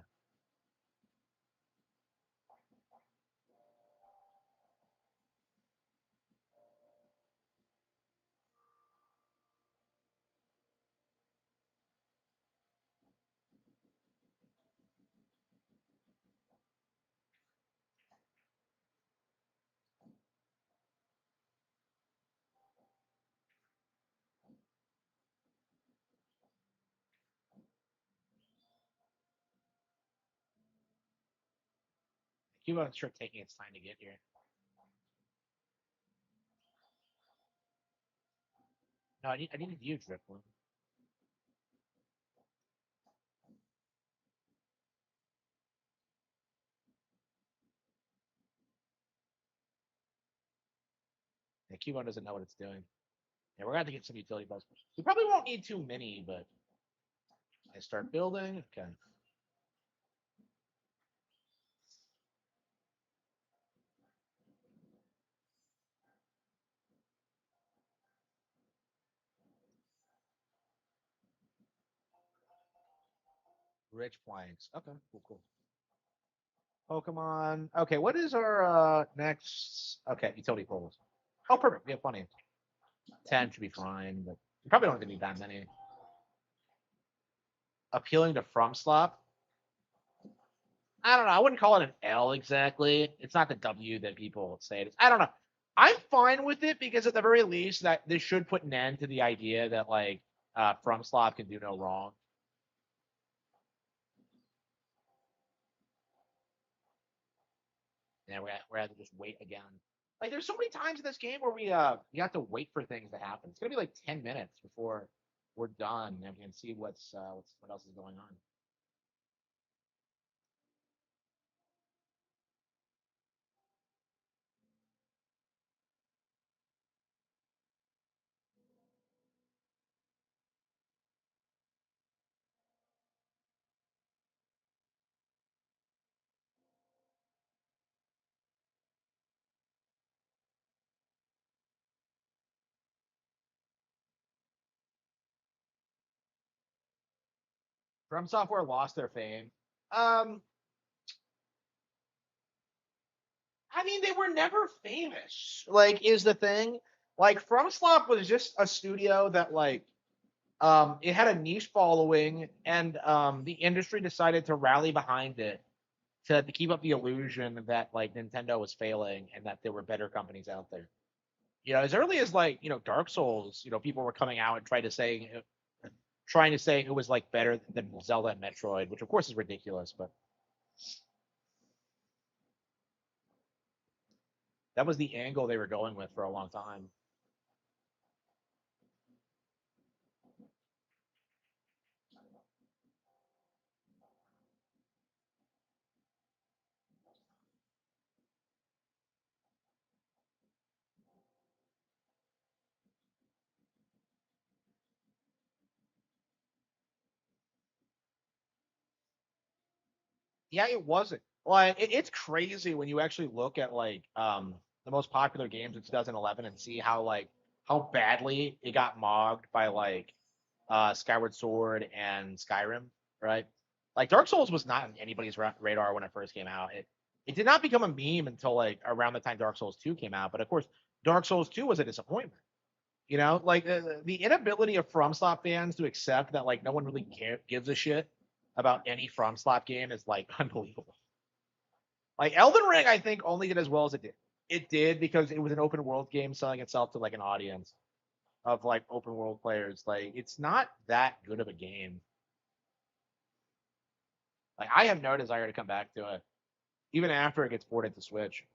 Cubone's sure taking its time to get here. No, I need to use Driftwood. Yeah, Cubone doesn't know what it's doing. Yeah, we're gonna have to get some utility bells. We probably won't need too many, but I start building. Okay. Rich planks. Okay, cool. Pokemon. Okay, what is our next? Okay, utility poles. Oh, perfect. We have plenty. 10 should be fine, but we probably don't even need that many. Appealing to From Slop. I don't know. I wouldn't call it an L exactly. It's not the W that people say it is. I don't know. I'm fine with it because at the very least that this should put an end to the idea that like From Slop can do no wrong. Yeah, we're gonna have to just wait again. Like there's so many times in this game where we have to wait for things to happen. It's gonna be like 10 minutes before we're done and we can see what else is going on. From Software lost their fame. Um, I mean, they were never famous. Like, is the thing. Like, FromSlop was just a studio that like it had a niche following, and the industry decided to rally behind it to keep up the illusion that like Nintendo was failing and that there were better companies out there. As early as like Dark Souls, people were coming out and trying to say who was like better than Zelda and Metroid, which of course is ridiculous, but that was the angle they were going with for a long time. Yeah, it wasn't. Like it's crazy when you actually look at like the most popular games in 2011 and see how badly it got mogged by like Skyward Sword and Skyrim, right? Like Dark Souls was not on anybody's radar when it first came out. It did not become a meme until like around the time Dark Souls 2 came out, but of course Dark Souls 2 was a disappointment. You know, like the inability of FromSoft fans to accept that like no one really gives a shit about any FromSoft game is like unbelievable. Like Elden Ring, I think only did as well as it did. It did because it was an open world game selling itself to like an audience of like open world players. Like it's not that good of a game. Like I have no desire to come back to it, even after it gets ported to Switch.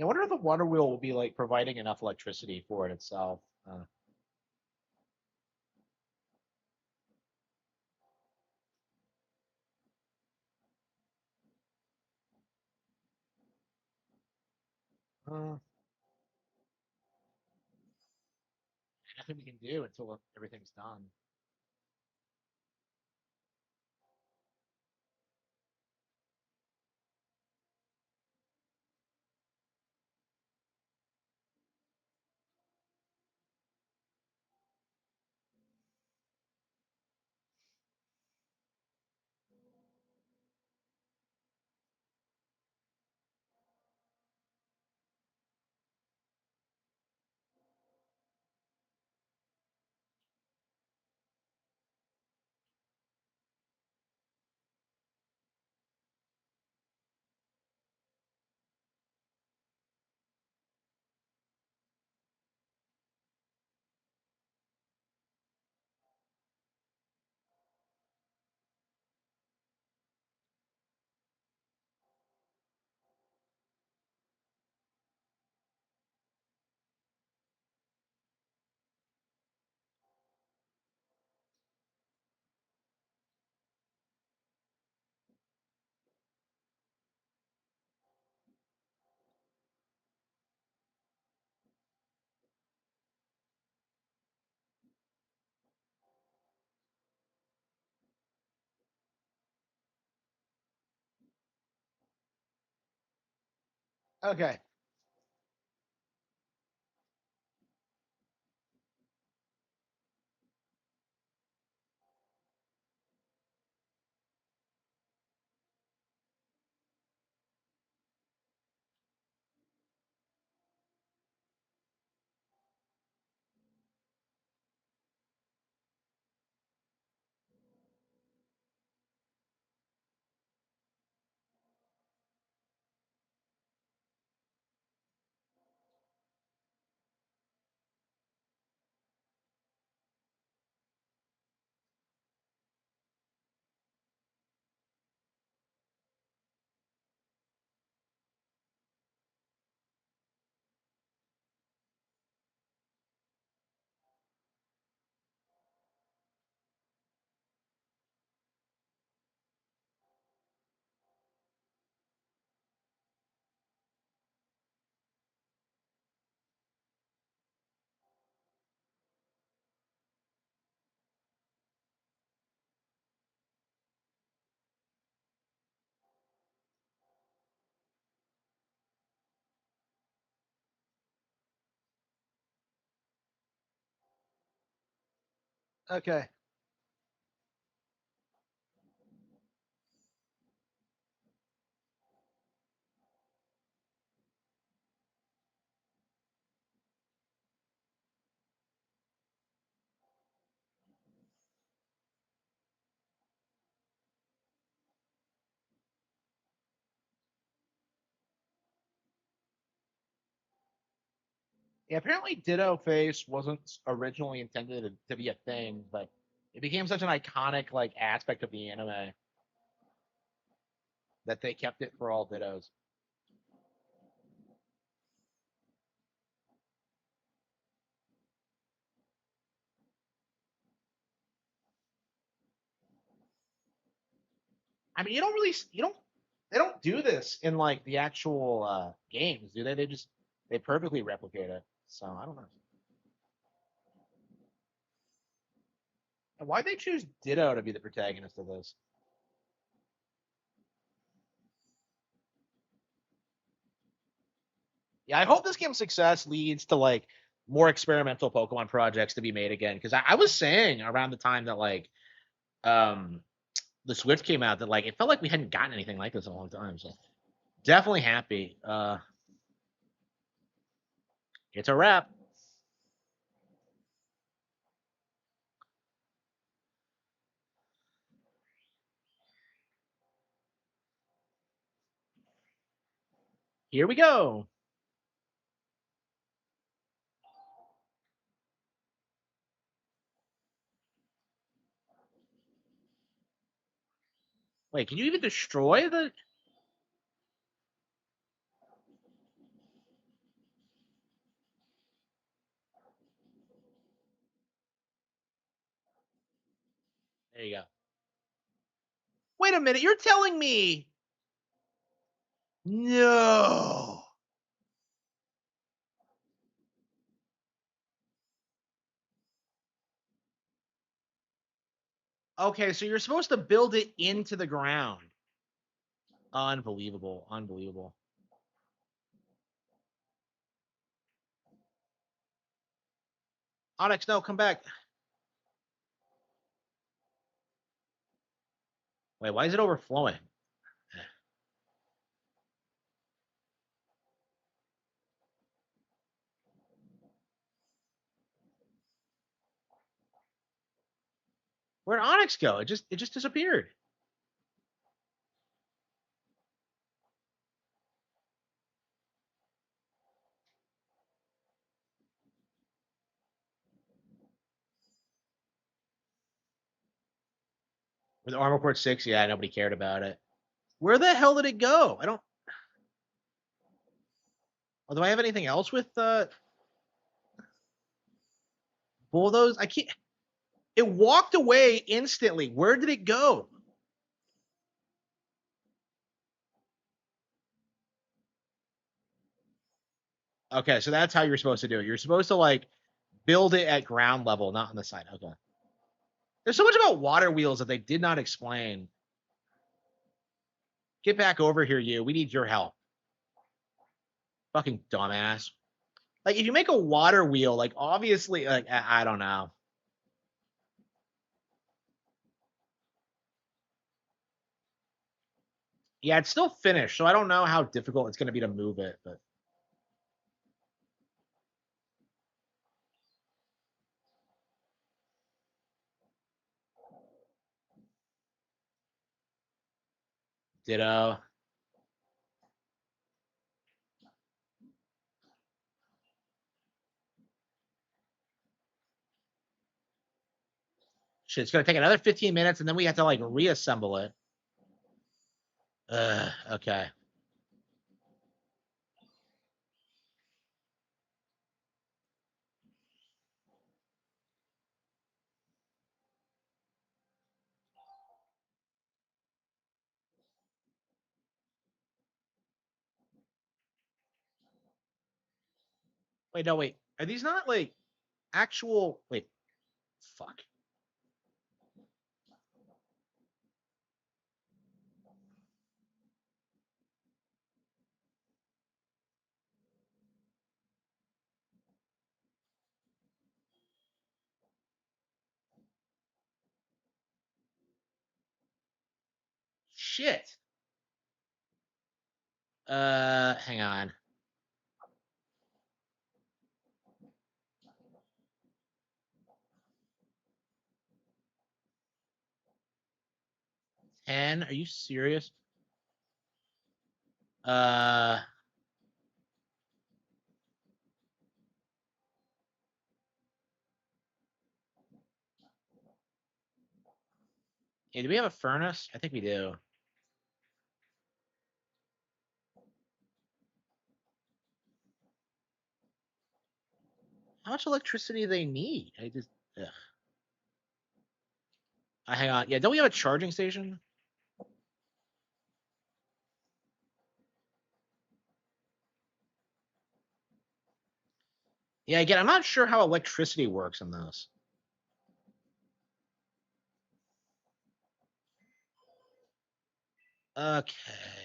I wonder if the Wonder Wheel will be like providing enough electricity for it itself. Uh, Nothing we can do until everything's done. Okay. Okay. Yeah, apparently Ditto Face wasn't originally intended to be a thing, but it became such an iconic like aspect of the anime that they kept it for all Dittos. I mean, they don't do this in like the actual games, do they? They perfectly replicate it. So I don't know. And why'd they choose Ditto to be the protagonist of this? Yeah, I hope this game's success leads to like more experimental Pokemon projects to be made again. Because I was saying around the time that like um the Switch came out that like it felt like we hadn't gotten anything like this in a long time. So definitely happy. It's a wrap. Here we go. Wait, can you even destroy the? There you go. Wait a minute, you're telling me no. Okay, so you're supposed to build it into the ground. Unbelievable. Unbelievable. Onyx, no, come back. Wait, why is it overflowing? Where'd Onyx go? It just disappeared. With Armor Core 6, yeah, nobody cared about it. Where the hell did it go? I don't. Oh, do I have anything else with Bulldoze? I can't. It walked away instantly. Where did it go? Okay, so that's how you're supposed to do it. You're supposed to like build it at ground level, not on the side. Okay. There's so much about water wheels that they did not explain. Get back over here, you. We need your help. Fucking dumbass. Like, if you make a water wheel, like, obviously, like, I don't know. Yeah, it's still finished, so I don't know how difficult it's going to be to move it, but ditto. Shit, it's going to take another 15 minutes, and then we have to, like, reassemble it. Okay. Wait, no, wait. Are these not, like, actual. Wait. Fuck. shit. Hang on. Are you serious? Uh, yeah, do we have a furnace? I think we do. How much electricity do they need? I just, ugh. Hang on. Yeah, don't we have a charging station? Yeah, again, I'm not sure how electricity works in this. Okay.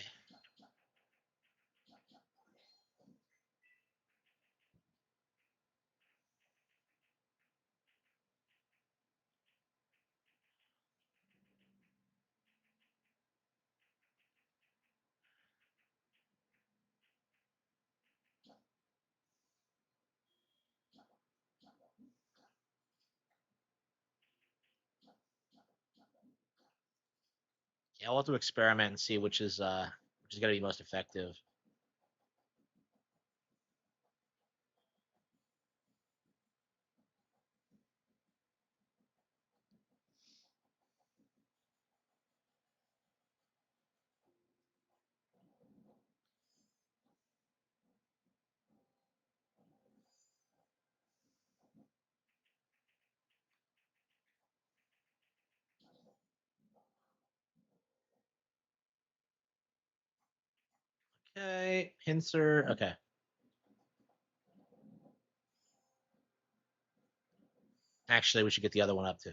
Yeah, we'll have to experiment and see which is gonna be most effective. Okay, pincer. Okay. Actually, we should get the other one up too.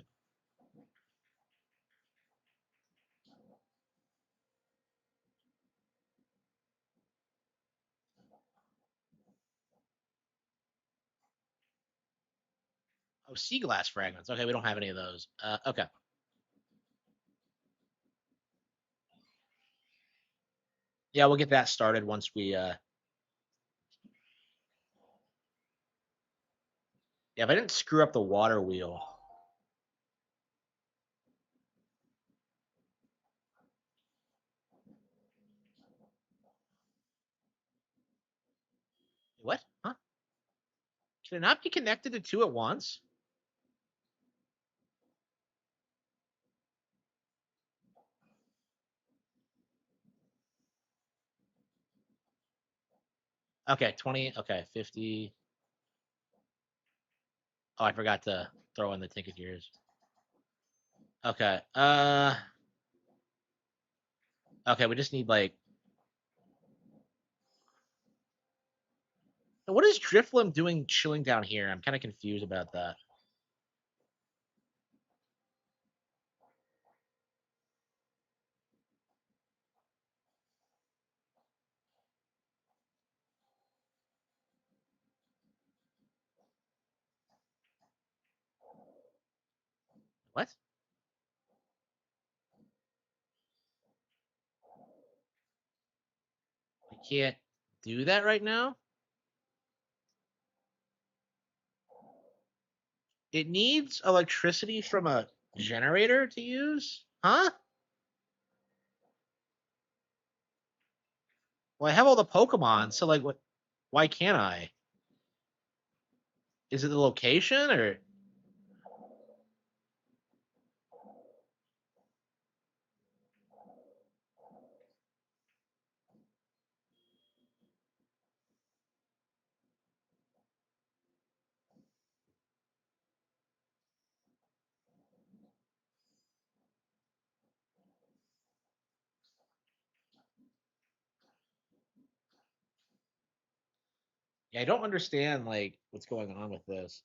Oh, sea glass fragments. Okay, we don't have any of those. Okay. Yeah, we'll get that started once we. Yeah, if I didn't screw up the water wheel. What? Huh? Can it not be connected to two at once? Okay, 20. Okay, 50. Oh, I forgot to throw in the ticket gears. Okay. Okay, we just need like. What is Driflim doing chilling down here? I'm kind of confused about that. What? I can't do that right now? It needs electricity from a generator to use? Huh? Well, I have all the Pokemon, so like what why can't I? Is it the location or yeah, I don't understand like what's going on with this.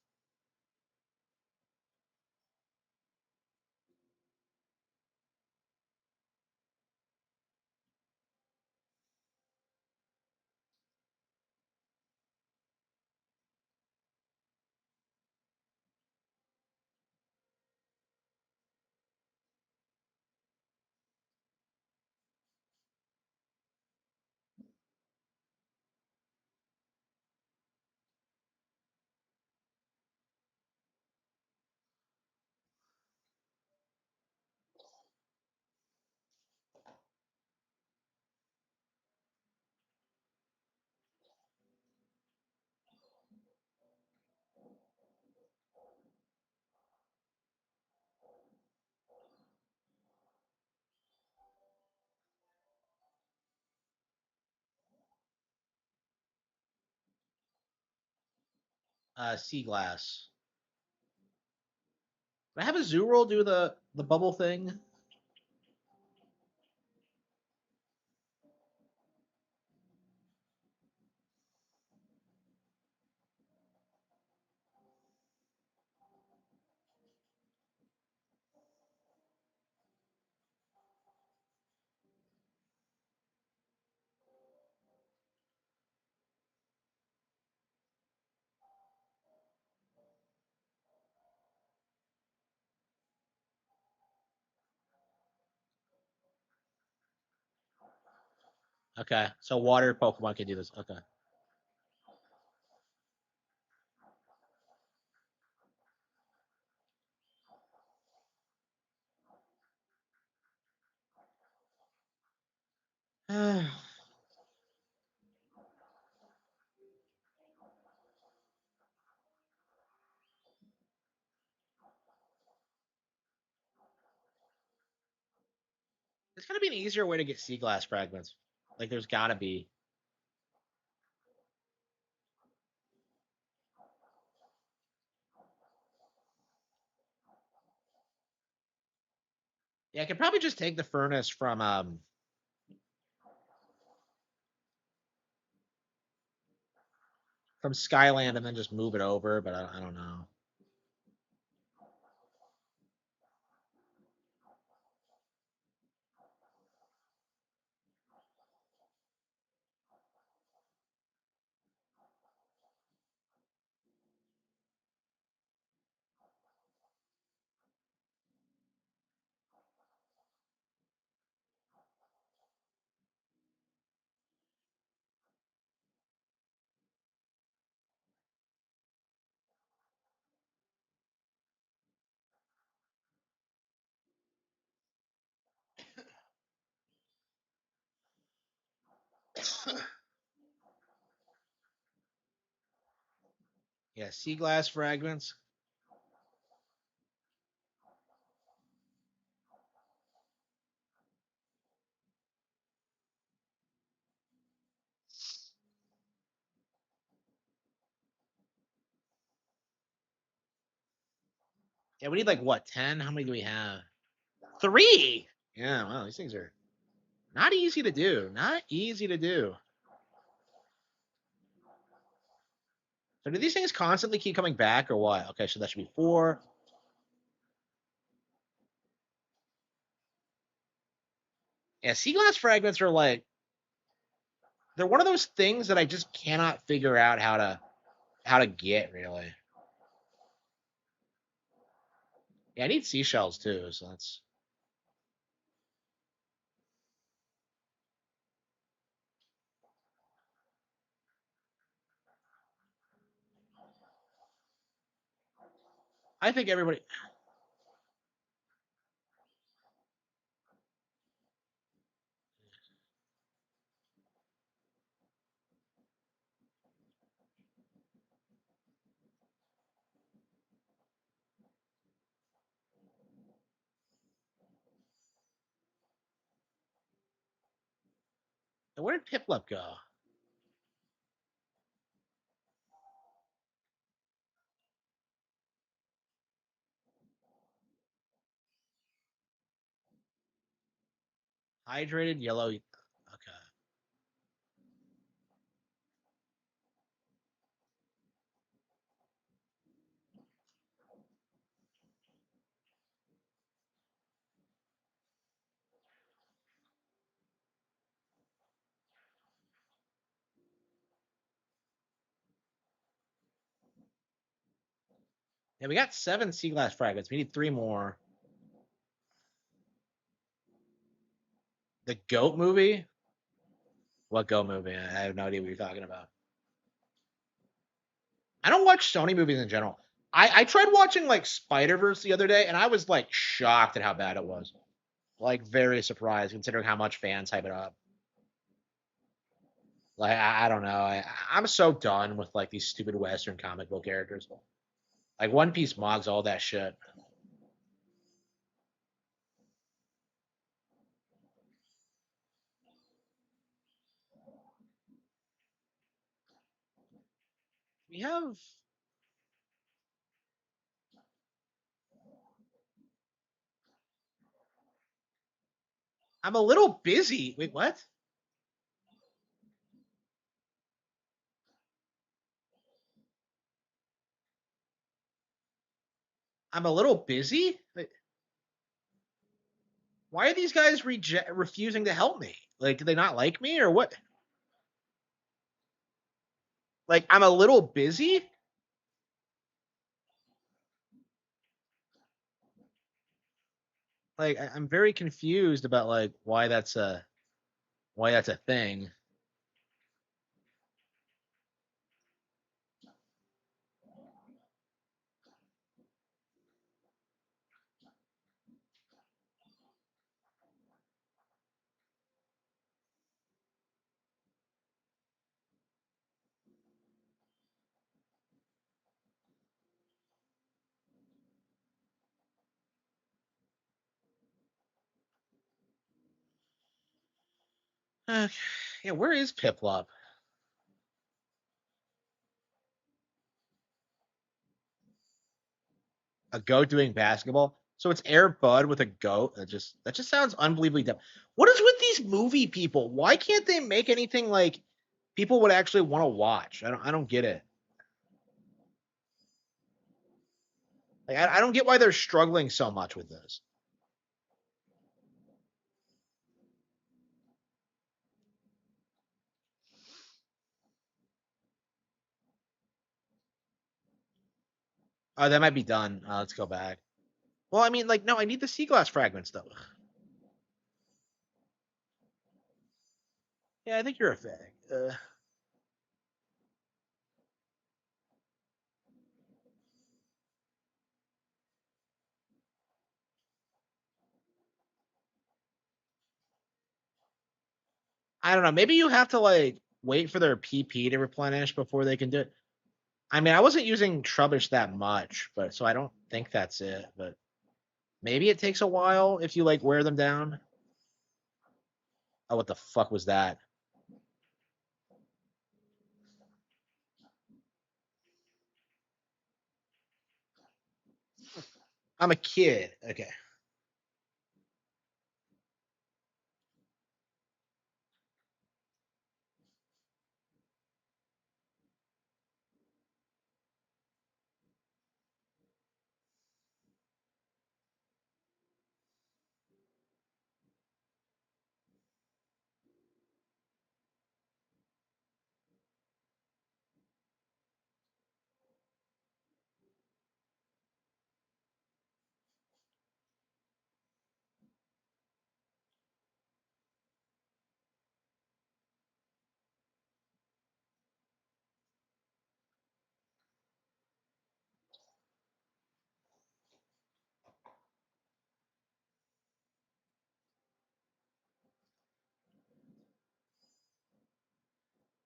Sea glass. Can I have a zoo roll do the bubble thing? Okay, so water Pokemon can do this. Okay. There's gotta be an easier way to get sea glass fragments. Like there's gotta be. Yeah, I could probably just take the furnace from Skyland and then just move it over, but I don't know. Yeah, sea glass fragments. Yeah, we need like what, 10? How many do we have? 3. Yeah, wow, these things are not easy to do. Not easy to do. So do these things constantly keep coming back or what? Okay, so that should be 4. Yeah, sea glass fragments are like they're one of those things that I just cannot figure out how to get really. Yeah, I need seashells too, so that's I think everybody where did Piplup go? Hydrated yellow. Okay. Yeah, we got 7 sea glass fragments. We need 3 more. The goat movie? What goat movie? I have no idea what you're talking about. I don't watch Sony movies in general. I tried watching like Spider Verse the other day, and I was like shocked at how bad it was. Like very surprised considering how much fans hype it up. Like I don't know. I'm so done with like these stupid Western comic book characters. Like One Piece mogs all that shit. We have I'm a little busy. Wait, what? I'm a little busy? Why are these guys refusing to help me? Like, do they not like me or what? Like, I'm a little busy? Like, I'm very confused about like why that's a thing. Yeah, where is Piplup? A goat doing basketball? So it's Air Bud with a goat? That just sounds unbelievably dumb. What is with these movie people? Why can't they make anything like people would actually want to watch? I don't get it. Like I don't get why they're struggling so much with this. Oh, that might be done. Let's go back. Well, I mean, like, no, I need the sea glass fragments though. Yeah, I think you're a fag. I don't know. Maybe you have to like wait for their PP to replenish before they can do it. I mean, I wasn't using Trubbish that much, but so I don't think that's it. But maybe it takes a while if you like wear them down. Oh, what the fuck was that? I'm a kid. Okay.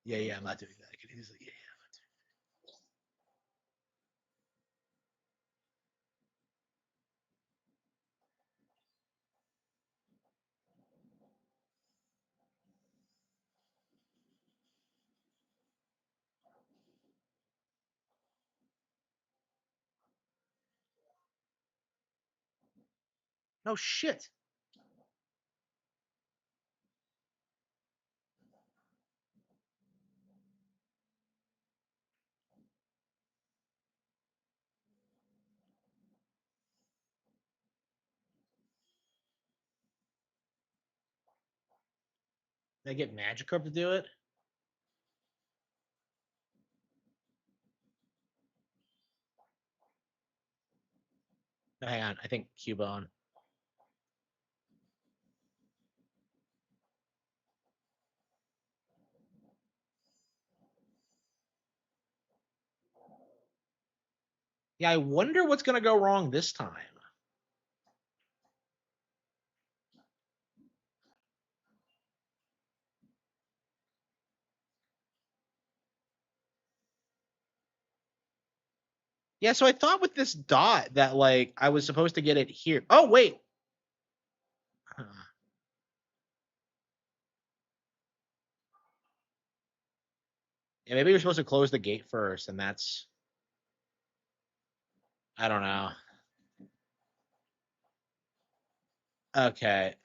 Yeah, yeah, I'm not doing that. I could easily. Yeah, yeah. No shit. Did I get Magikarp to do it? No, hang on. I think Cubone. Yeah, I wonder what's gonna go wrong this time. Yeah, so I thought with this dot that like I was supposed to get it here. Oh wait. Yeah, maybe you're supposed to close the gate first, and that's I don't know. Okay.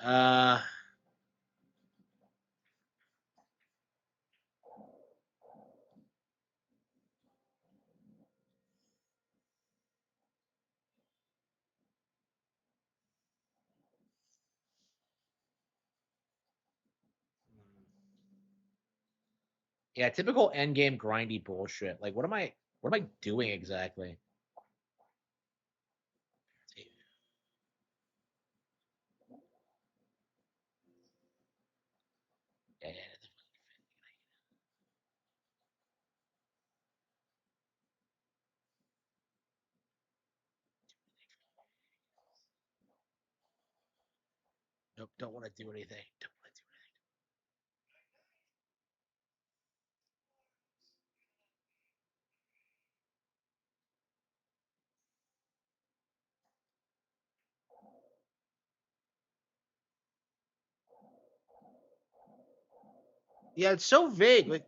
Yeah, typical end game grindy bullshit. Like, what am I doing exactly? Yeah, nope, don't want to do anything. Don't want to do anything. Yeah, it's so vague. Like,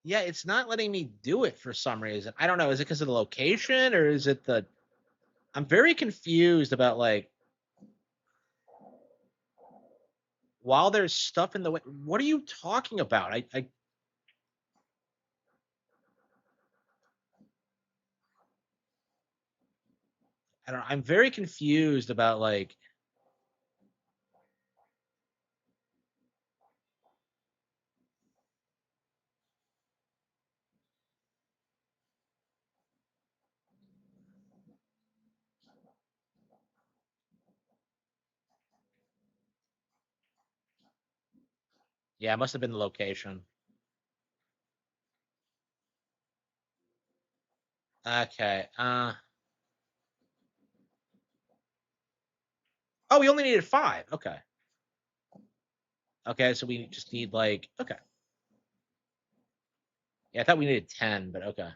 yeah, it's not letting me do it for some reason. I don't know. Is it because of the location or is it the? I'm very confused about like while there's stuff in the way. What are you talking about? I don't know. I'm very confused about like. Yeah, it must have been the location. Okay. Oh, we only needed 5. Okay. Okay, so we just need like. Okay. Yeah, I thought we needed 10, but okay.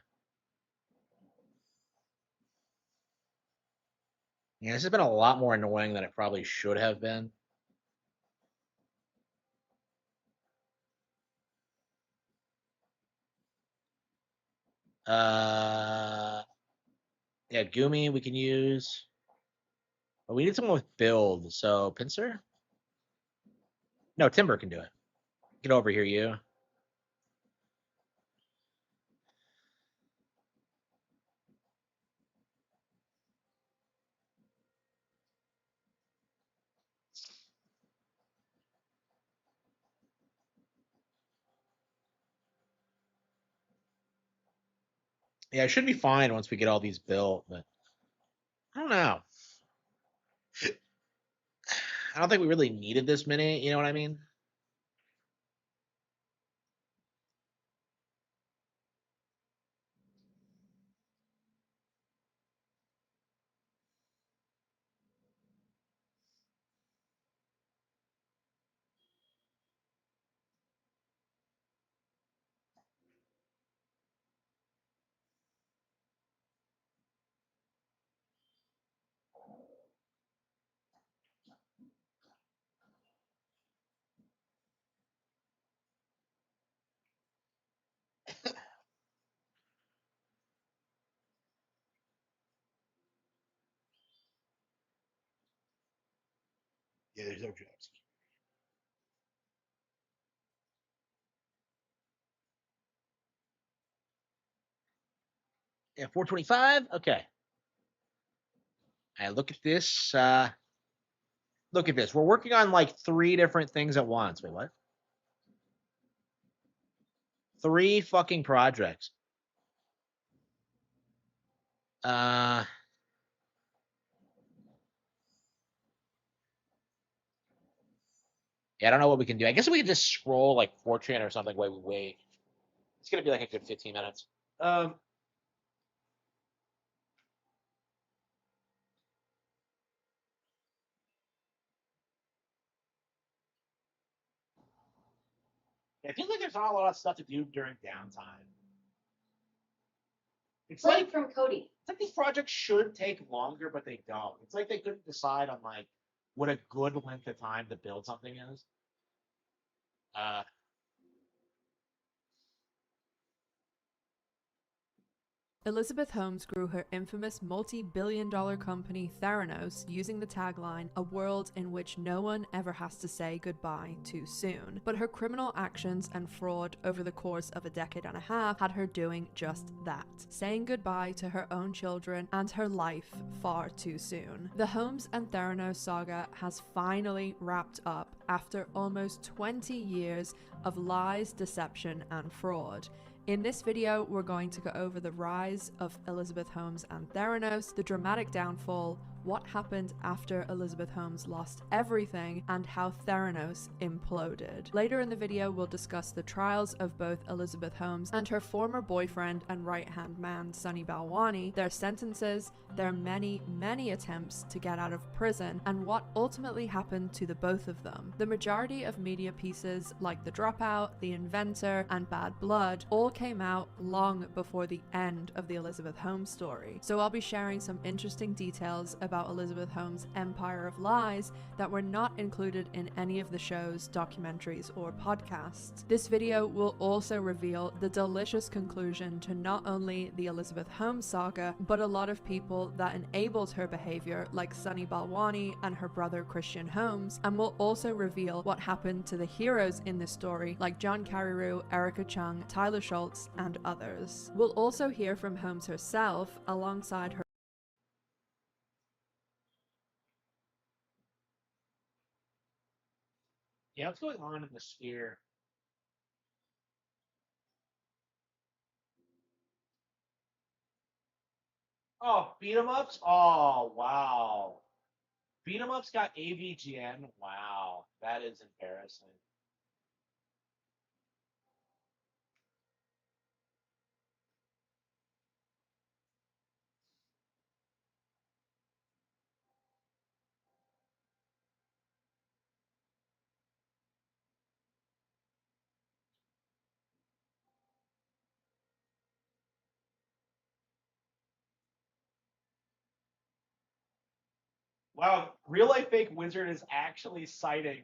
Yeah, this has been a lot more annoying than it probably should have been. Uh, yeah, Gumi we can use. But we need someone with build. So Pincer? No, Timber can do it. Get over here, you. Yeah, it should be fine once we get all these built, but I don't know. I don't think we really needed this many. You know what I mean? Yeah, there's no jobs. Yeah, 425. Okay. And look at this. Look at this. We're working on like 3 different things at once. Wait, what? 3 fucking projects. Uh, yeah, I don't know what we can do. I guess we could just scroll like 4chan or something while we wait. It's gonna be like a good 15 minutes. Um, I feel like there's not a lot of stuff to do during downtime. It's like from Cody. it's like these projects should take longer, but they don't. It's like they couldn't decide on like what a good length of time to build something is. Uh, Elizabeth Holmes grew her infamous multi-billion-dollar company Theranos using the tagline, "A world in which no one ever has to say goodbye too soon." But her criminal actions and fraud over the course of a decade and a half had her doing just that, saying goodbye to her own children and her life far too soon. The Holmes and Theranos saga has finally wrapped up after almost 20 years of lies, deception, and fraud. In this video, we're going to go over the rise of Elizabeth Holmes and Theranos, the dramatic downfall, what happened after Elizabeth Holmes lost everything, and how Theranos imploded. Later in the video, we'll discuss the trials of both Elizabeth Holmes and her former boyfriend and right-hand man, Sunny Balwani, their sentences, their many, many attempts to get out of prison, and what ultimately happened to the both of them. The majority of media pieces like The Dropout, The Inventor, and Bad Blood all came out long before the end of the Elizabeth Holmes story. So I'll be sharing some interesting details about Elizabeth Holmes' empire of lies that were not included in any of the show's documentaries or podcasts. This video will also reveal the delicious conclusion to not only the Elizabeth Holmes saga, but a lot of people that enabled her behavior, like Sunny Balwani and her brother Christian Holmes, and will also reveal what happened to the heroes in this story, like John Carreyrou, Erica Chung, Tyler Schultz, and others. We'll also hear from Holmes herself alongside her. Yeah, what's going on in the sphere? Oh, beat 'em ups? Oh, wow. Beat 'em ups got AVGN? Wow, that is embarrassing. Wow, real life fake wizard is actually citing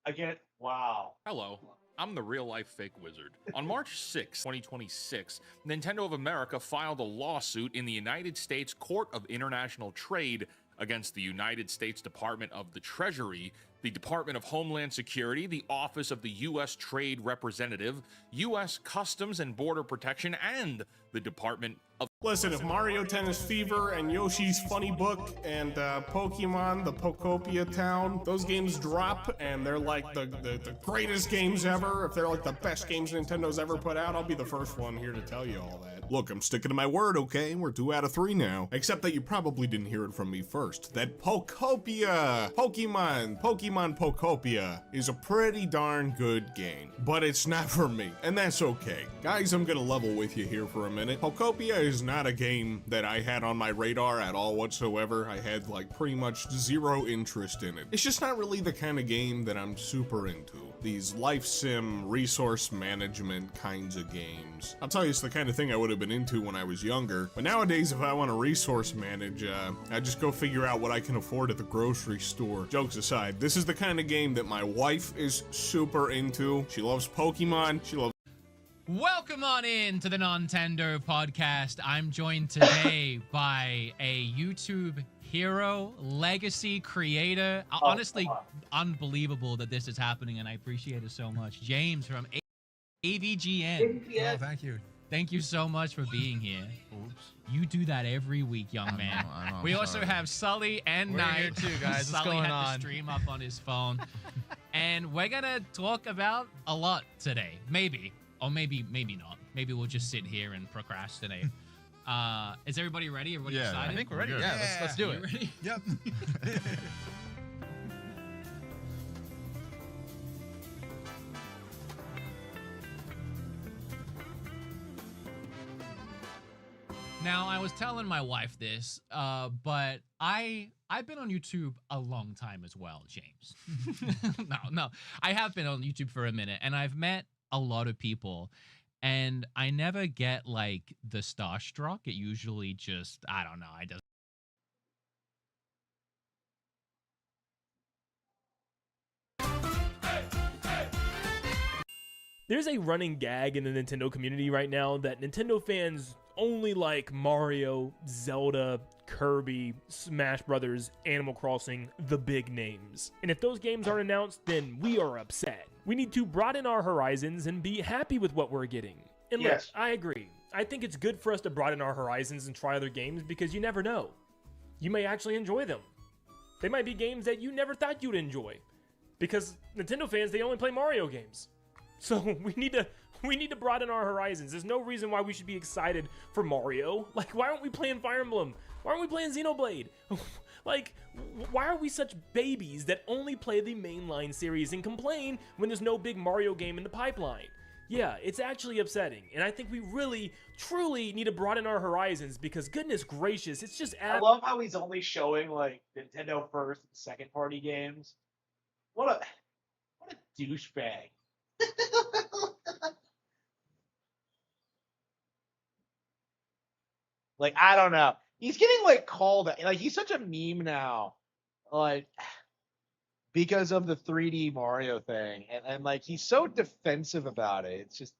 again. Wow. Hello, I'm the real life fake wizard. On March 6, 2026, Nintendo of America filed a lawsuit in the United States Court of International Trade against the United States Department of the Treasury, the Department of Homeland Security, the Office of the U.S. Trade Representative, U.S. Customs and Border Protection, and the Department of... Listen, if Mario Tennis Fever and Yoshi's Funny Book and Pokemon, the Pokopia Town, those games drop and they're like the greatest games ever, if they're like the best games Nintendo's ever put out, I'll be the first one here to tell you all that. Look, I'm sticking to my word, okay? We're 2 out of 3 now. Except that you probably didn't hear it from me first. That Pokopia, Pokemon Pokopia is a pretty darn good game. But it's not for me, and that's okay. Guys, I'm gonna level with you here for a minute. Pokopia is not a game that I had on my radar at all whatsoever. I had like pretty much 0 interest in it. It's just not really the kind of game that I'm super into. These life sim, resource management kinds of games. I'll tell you, it's the kind of thing I would have been into when I was younger. But nowadays, if I want to resource manage, I just go figure out what I can afford at the grocery store. Jokes aside, this is the kind of game that my wife is super into. She loves Pokemon. She loves... Welcome on in to the Nintendo podcast. I'm joined today by a YouTube hero, legacy creator. Honestly, unbelievable that this is happening, and I appreciate it so much. James from AVGN. Oh, thank you. Thank you so much for being here. Oops. You do that every week, young man. I know, we I'm also sorry. have Sully and We're Knight. here too, guys. What's Sully going had on? the stream up on his phone. And we're gonna talk about a lot today. Maybe. Or maybe not. Maybe we'll just sit here and procrastinate. Is everybody ready? Everybody excited? I think we're ready. Good. Yeah, let's do You it. ready? Yep. Now, I was telling my wife this, but I've been on YouTube a long time as well, James. No, I have been on YouTube for a minute, and I've met a lot of people, and I never get like the starstruck. It usually just, I don't know, I just. There's a running gag in the Nintendo community right now that Nintendo fans only like Mario, Zelda, Kirby, Smash Brothers, Animal Crossing, the big names. And if those games aren't announced, then we are upset. We need to broaden our horizons and be happy with what we're getting. And look, Yes. I agree. I think it's good for us to broaden our horizons and try other games because you never know. You may actually enjoy them. They might be games that you never thought you'd enjoy. Because Nintendo fans, they only play Mario games. So we need to broaden our horizons. There's no reason why we should be excited for Mario. Like, why aren't we playing Fire Emblem? Why aren't we playing Xenoblade? Like, why are we such babies that only play the mainline series and complain when there's no big Mario game in the pipeline? Yeah, it's actually upsetting, and I think we really, truly need to broaden our horizons because goodness gracious, it's just... I love how he's only showing like Nintendo first and second party games. What a douchebag. Like, I don't know. He's getting like called like he's such a meme now. Like because of the 3D Mario thing. And like he's so defensive about it. It's just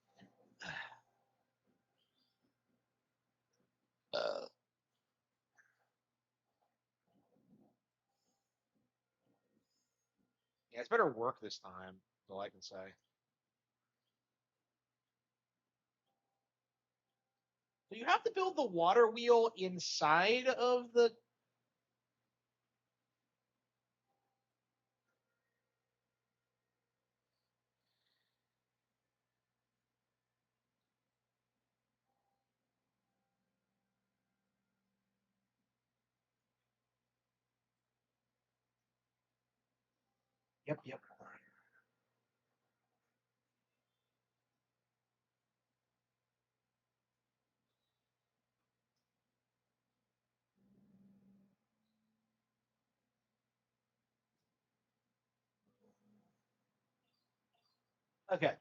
yeah, it's better work this time, that's all I can say. So you have to build the water wheel inside of the. Yep. Okay.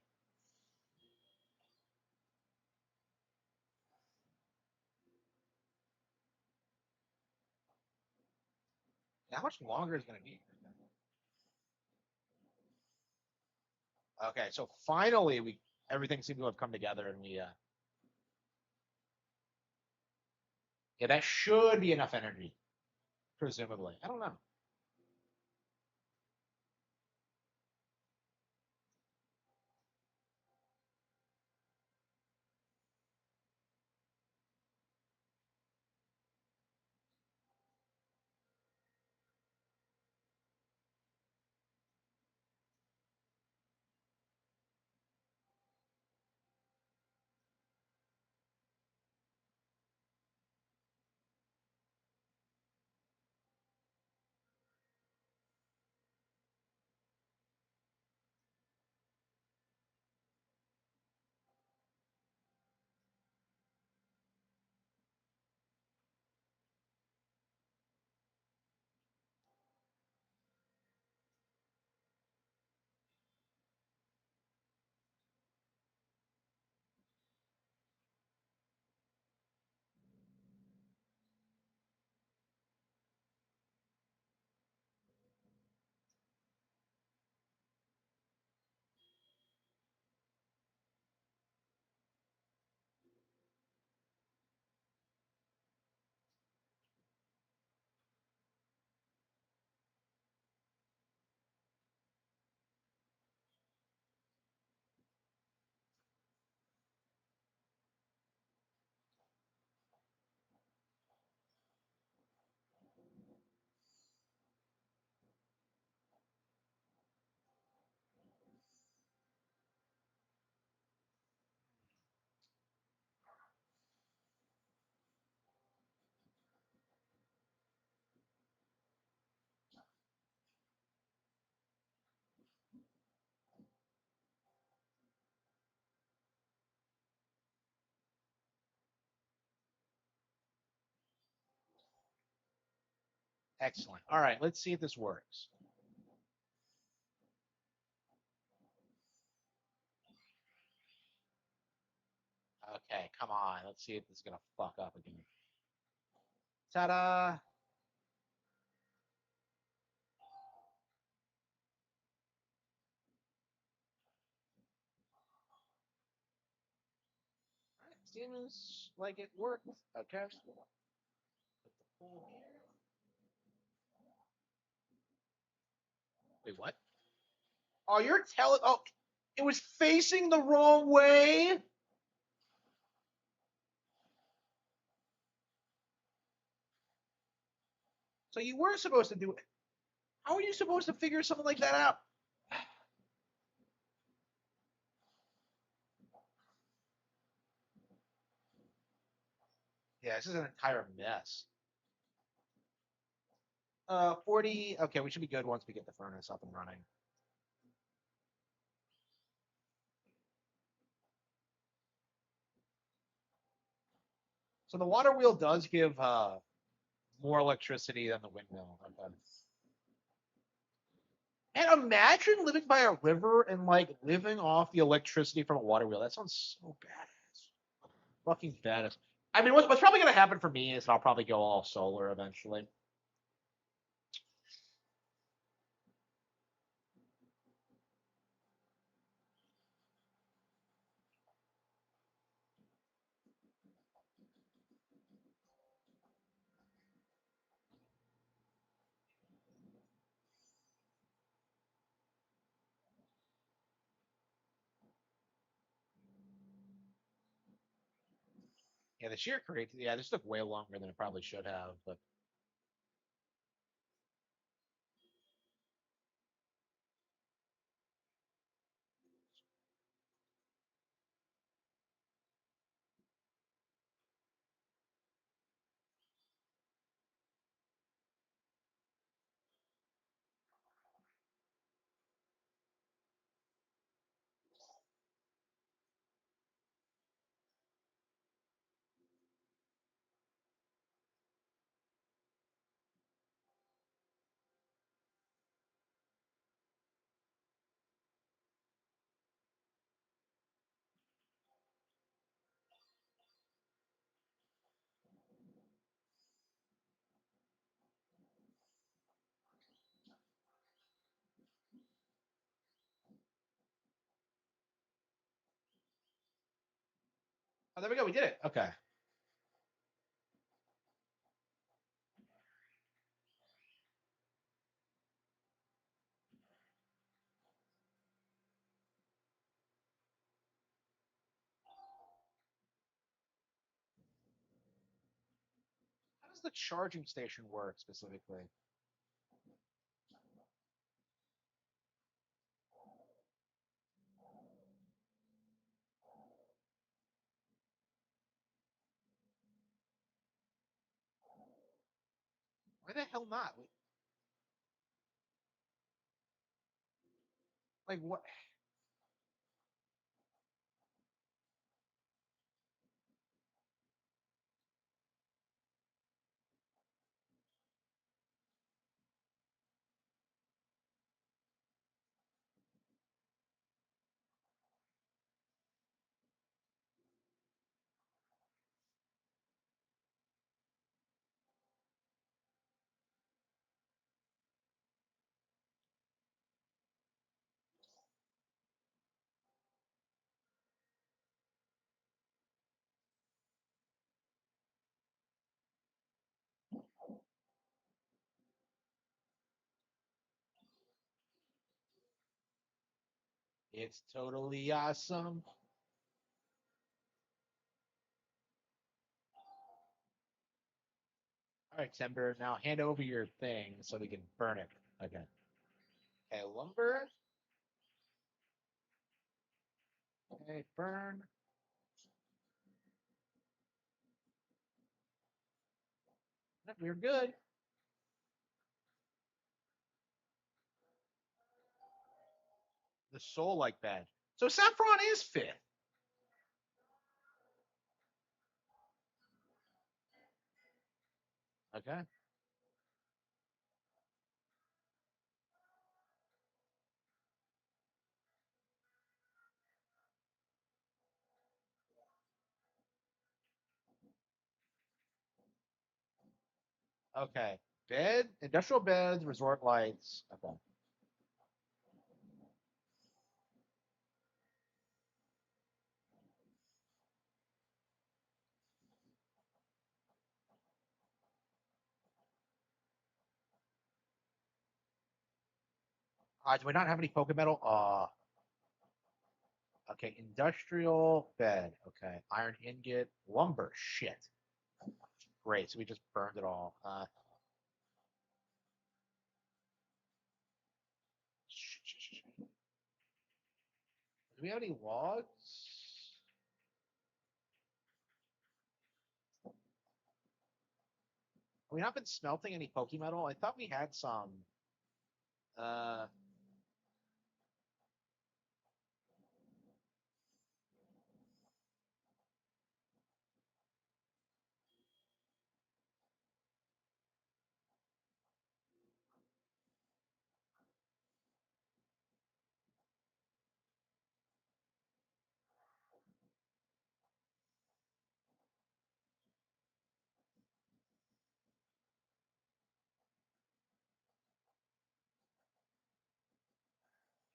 How much longer is it going to be? Okay, so finally everything seems to have come together and we yeah, that should be enough energy, presumably. I don't know. Excellent. All right, let's see if this works. Okay, come on. Let's see if this is gonna fuck up again. Ta-da! Seems like it worked. Okay. Put the pool here. Wait, what? Oh, you're telling. Oh, it was facing the wrong way. So you were supposed to do it. How are you supposed to figure something like that out? Yeah, this is an entire mess. 40. Okay, we should be good once we get the furnace up and running. So the water wheel does give more electricity than the windmill. Okay. And imagine living by a river and like living off the electricity from a water wheel. That sounds so badass. Fucking badass. I mean, what's probably gonna happen for me is I'll probably go all solar eventually. Yeah, the sheer creativity. Yeah, this took way longer than it probably should have, but oh, there we go. We did it. Okay. How does the charging station work specifically? Why the hell not? Like what? It's totally awesome. All right, Timber. Now hand over your thing so we can burn it. Okay. Okay, lumber. Okay, burn. We're good. The soul like bad. So saffron is fifth. Okay. Okay. Bed, industrial beds, resort lights. Okay. Do we not have any Pokemetal? Okay, industrial bed. Okay, iron ingot, lumber. Shit. Great. So we just burned it all. Do we have any logs? Have we not been smelting any Pokemetal? I thought we had some. Uh,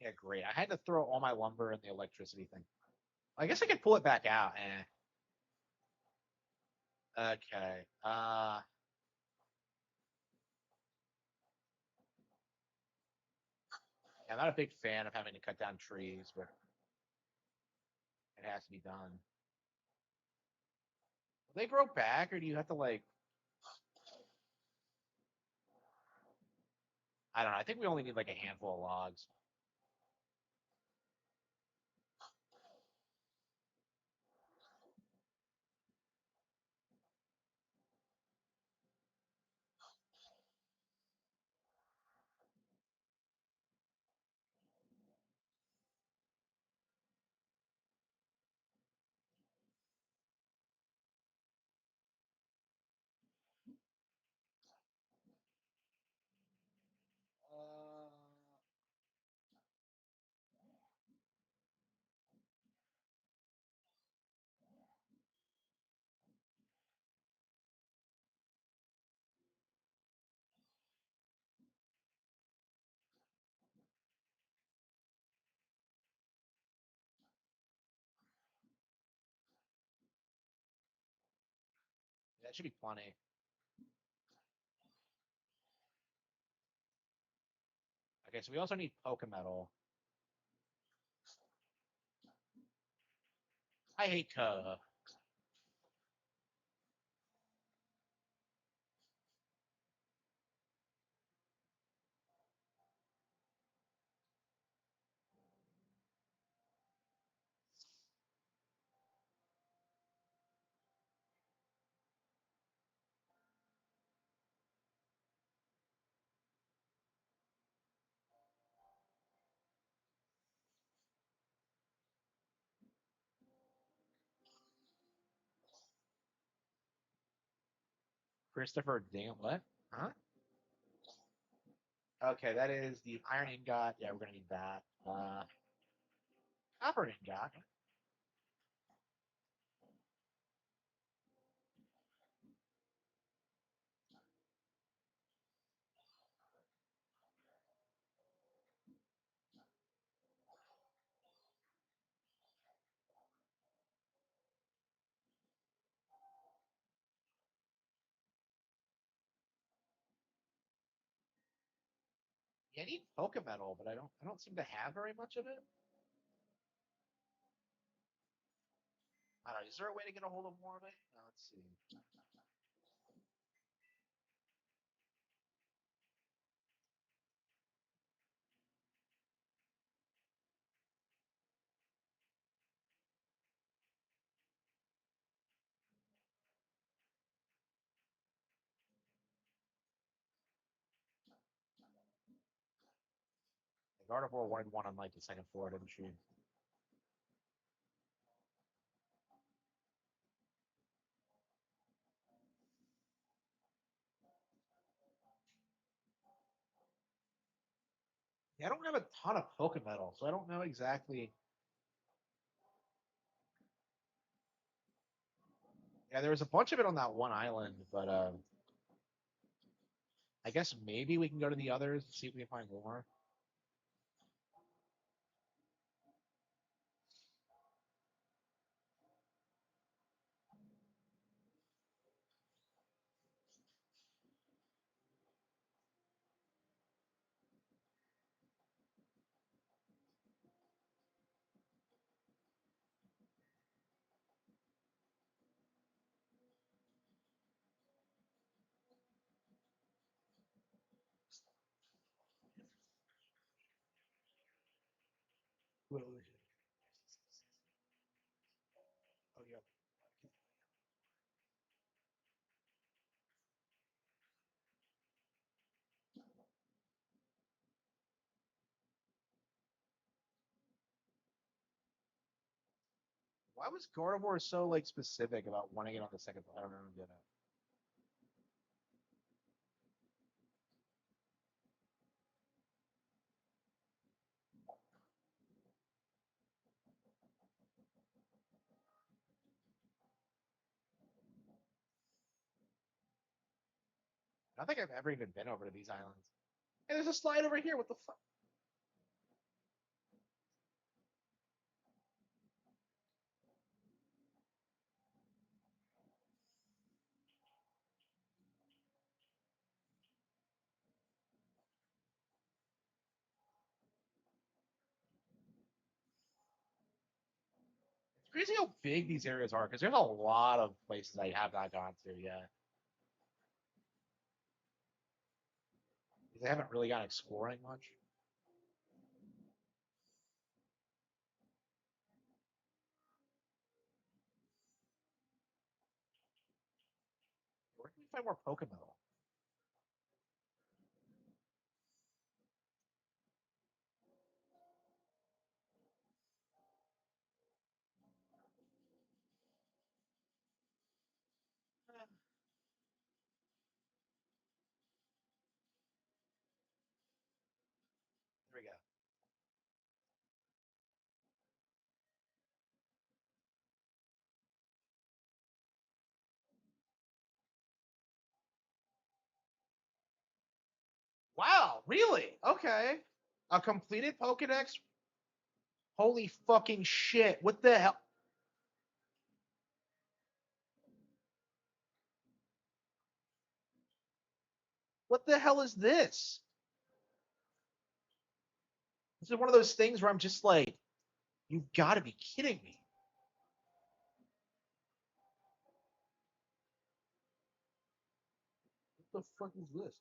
yeah, great. I had to throw all my lumber in the electricity thing. I guess I could pull it back out. Okay. I'm not a big fan of having to cut down trees, but it has to be done. Do they grow back, or do you have to like? I don't know. I think we only need like a handful of logs. That should be plenty. Okay, so we also need Pokemetal. I hate Ka. Christopher Ding. What? Huh? Okay, that is the iron ingot. Yeah, we're gonna need that. Copper ingot. Yeah, I need Pokemetal, but I don't seem to have very much of it. I don't know. Is there a way to get a hold of more of it? Let's see. The Gardevoir wanted one on like the second floor, didn't she? Yeah, I don't have a ton of Pokemetal, so I don't know exactly. Yeah, there was a bunch of it on that one island, but I guess maybe we can go to the others and see if we can find more. Why was Gardevoir so like specific about wanting it on the second? I don't get it. I don't think I've ever even been over to these islands. Hey, there's a slide over here. What the fuck? It's crazy how big these areas are because there's a lot of places I have not gone to yet. Because I haven't really gone exploring much. Where can we find more Pokemon? Here we go. Wow, really? Okay. A completed Pokedex? Holy fucking shit. What the hell? What the hell is this? This is one of those things where I'm just like, you've got to be kidding me. What the fuck is this?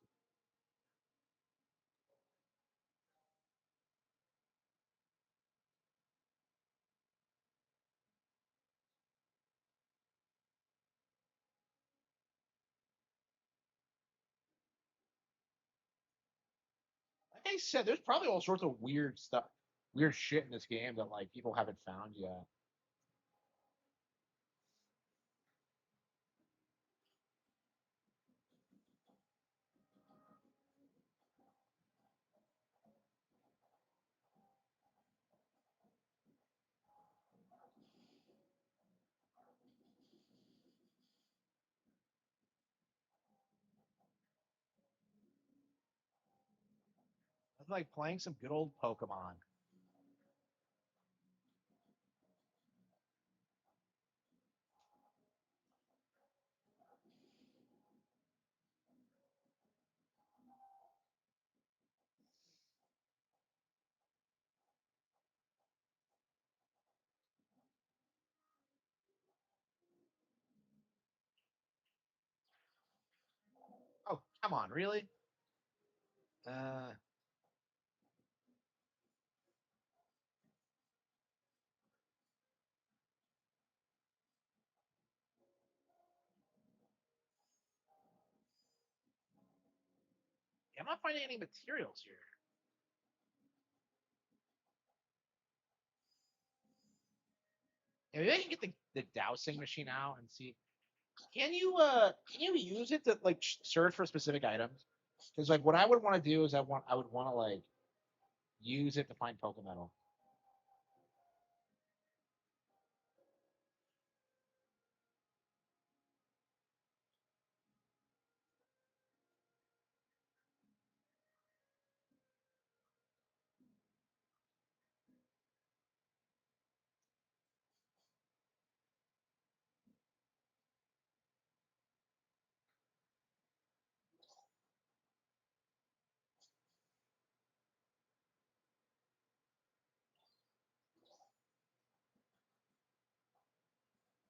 Like I said, there's probably all sorts of weird stuff, weird shit in this game that like people haven't found yet. It's like playing some good old Pokemon. Oh, come on, really? Uh, I'm not finding any materials here. Yeah, maybe I can get the dowsing machine out and see. Can you use it to like search for specific items? Because like what I would want to do is I would want to like use it to find Pokemetal.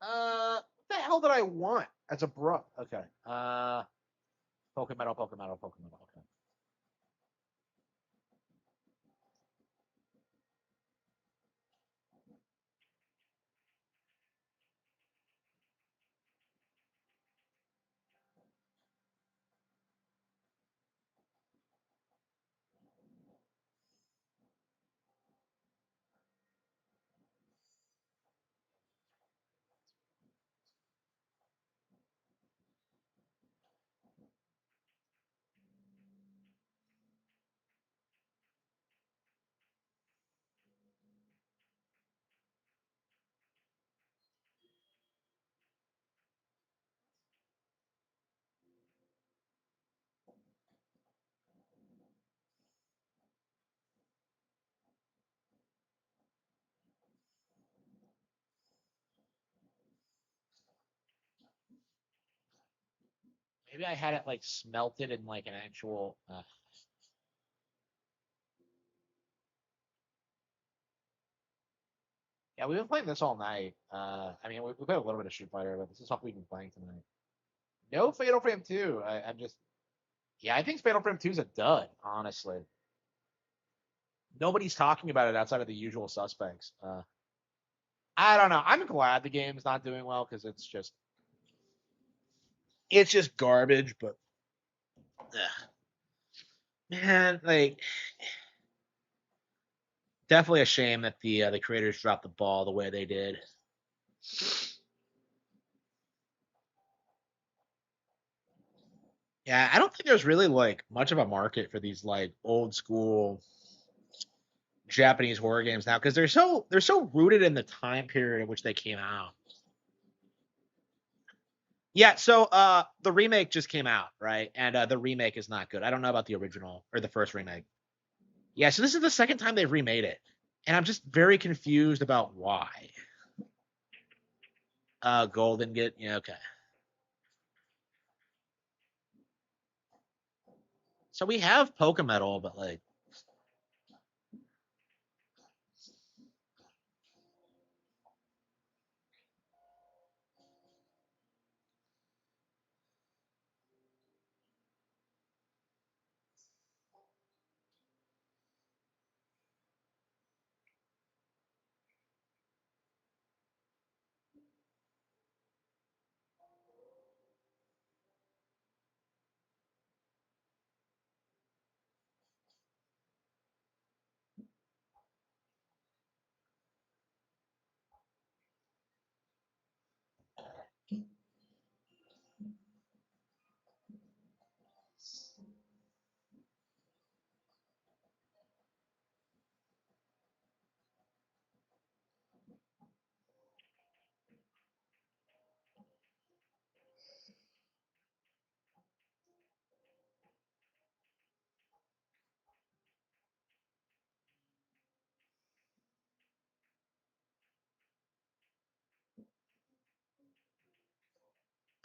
What the hell did I want as a bro? Okay. Pokemetal, Pokemetal, Pokemetal. Okay. Maybe I had it like smelted in like an actual. Yeah, we've been playing this all night. I mean, we played a little bit of Street Fighter, but this is what we've been playing tonight. No Fatal Frame 2. I'm just. Yeah, I think Fatal Frame 2 is a dud, honestly. Nobody's talking about it outside of the usual suspects. I don't know. I'm glad the game's not doing well because it's just garbage. But man, like definitely a shame that the creators dropped the ball the way they did. Yeah, I don't think there's really like much of a market for these like old school Japanese horror games now because they're so rooted in the time period in which they came out. Yeah, so the remake just came out, right? And the remake is not good. I don't know about the original or the first remake. Yeah, so this is the second time they've remade it. And I'm just very confused about why. Golden Gate, yeah, okay. So we have Pokemetal, but like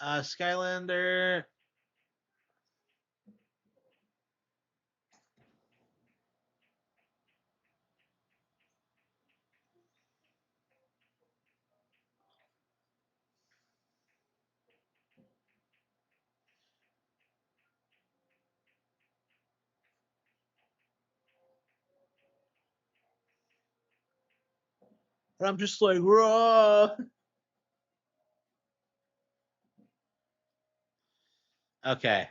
Skylander. And I'm just like, raw. Okay.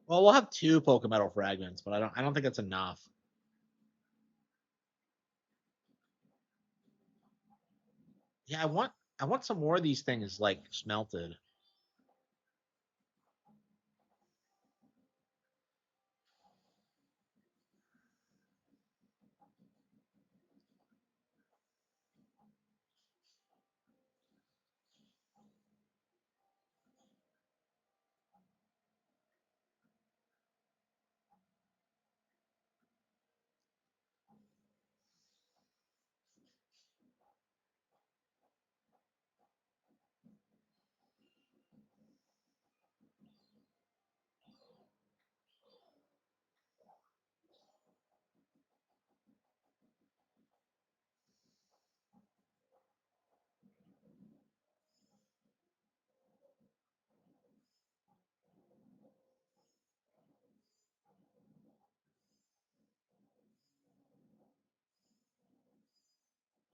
Well, we'll have two Pokemetal fragments, but I don't think that's enough. Yeah, I want some more of these things like smelted.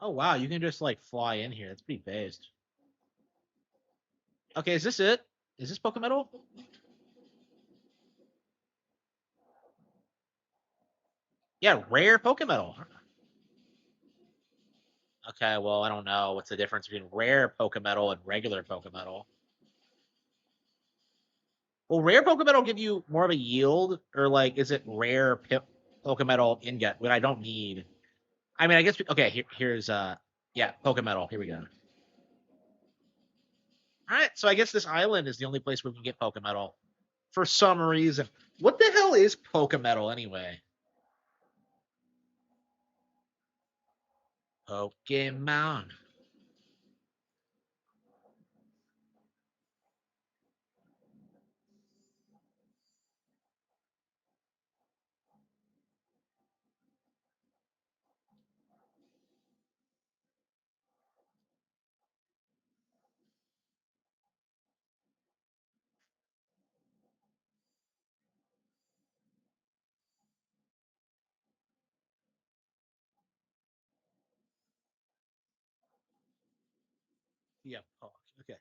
Oh wow, you can just like fly in here. That's pretty based. Okay, is this it? Is this Pokemetal? Yeah, rare Pokemetal. Okay, well, I don't know what's the difference between rare Pokemetal and regular Pokemetal. Will rare Pokemetal give you more of a yield, or like is it rare Pokemetal ingot, what I don't need? I mean, I guess okay. Here's yeah, Pokemetal. Here we go. All right, so I guess this island is the only place where we can get Pokemetal for some reason. What the hell is Pokemetal anyway? Pokemon. Yeah. Oh, okay.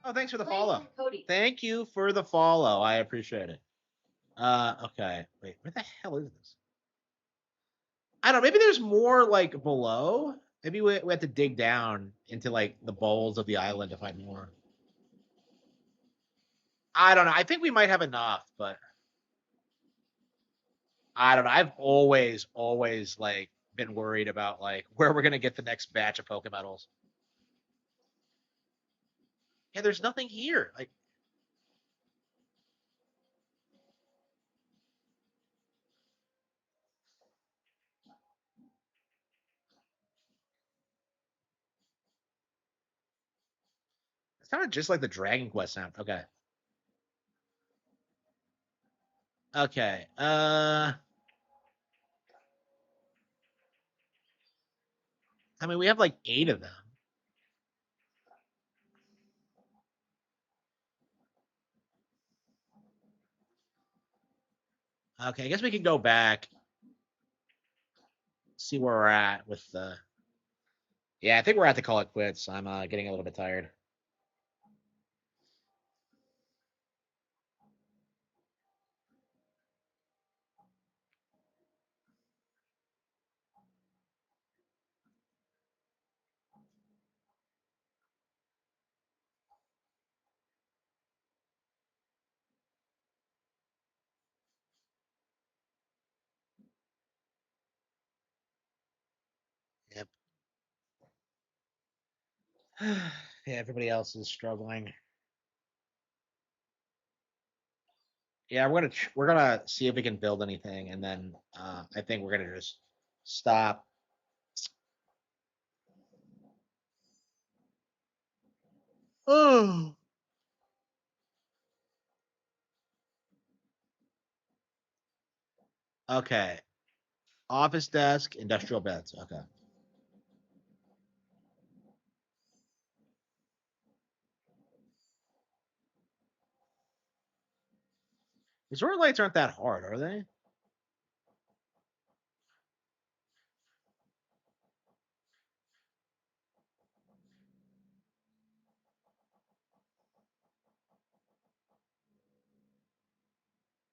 Oh, thanks for the follow. Thank you for the follow. I appreciate it. Okay. Wait, where the hell is this? I don't know. Maybe there's more like below. Maybe we have to dig down into like the bowls of the island to find more. I don't know. I think we might have enough, but I don't know. I've always like been worried about like where we're gonna get the next batch of Pokemetals. Yeah, there's nothing here. Like, it's kind of just like the Dragon Quest sound. Okay. Okay. I mean, we have like 8 of them. Okay, I guess we can go back, see where we're at with the. Yeah, I think we're at to call it quits. I'm getting a little bit tired. Yep. Yeah, everybody else is struggling. Yeah, we're gonna see if we can build anything, and then I think we're gonna just stop. Oh. Okay. Office desk, industrial beds. Okay. Resort lights aren't that hard, are they?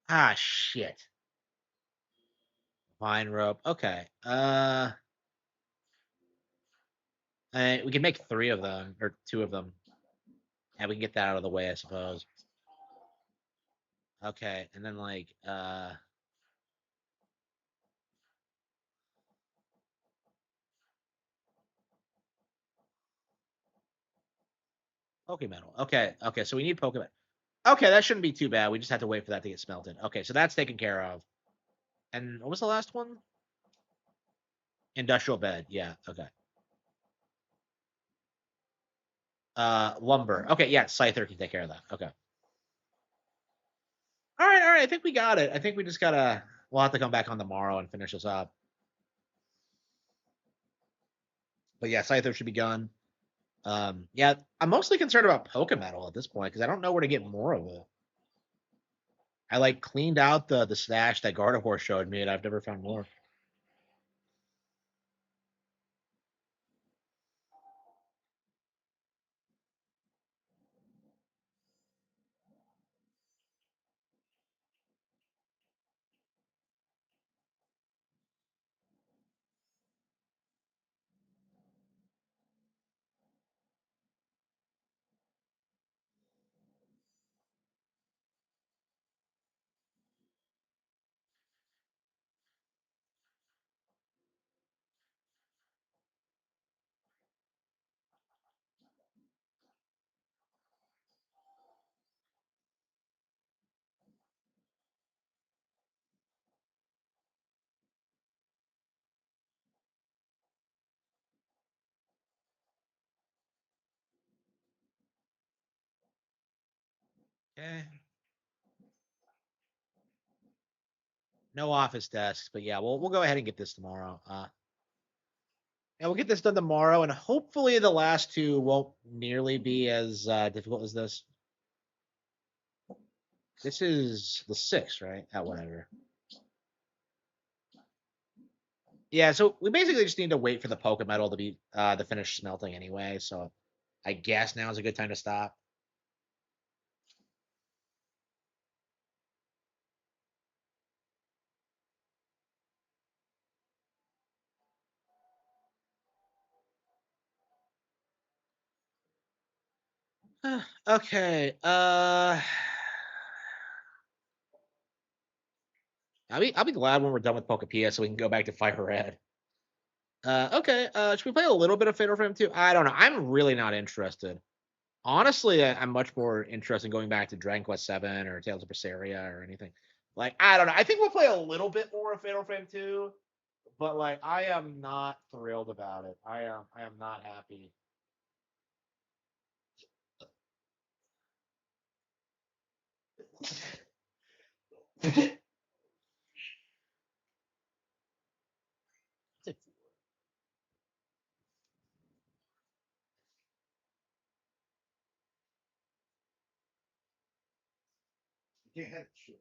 Ah, shit. Vine rope. Okay. We can make 3 of them or 2 of them, and we can get that out of the way, I suppose. Okay, and then like Pokemetal. Okay, okay, so we need Pokemon. Okay, that shouldn't be too bad. We just have to wait for that to get smelted. Okay, so that's taken care of. And what was the last one? Industrial bed. Yeah. Okay. Lumber. Okay. Yeah. Scyther can take care of that. Okay. All right. All right. I think we got it. I think we just gotta. We'll have to come back on tomorrow and finish this up. But yeah, Scyther should be gone. Yeah, I'm mostly concerned about Pokemetal at this point because I don't know where to get more of it. I like cleaned out the stash that Gardevoir showed me, and I've never found more. Okay. No office desks, but yeah, we'll go ahead and get this tomorrow. And we'll get this done tomorrow, and hopefully the last two won't nearly be as difficult as this. This is the 6th, right? Whatever. Yeah, so we basically just need to wait for the Poké Metal to be the finished smelting anyway. So I guess now is a good time to stop. Okay. I'll be glad when we're done with Pokepia so we can go back to Fire Red. Okay. Should we play a little bit of Fatal Frame 2? I don't know. I'm really not interested. Honestly, I'm much more interested in going back to Dragon Quest 7 or Tales of Berseria or anything. Like, I don't know. I think we'll play a little bit more of Fatal Frame 2, but like I am not thrilled about it. I am not happy. Yeah, sure.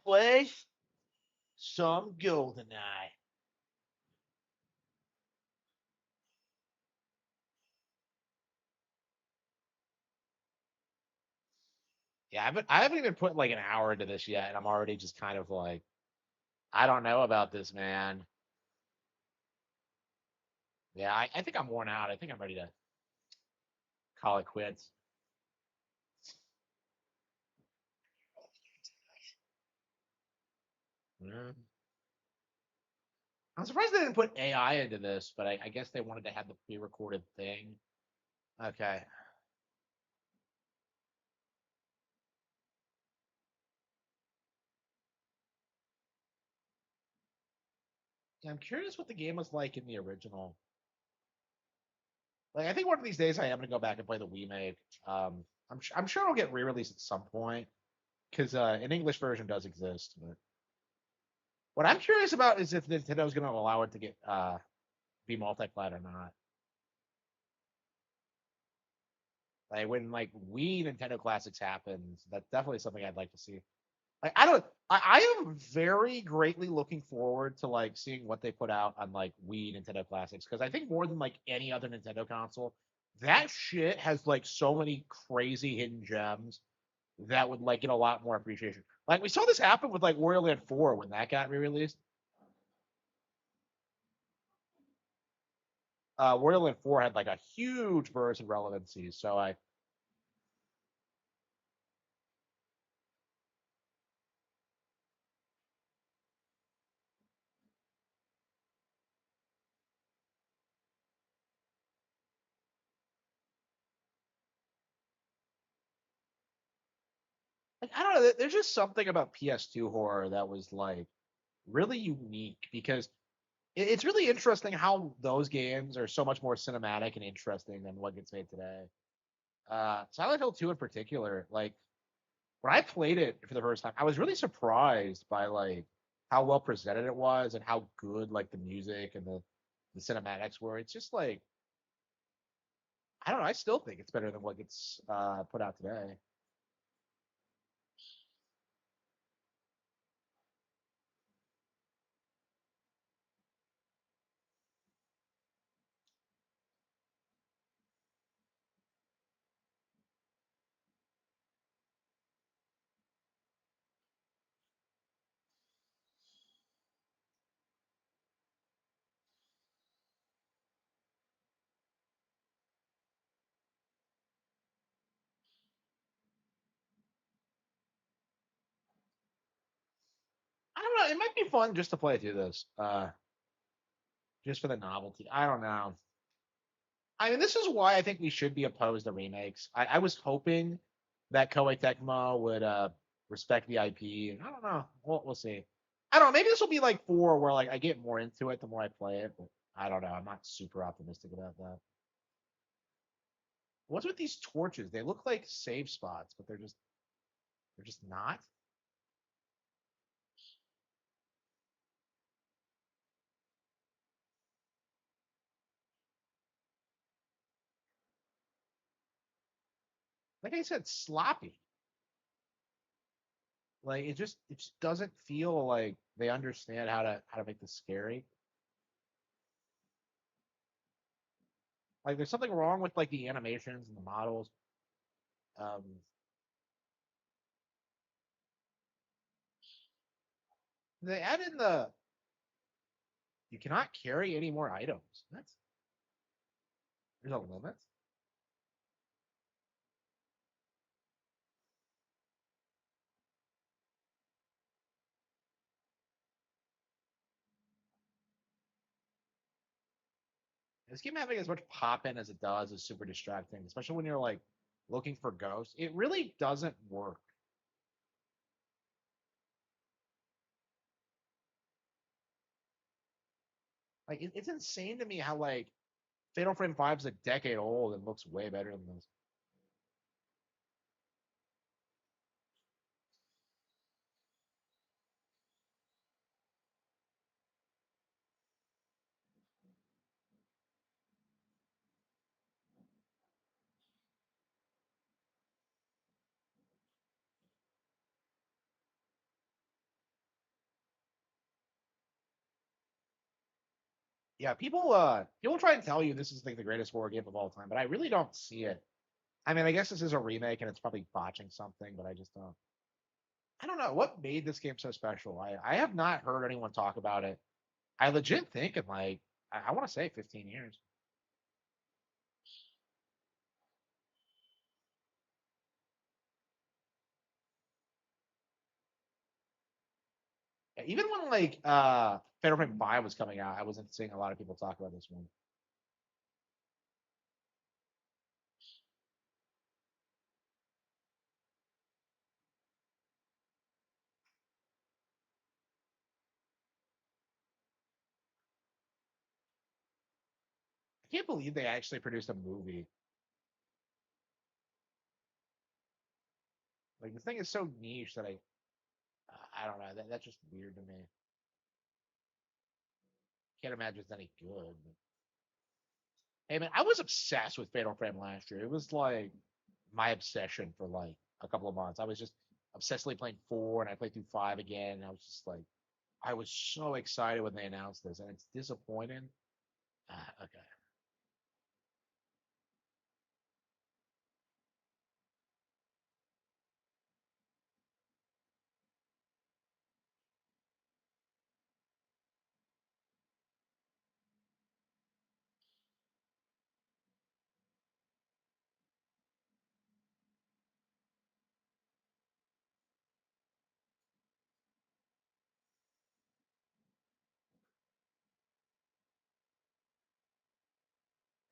Play some GoldenEye. Yeah, I haven't even put like an hour into this yet, and I'm already just kind of like, I don't know about this, man. Yeah, I think I'm worn out. I think I'm ready to call it quits. Mm. I'm surprised they didn't put AI into this, but I guess they wanted to have the pre-recorded thing. Okay. Yeah, I'm curious what the game was like in the original. Like, I think one of these days I am gonna go back and play the remake. I'm sure it'll get re-released at some point because an English version does exist. But what I'm curious about is if Nintendo's gonna allow it to get be multi-plat or not. Like when like Wii Nintendo Classics happens, that's definitely something I'd like to see. Like I don't, I am very greatly looking forward to like seeing what they put out on like Wii Nintendo Classics because I think more than like any other Nintendo console, that shit has like so many crazy hidden gems that would like get a lot more appreciation. Like we saw this happen with like Wario Land 4 when that got re-released. Wario Land 4 had like a huge burst of relevancy, so I don't know. There's just something about PS2 horror that was like really unique because it's really interesting how those games are so much more cinematic and interesting than what gets made today. Silent Hill 2 in particular, like when I played it for the first time, I was really surprised by like how well presented it was and how good like the music and the cinematics were. It's just like I don't know. I still think it's better than what gets put out today. I don't know. It might be fun just to play through this, just for the novelty. I don't know. I mean, this is why I think we should be opposed to remakes. I was hoping that Koei Tecmo would respect the IP. I don't know. We'll see. I don't know. Maybe this will be like 4, where like I get more into it the more I play it. But I don't know. I'm not super optimistic about that. What's with these torches? They look like save spots, but they're just not. Like I said, sloppy. Like it just doesn't feel like they understand how to make this scary. Like there's something wrong with like the animations and the models. Um, they add in the you cannot carry any more items. There's a limit. This game having as much pop in as it does is super distracting, especially when you're like looking for ghosts. It really doesn't work. Like it's insane to me how like Fatal Frame 5 is a decade old and looks way better than this. Yeah, people try and tell you this is like the greatest horror game of all time, but I really don't see it. I mean, I guess this is a remake and it's probably botching something, but I just don't. I don't know what made this game so special. I have not heard anyone talk about it. I legit think in like I want to say 15 years. Yeah, even when like Fatal Frame 5 was coming out, I wasn't seeing a lot of people talk about this one. I can't believe they actually produced a movie. Like the thing is so niche that I don't know. That's just weird to me. Can't imagine it's any good. Hey man, I was obsessed with Fatal Frame last year. It was like my obsession for like a couple of months. I was just obsessively playing 4, and I played through 5 again. And I was just like, I was so excited when they announced this, and it's disappointing. Okay.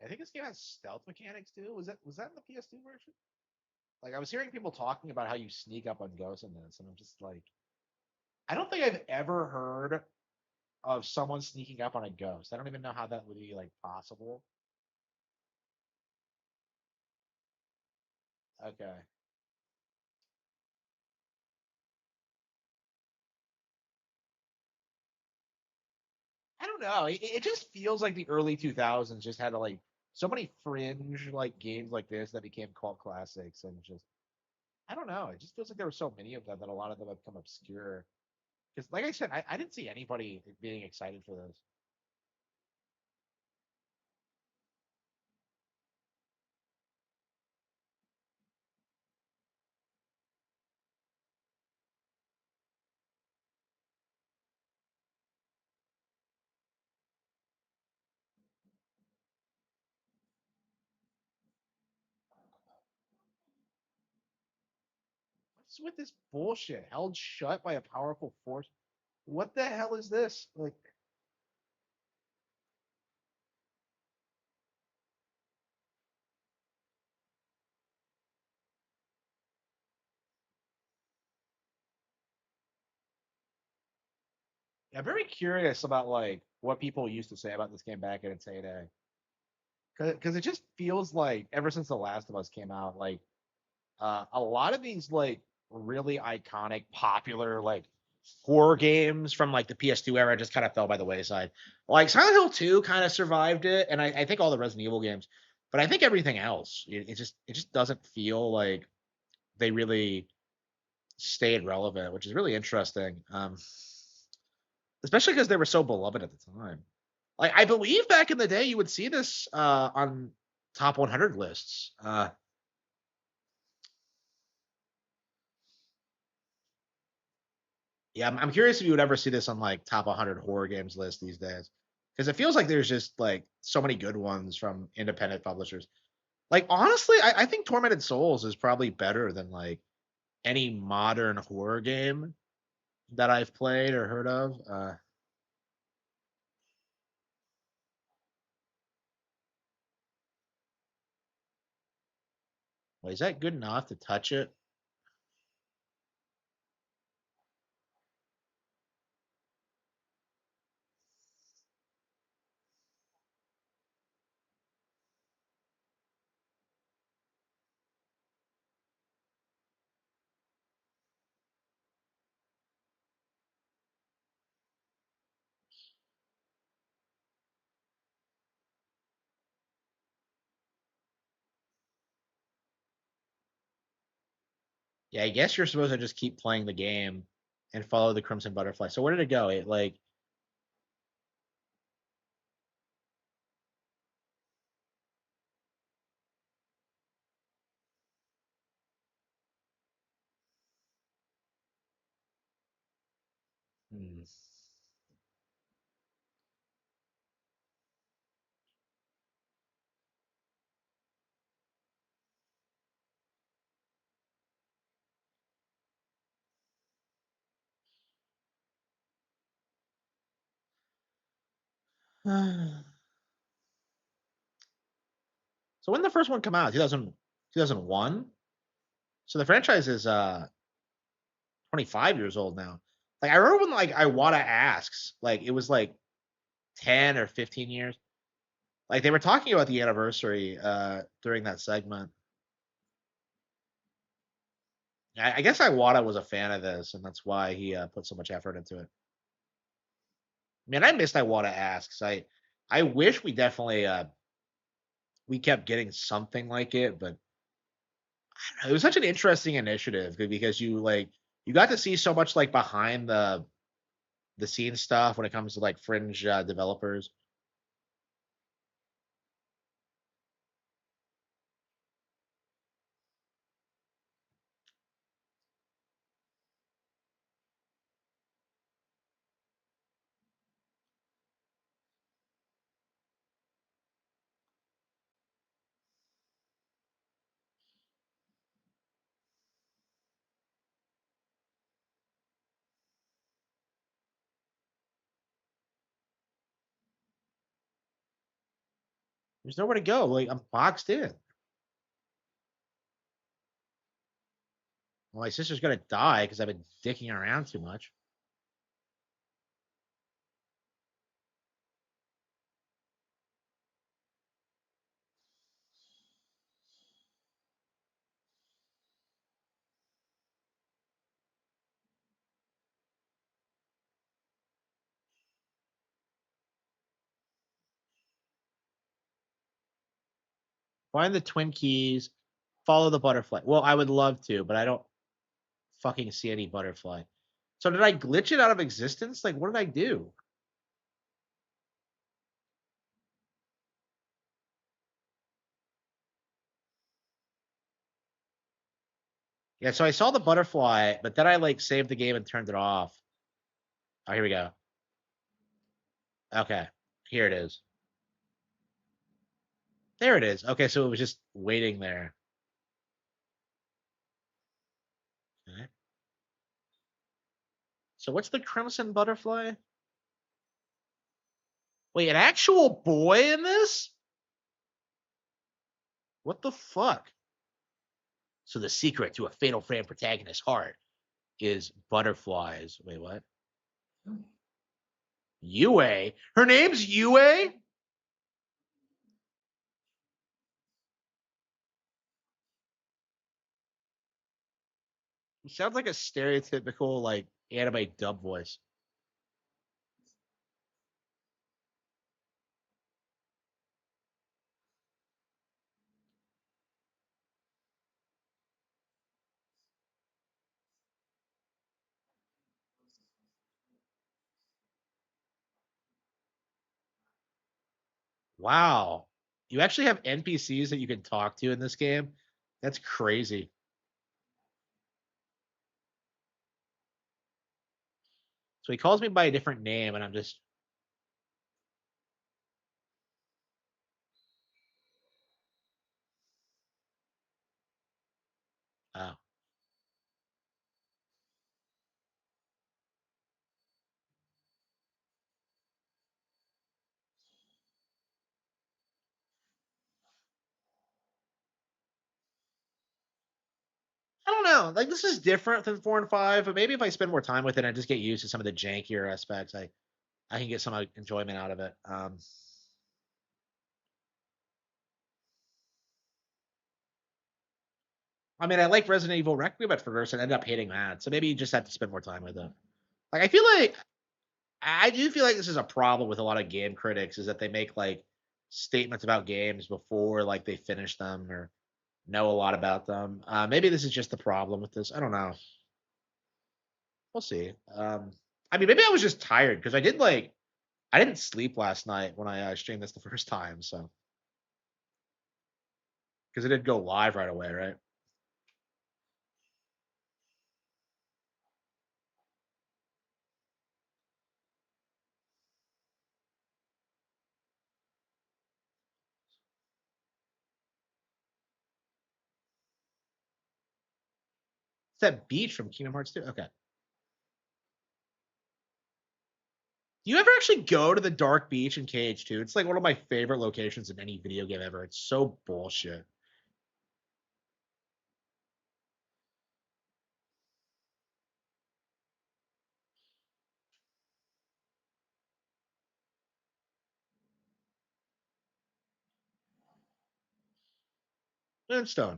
I think this game has stealth mechanics too. Was that in the PS2 version? Like I was hearing people talking about how you sneak up on ghosts in this, and I'm just like, I don't think I've ever heard of someone sneaking up on a ghost. I don't even know how that would be like possible. Okay. I don't know. It just feels like the early 2000s just had to like so many fringe like games like this that became cult classics, and just I don't know. It just feels like there were so many of them that a lot of them have become obscure. Because, like I said, I didn't see anybody being excited for this. What's with this bullshit? Held shut by a powerful force. What the hell is this? Like, I'm very curious about like what people used to say about this game back in its heyday. Because it just feels like ever since The Last of Us came out, like a lot of these like really iconic, popular like horror games from like the PS2 era just kind of fell by the wayside. Like Silent Hill 2 kind of survived it, and I think all the Resident Evil games, but I think everything else, it just doesn't feel like they really stayed relevant, which is really interesting. Especially because they were so beloved at the time. Like I believe back in the day, you would see this on top 100 lists. Yeah, I'm curious if you would ever see this on like top 100 horror games list these days, because it feels like there's just like so many good ones from independent publishers. Like honestly, I think Tormented Souls is probably better than like any modern horror game that I've played or heard of. Well, is that good enough to touch it? Yeah, I guess you're supposed to just keep playing the game and follow the Crimson Butterfly. So where did it go? It like hmm. So when did the first one come out? 2001. So the franchise is 25 years old now. Like I remember when like Iwata asks, like it was like 10 or 15 years. Like they were talking about the anniversary during that segment. I guess Iwata was a fan of this, and that's why he put so much effort into it. Man, I missed Iwata asks. I wish we definitely we kept getting something like it, but it was such an interesting initiative because you got to see so much like behind the scene stuff when it comes to like fringe developers. There's nowhere to go. Like I'm boxed in. Well, my sister's gonna die because I've been dicking around too much. Find the twin keys. Follow the butterfly. Well, I would love to, but I don't fucking see any butterfly. So did I glitch it out of existence? Like, what did I do? Yeah, so I saw the butterfly, but then I like saved the game and turned it off. Oh, here we go. Okay, here it is. There it is. Okay, so it was just waiting there. Okay. So what's the crimson butterfly? Wait, an actual boy in this? What the fuck? So the secret to a Fatal Frame protagonist's heart is butterflies. Wait, what? Yue? Her name's Yue? Sounds like a stereotypical like anime dub voice. Wow. You actually have NPCs that you can talk to in this game? That's crazy. So he calls me by a different name, and I'm just. Oh. I don't know. Like this is different than 4 and 5, but maybe if I spend more time with it, I just get used to some of the jankier aspects. I can get some enjoyment out of it. I mean, I like Resident Evil Requiem at first and ended up hating that. So maybe you just have to spend more time with it. Like I do feel like this is a problem with a lot of game critics is that they make like statements about games before like they finish them or know a lot about them. Maybe this is just the problem with this. I don't know. We'll see. I mean, maybe I was just tired because I didn't sleep last night when I streamed this the first time, so because it didn't go live right away, right? It's that beach from Kingdom Hearts 2. Okay. Do you ever actually go to the dark beach in KH2? It's like one of my favorite locations in any video game ever. It's so bullshit. Moonstone.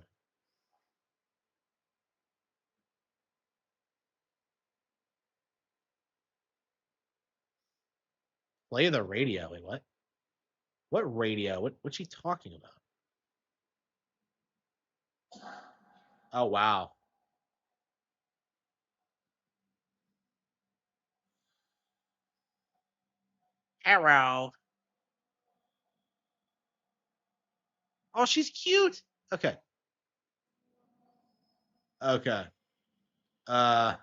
Play the radio. Wait, what? What radio? What's she talking about? Oh wow. Arrow. Oh, she's cute. Okay. Okay. Uh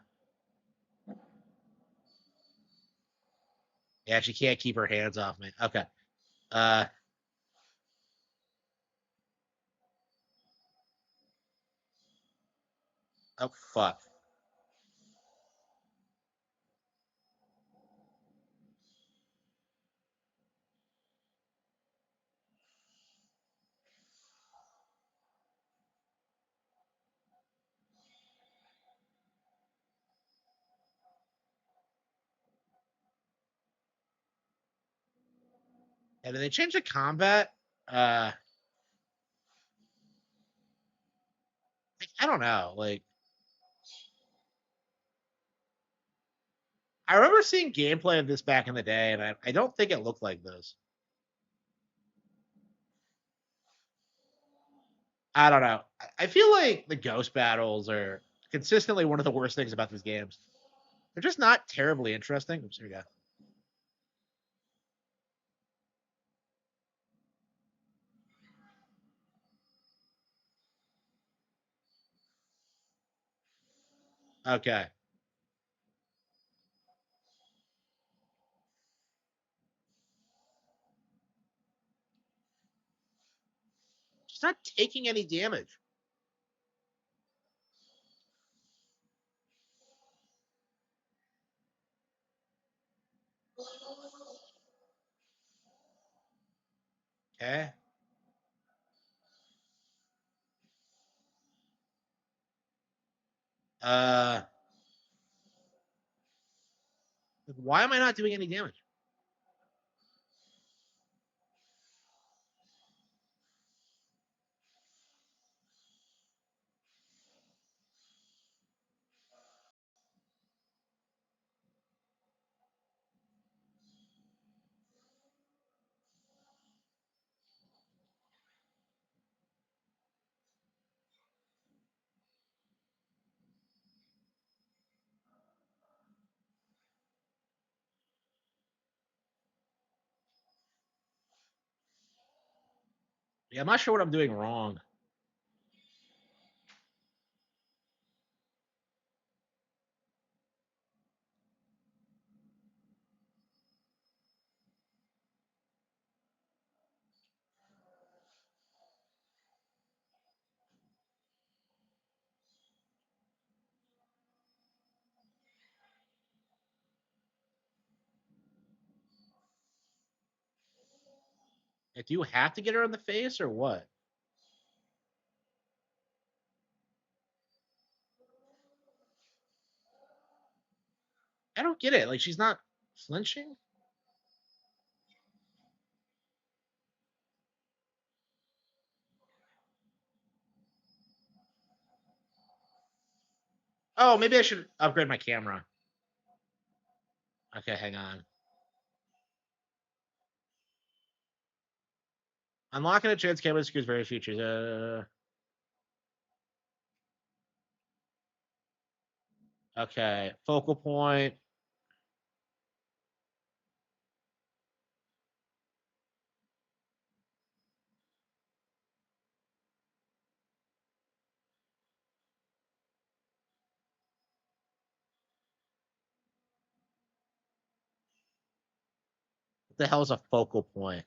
yeah, she can't keep her hands off me. Okay. Uh oh fuck. And then they changed the combat. Uh I don't know. Like I remember seeing gameplay of this back in the day, and I don't think it looked like this. I don't know. I feel like the ghost battles are consistently one of the worst things about these games. They're just not terribly interesting. Oops, here we go. Okay. She's not taking any damage. Okay. Uh, why am I not doing any damage? Yeah, I'm not sure what I'm doing wrong. Do you have to get her in the face or what? I don't get it. Like she's not flinching. Oh, maybe I should upgrade my camera. Okay, hang on. Unlocking a chance camera secures various features. Okay, focal point. What the hell is a focal point?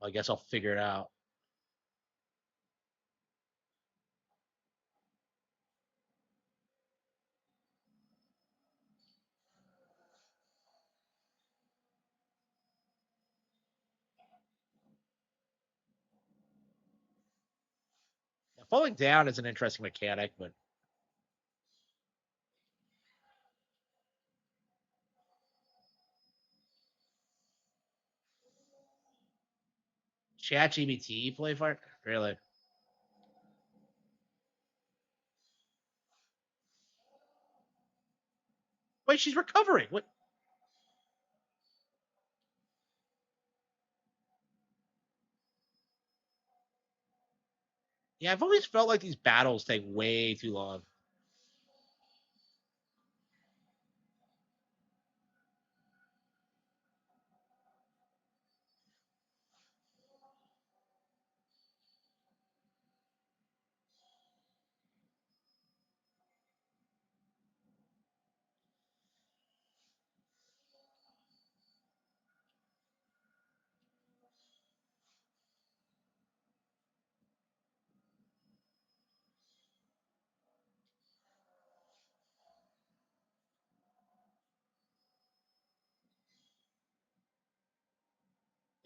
I guess I'll figure it out. Falling down is an interesting mechanic, but ChatGPT play fire? Really? Wait, she's recovering. What? Yeah, I've always felt like these battles take way too long.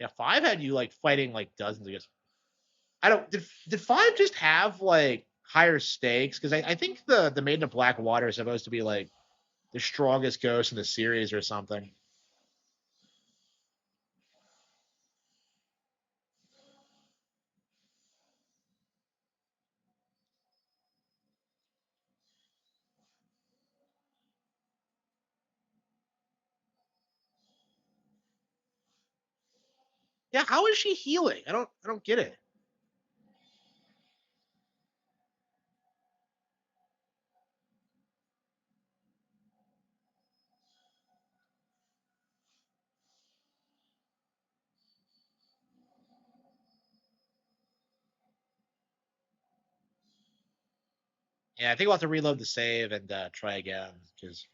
Yeah, five had you like fighting like dozens of guys. I don't did five just have like higher stakes? Because I think the Maiden of Black Water is supposed to be like the strongest ghost in the series or something. Yeah, how is she healing? I don't get it. Yeah, I think we'll have to reload the save and try again because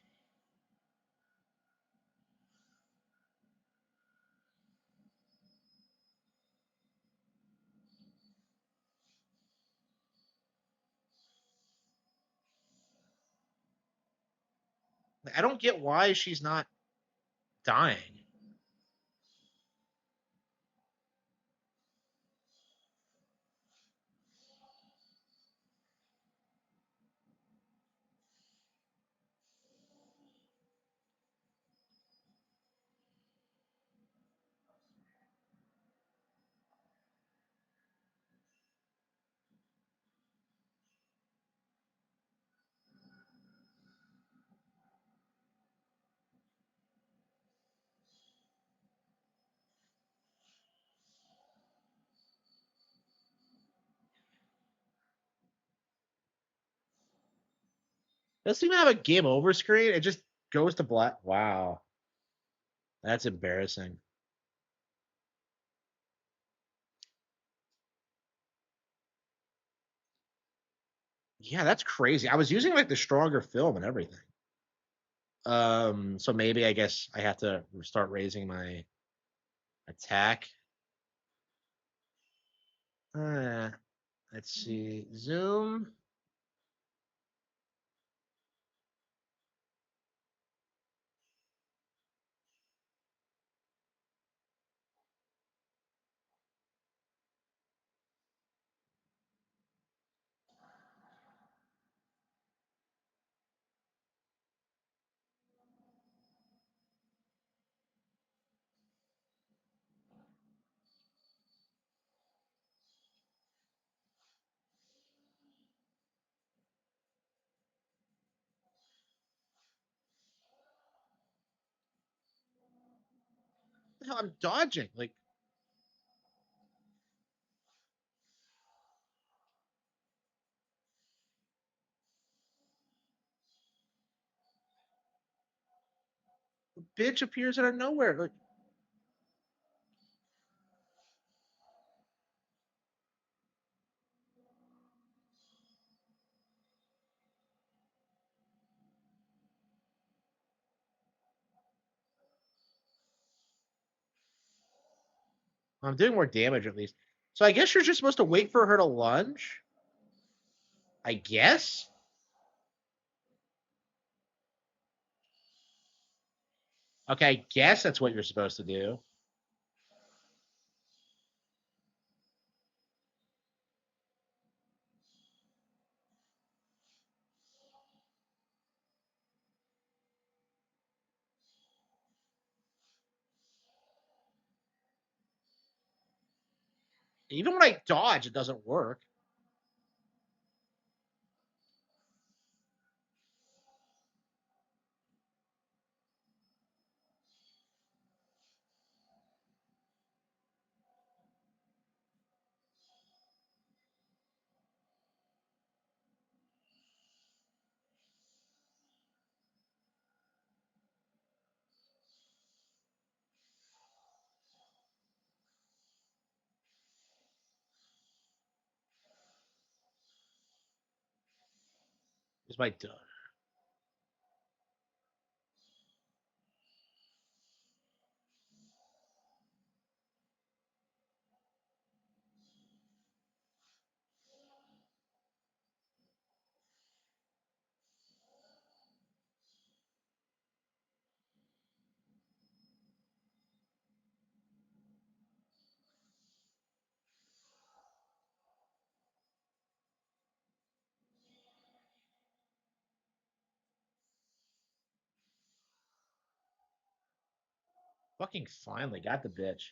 I don't get why she's not dying. Doesn't even have a game over screen. It just goes to black. Wow, that's embarrassing. Yeah, that's crazy. I was using like the stronger film and everything. So maybe I guess I have to start raising my attack. Uh, let's see. Zoom. The hell, I'm dodging. Like, the bitch appears out of nowhere. Like, I'm doing more damage at least. So I guess you're just supposed to wait for her to lunge. I guess. Okay, I guess that's what you're supposed to do. Even when I dodge, it doesn't work. Is my done? Fucking finally got the bitch.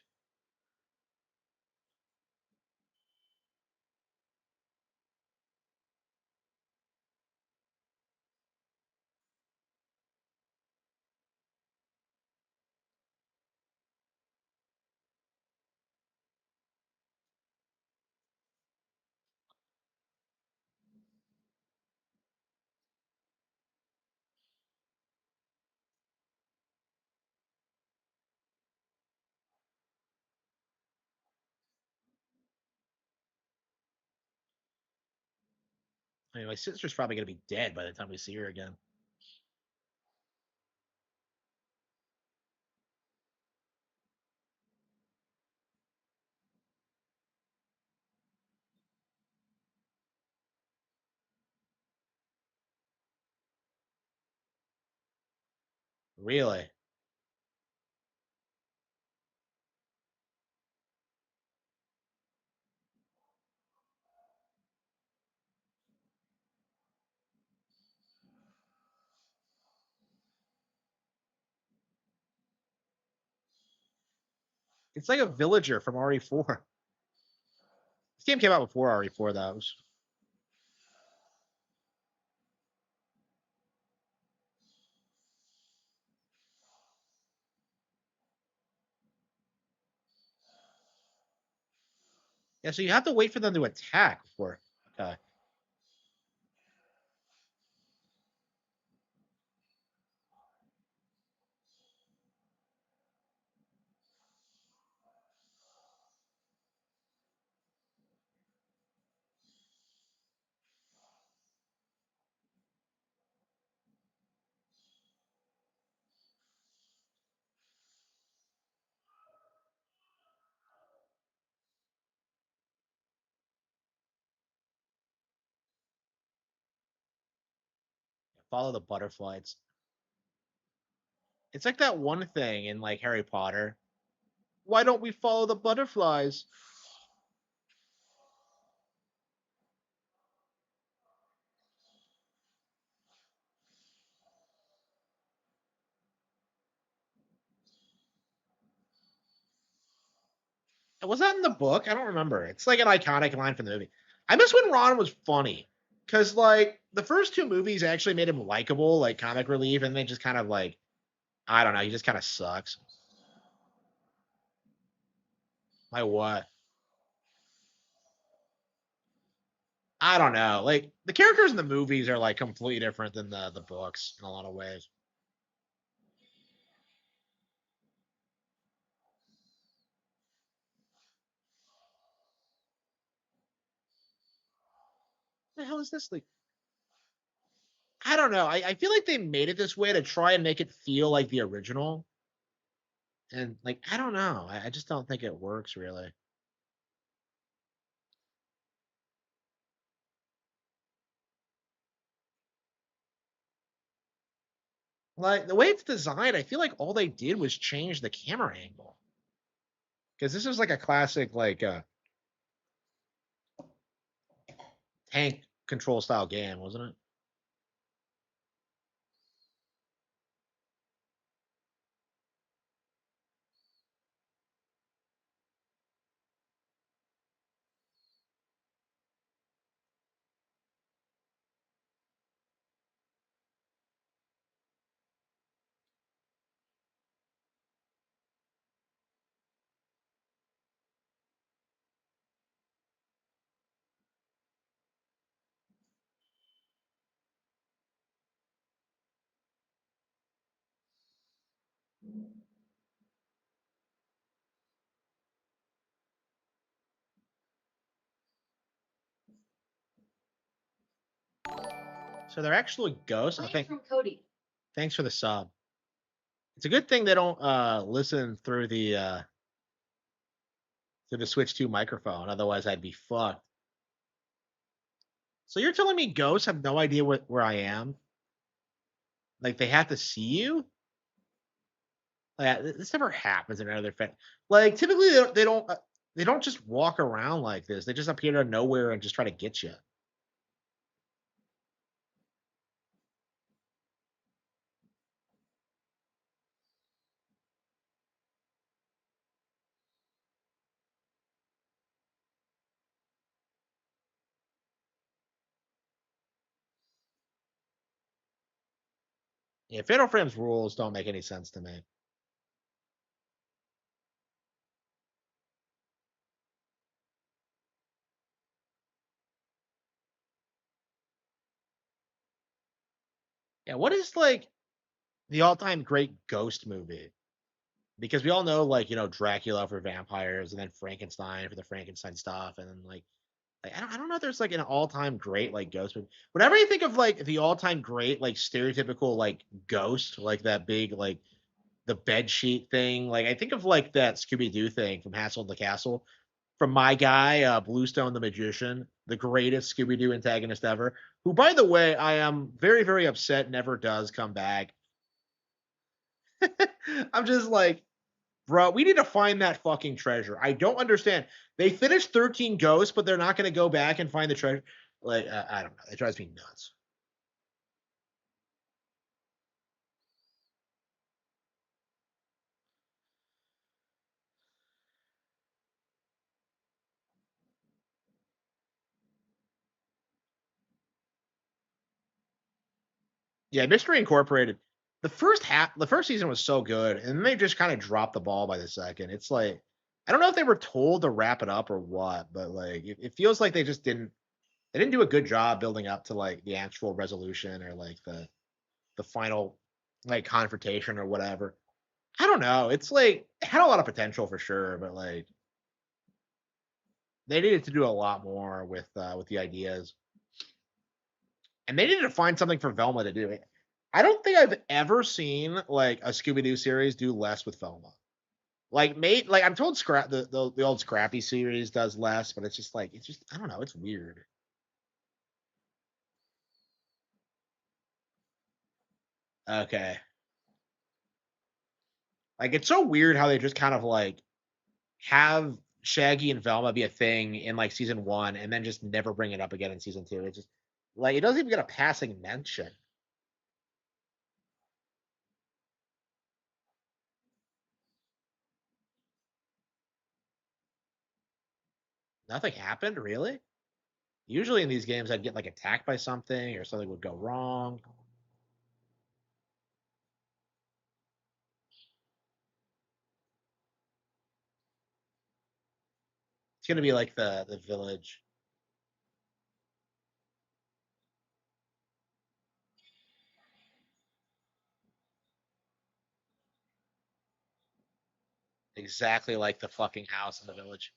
I mean, my sister's probably gonna be dead by the time we see her again. Really? It's like a villager from RE4. This game came out before RE4, though. It was... Yeah, so you have to wait for them to attack before. Okay. Follow the butterflies. It's like that one thing in like Harry Potter. Why don't we follow the butterflies? Was that in the book? I don't remember. It's like an iconic line from the movie. I miss when Ron was funny. Cause like the first two movies actually made him likable, like comic relief, and they just kind of like I don't know, he just kind of sucks. Like what? I don't know. Like the characters in the movies are like completely different than the books in a lot of ways. What the hell is this? Like I don't know. I feel like they made it this way to try and make it feel like the original. And like I don't know. I just don't think it works really. Like the way it's designed, I feel like all they did was change the camera angle. Because this is like a classic like tank control style game, wasn't it? So they're actually ghosts. Oh, From Cody. thanks for the sub. It's a good thing they don't listen through the Switch 2 microphone. Otherwise, I'd be fucked. So you're telling me ghosts have no idea where I am? Like they have to see you? Like, this never happens in another fan. Like typically they don't just walk around like this. They just appear out of nowhere and just try to get you. Yeah, Fatal Frame's rules don't make any sense to me. Yeah, what is like the all-time great ghost movie? Because we all know like, Dracula for vampires and then Frankenstein for the Frankenstein stuff and then like Like, I don't know if there's like an all-time great like ghost movie. Whenever you think of like the all-time great like stereotypical like ghost, like that big like the bed sheet thing, like I think of like that Scooby Doo thing from Hassel in the Castle, from my guy Bluestone the Magician, the greatest Scooby Doo antagonist ever. Who, by the way, I am very very upset never does come back. I'm just like, bro, we need to find that fucking treasure. I don't understand. They finished 13 Ghosts, but they're not going to go back and find the treasure. Like, I don't know. It drives me nuts. Yeah, Mystery Incorporated. The first season was so good, and then they just kind of dropped the ball by the second. It's like, I don't know if they were told to wrap it up or what, but like, it feels like they just didn't. They didn't do a good job building up to like the actual resolution or like the final like confrontation or whatever. I don't know. It's like it had a lot of potential for sure, but like they needed to do a lot more with the ideas, and they needed to find something for Velma to do. I don't think I've ever seen like a Scooby Doo series do less with Velma. Like, mate, like I'm told, the old Scrappy series does less, but it's just like it's just I don't know. It's weird. Okay, like it's so weird how they just kind of like have Shaggy and Velma be a thing in like season one, and then just never bring it up again in season two. It's just like it doesn't even get a passing mention. Nothing happened, really? Usually in these games, I'd get like attacked by something or something would go wrong. It's gonna be like the village. Exactly like the fucking house in the village.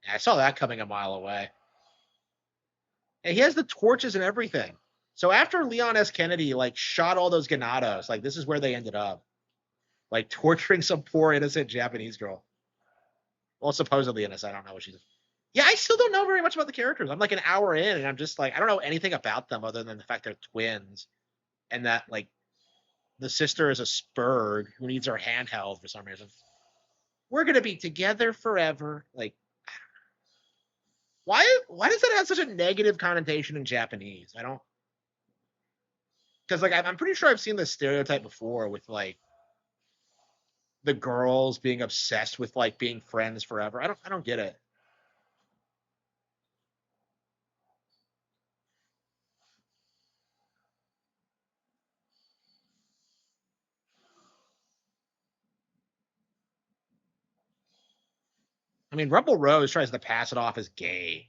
Yeah, I saw that coming a mile away. And he has the torches and everything. So after Leon S. Kennedy like shot all those Ganados, like this is where they ended up. Like torturing some poor innocent Japanese girl. Well, supposedly innocent. I don't know what she's. Yeah, I still don't know very much about the characters. I'm like an hour in, and I'm just like, I don't know anything about them other than the fact they're twins, and that like the sister is a Spurg who needs her handheld for some reason. We're gonna be together forever. Like, why does that have such a negative connotation in Japanese? I don't, because like I'm pretty sure I've seen this stereotype before with like the girls being obsessed with like being friends forever. I don't get it. I mean, Rebel Rose tries to pass it off as gay,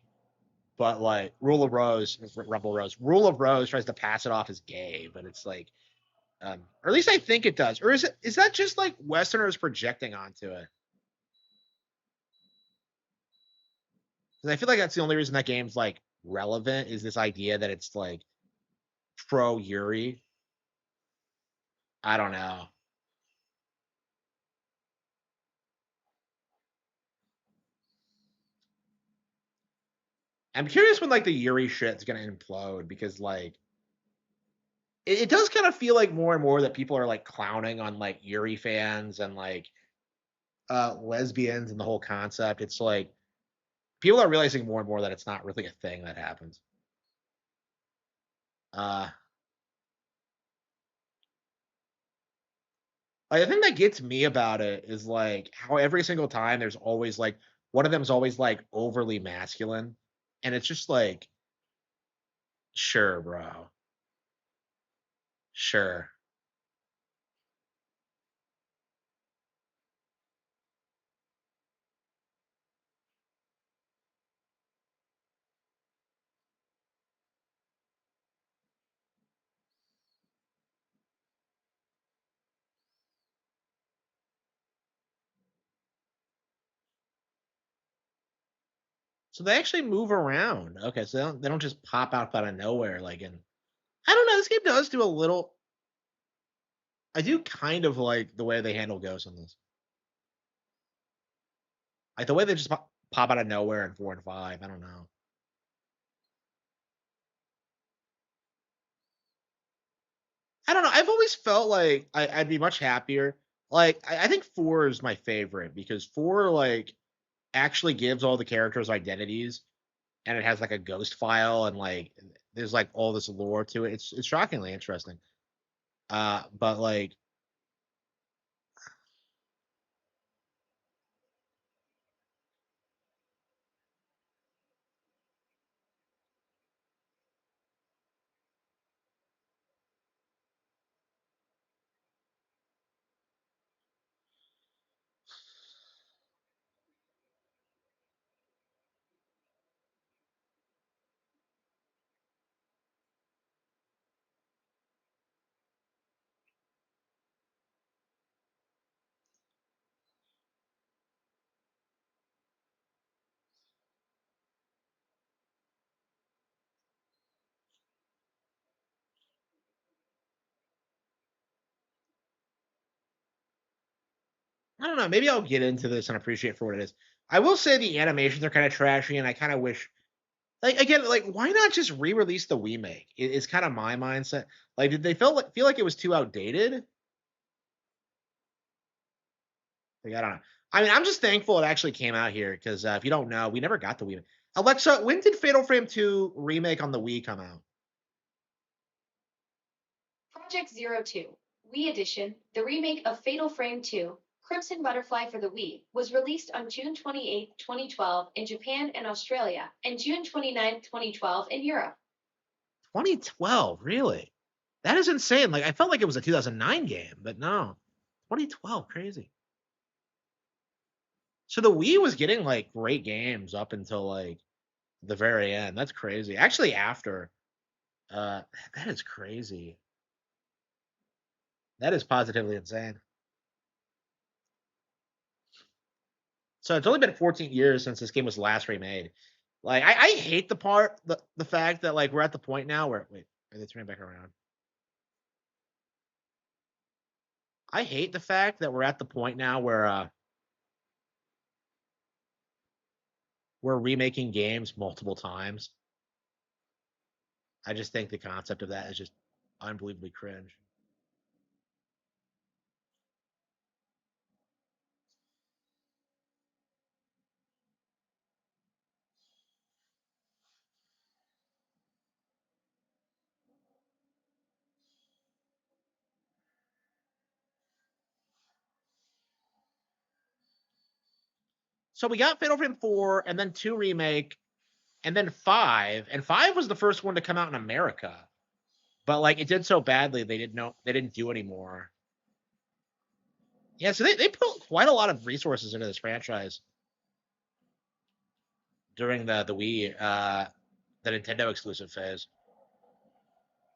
but like Rule of Rose tries to pass it off as gay, but it's like, or at least I think it does. Or is that just like Westerners projecting onto it? Because I feel like that's the only reason that game's like relevant is this idea that it's like pro Yuri. I don't know. I'm curious when like the Yuri shit's gonna implode because like it does kind of feel like more and more that people are like clowning on like Yuri fans and like lesbians and the whole concept. It's like people are realizing more and more that it's not really a thing that happens. Uh, like, the thing that gets me about it is like how every single time there's always like one of them is always like overly masculine, and it's just like, sure, bro, sure. So they actually move around. Okay, so they don't just pop out of nowhere like in. I don't know. This game does do a little. I do kind of like the way they handle ghosts in this. Like the way they just pop out of nowhere in 4 and 5. I don't know. I don't know. I've always felt like I'd be much happier. Like I think 4 is my favorite because 4 like actually gives all the characters identities, and it has like a ghost file and like there's like all this lore to it. It's shockingly interesting. But like I don't know. Maybe I'll get into this and appreciate it for what it is. I will say the animations are kind of trashy, and I kind of wish, like, again, like, why not just re-release the remake? It's kind of my mindset. Like, did they feel like it was too outdated? Like, I don't know. I mean, I'm just thankful it actually came out here because if you don't know, we never got the Wii. Alexa, when did Fatal Frame 2 remake on the Wii come out? Project 02, Wii Edition, the remake of Fatal Frame 2, Crimson Butterfly for the Wii, was released on June 28, 2012 in Japan and Australia, and June 29, 2012 in Europe. 2012, really? That is insane. Like, I felt like it was a 2009 game, but no. 2012, crazy. So the Wii was getting like great games up until like the very end. That's crazy. Actually, after that is crazy. That is positively insane. So it's only been 14 years since this game was last remade. Like I hate the fact that like we're at the point now where wait, are they turning back around? I hate the fact that we're at the point now where we're remaking games multiple times. I just think the concept of that is just unbelievably cringe. So we got Fatal Frame 4 and then 2 remake and then 5. And 5 was the first one to come out in America. But like it did so badly they didn't do anymore. Yeah, so they put quite a lot of resources into this franchise during the Wii, the Nintendo exclusive phase.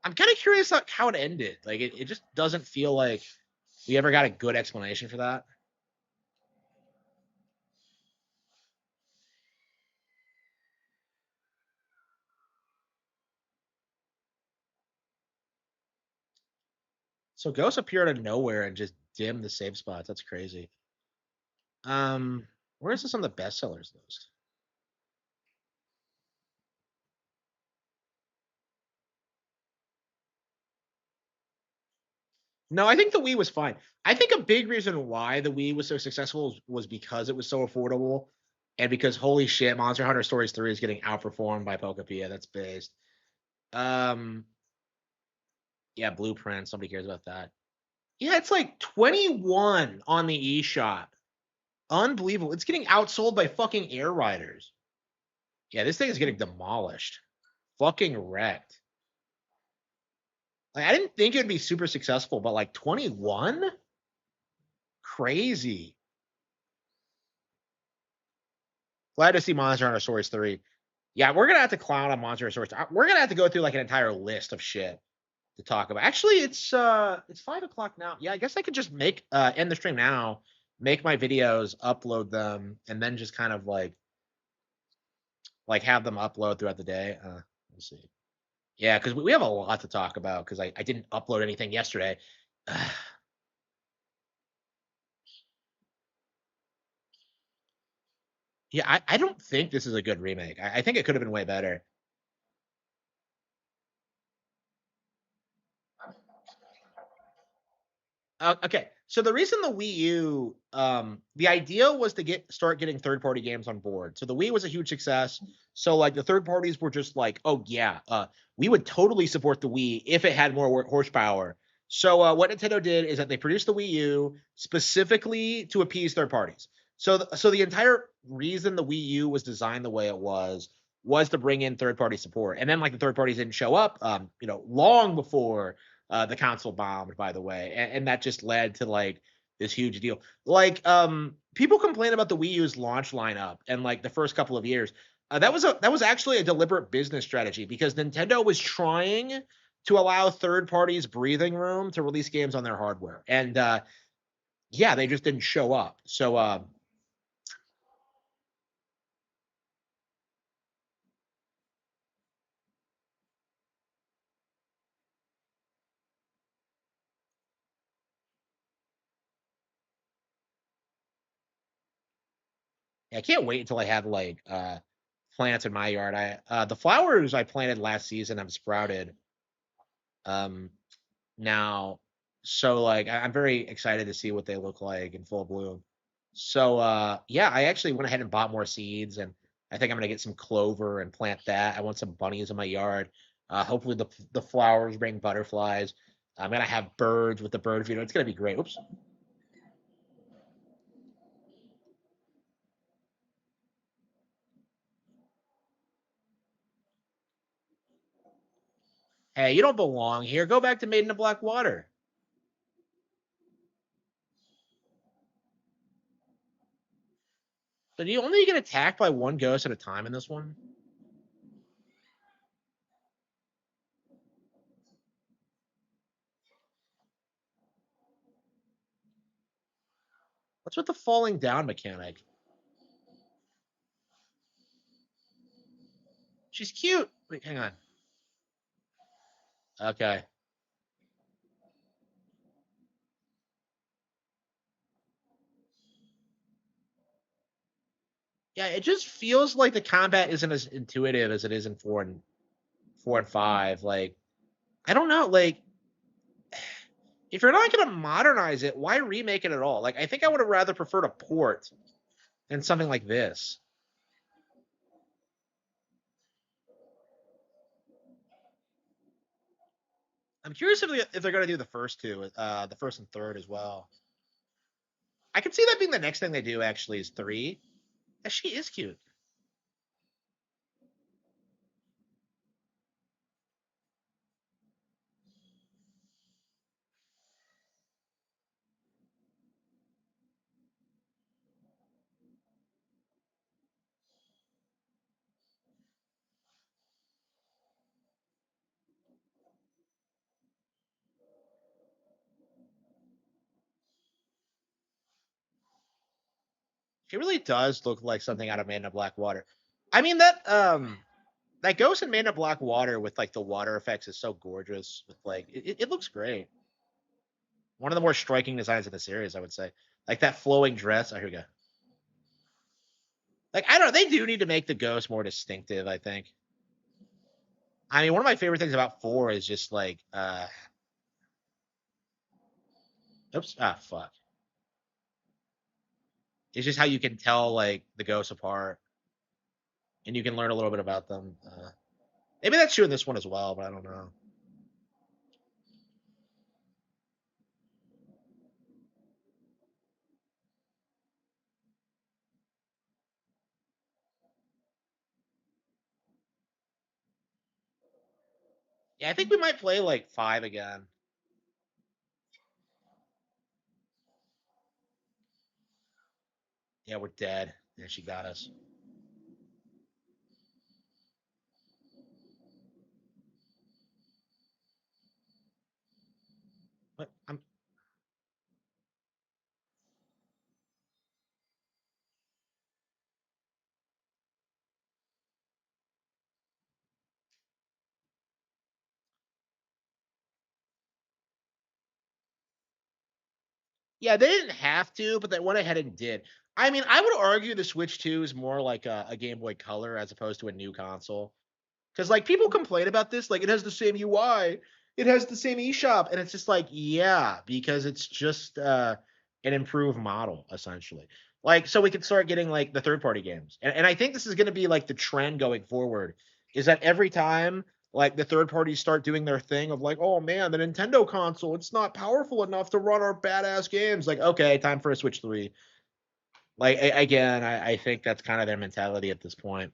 I'm kind of curious how it ended. Like it just doesn't feel like we ever got a good explanation for that. So ghosts appear out of nowhere and just dim the save spots. That's crazy. Where is this on the bestsellers list? No, I think the Wii was fine. I think a big reason why the Wii was so successful was because it was so affordable, and because holy shit, Monster Hunter Stories 3 is getting outperformed by Pokopia. That's based. Um, yeah, Blueprint. Somebody cares about that. Yeah, it's like 21 on the eShop. Unbelievable. It's getting outsold by fucking Air Riders. Yeah, this thing is getting demolished. Fucking wrecked. Like, I didn't think it would be super successful, but like 21? Crazy. Glad to see Monster Hunter Stories 3. Yeah, we're gonna have to clown on Monster Hunter Stories. We're gonna have to go through like an entire list of shit to talk about. Actually, it's 5 o'clock now. Yeah, I guess I could just end the stream now, make my videos, upload them, and then just kind of like like have them upload throughout the day. Let's see. Yeah, because we have a lot to talk about because I didn't upload anything yesterday. Yeah, I don't think this is a good remake. I think it could have been way better. Okay, so the reason the Wii U, the idea was to start getting third party games on board. So the Wii was a huge success. So like the third parties were just like, oh yeah, we would totally support the Wii if it had more horsepower. So what Nintendo did is that they produced the Wii U specifically to appease third parties. So the entire reason the Wii U was designed the way it was to bring in third party support. And then like the third parties didn't show up, long before the console bombed, by the way, and that just led to like this huge deal. Like, people complain about the Wii U's launch lineup and like the first couple of years. That was actually a deliberate business strategy because Nintendo was trying to allow third parties breathing room to release games on their hardware, and yeah, they just didn't show up. So I can't wait until I have like plants in my yard. The flowers I planted last season have sprouted. Um, now. So like I'm very excited to see what they look like in full bloom. So yeah, I actually went ahead and bought more seeds and I think I'm gonna get some clover and plant that. I want some bunnies in my yard. Hopefully the flowers bring butterflies. I'm gonna have birds with the bird feeder. It's gonna be great. Oops. Hey, you don't belong here. Go back to Made in the Black Water. So do you only get attacked by one ghost at a time in this one? What's with the falling down mechanic? She's cute. Wait, hang on. Okay. Yeah, it just feels like the combat isn't as intuitive as it is in four and five. Like, I don't know. Like, if you're not gonna modernize it, why remake it at all? Like, I think I would have rather preferred a port than something like this. I'm curious if they're gonna do the first two, the first and third as well. I could see that being the next thing they do. Actually, is three. Yeah, she is cute. She really does look like something out of Man in Black Water. I mean that ghost in Man in Black Water with like the water effects is so gorgeous. With like it looks great. One of the more striking designs in the series, I would say. Like that flowing dress. Oh, here we go. Like I don't know, they do need to make the ghost more distinctive, I think. I mean, one of my favorite things about four is just like oops, fuck. It's just how you can tell like the ghosts apart and you can learn a little bit about them. Maybe that's true in this one as well, but I don't know. Yeah, I think we might play like five again. Yeah, we're dead. Yeah, she got us. But I'm Yeah, they didn't have to, but they went ahead and did. I mean, I would argue the Switch 2 is more like a Game Boy Color as opposed to a new console. Because like people complain about this, like it has the same UI, it has the same eShop, and it's just like, yeah, because it's just an improved model essentially. Like, so we can start getting like the third party games, and I think this is going to be like the trend going forward. Is that every time like the third parties start doing their thing of like, oh man, the Nintendo console, it's not powerful enough to run our badass games. Like, okay, time for a Switch 3. Like again, I think that's kind of their mentality at this point.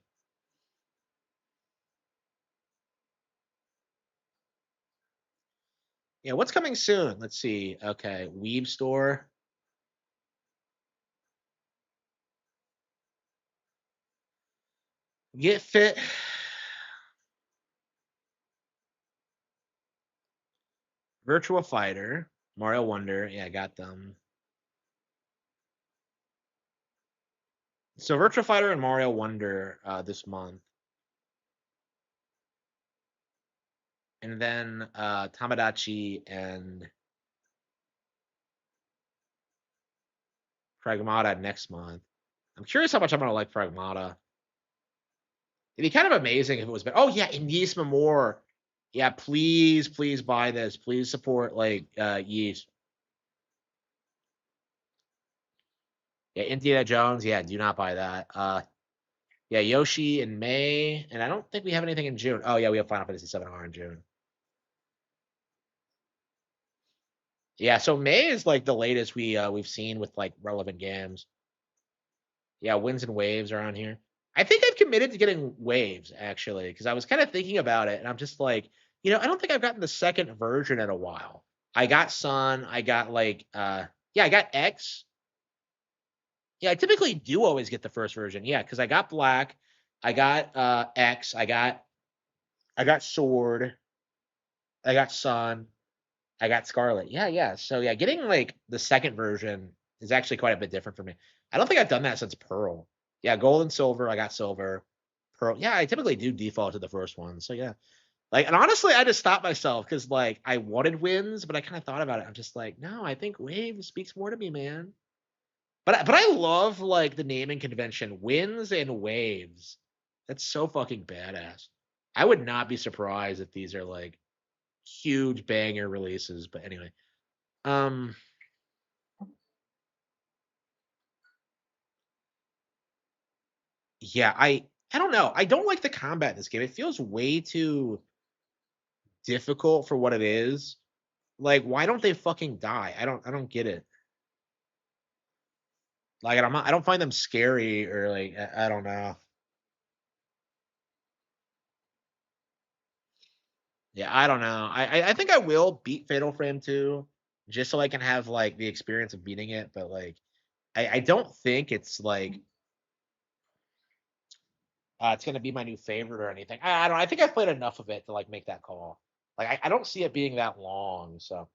Yeah, what's coming soon? Let's see. Okay, Weeb Store. Get Fit. Virtual Fighter. Mario Wonder. Yeah, I got them. So Virtual Fighter and Mario Wonder this month. And then Tamagotchi and Pragmata next month. I'm curious how much I'm gonna like Pragmata. It'd be kind of amazing if it was better. Oh yeah, and Yeast More. Yeah, please, please buy this. Please support like Yeast. Yeah, Indiana Jones. Yeah, do not buy that. Yeah, Yoshi in May, and I don't think we have anything in June. Oh yeah, we have Final Fantasy 7R in June. Yeah, so May is like the latest we've seen with like relevant games. Yeah, Winds and Waves are on here. I think I've committed to getting Waves actually because I was kind of thinking about it, and I'm just like, I don't think I've gotten the second version in a while. I got Sun, I got like, yeah, I got X. Yeah, I typically do always get the first version. Yeah, because I got Black, I got X, I got Sword, I got Sun, I got Scarlet. Yeah, yeah. So yeah, getting like the second version is actually quite a bit different for me. I don't think I've done that since Pearl. Yeah, Gold and Silver, I got Silver. Pearl. Yeah, I typically do default to the first one. So yeah. Like, and honestly, I just stopped myself because like I wanted Wins, but I kind of thought about it. I'm just like, no, I think Wave speaks more to me, man. But I love like the naming convention, Wins and Waves. That's so fucking badass. I would not be surprised if these are like huge banger releases. But anyway, um, yeah, I don't know. I don't like the combat in this game. It feels way too difficult for what it is. Like, why don't they fucking die? I don't get it. Like, I don't find them scary or like I don't know. Yeah, I don't know. I think I will beat Fatal Frame 2 just so I can have like the experience of beating it, but like I don't think it's like it's gonna be my new favorite or anything. I don't know. I think I've played enough of it to like make that call. Like I don't see it being that long, so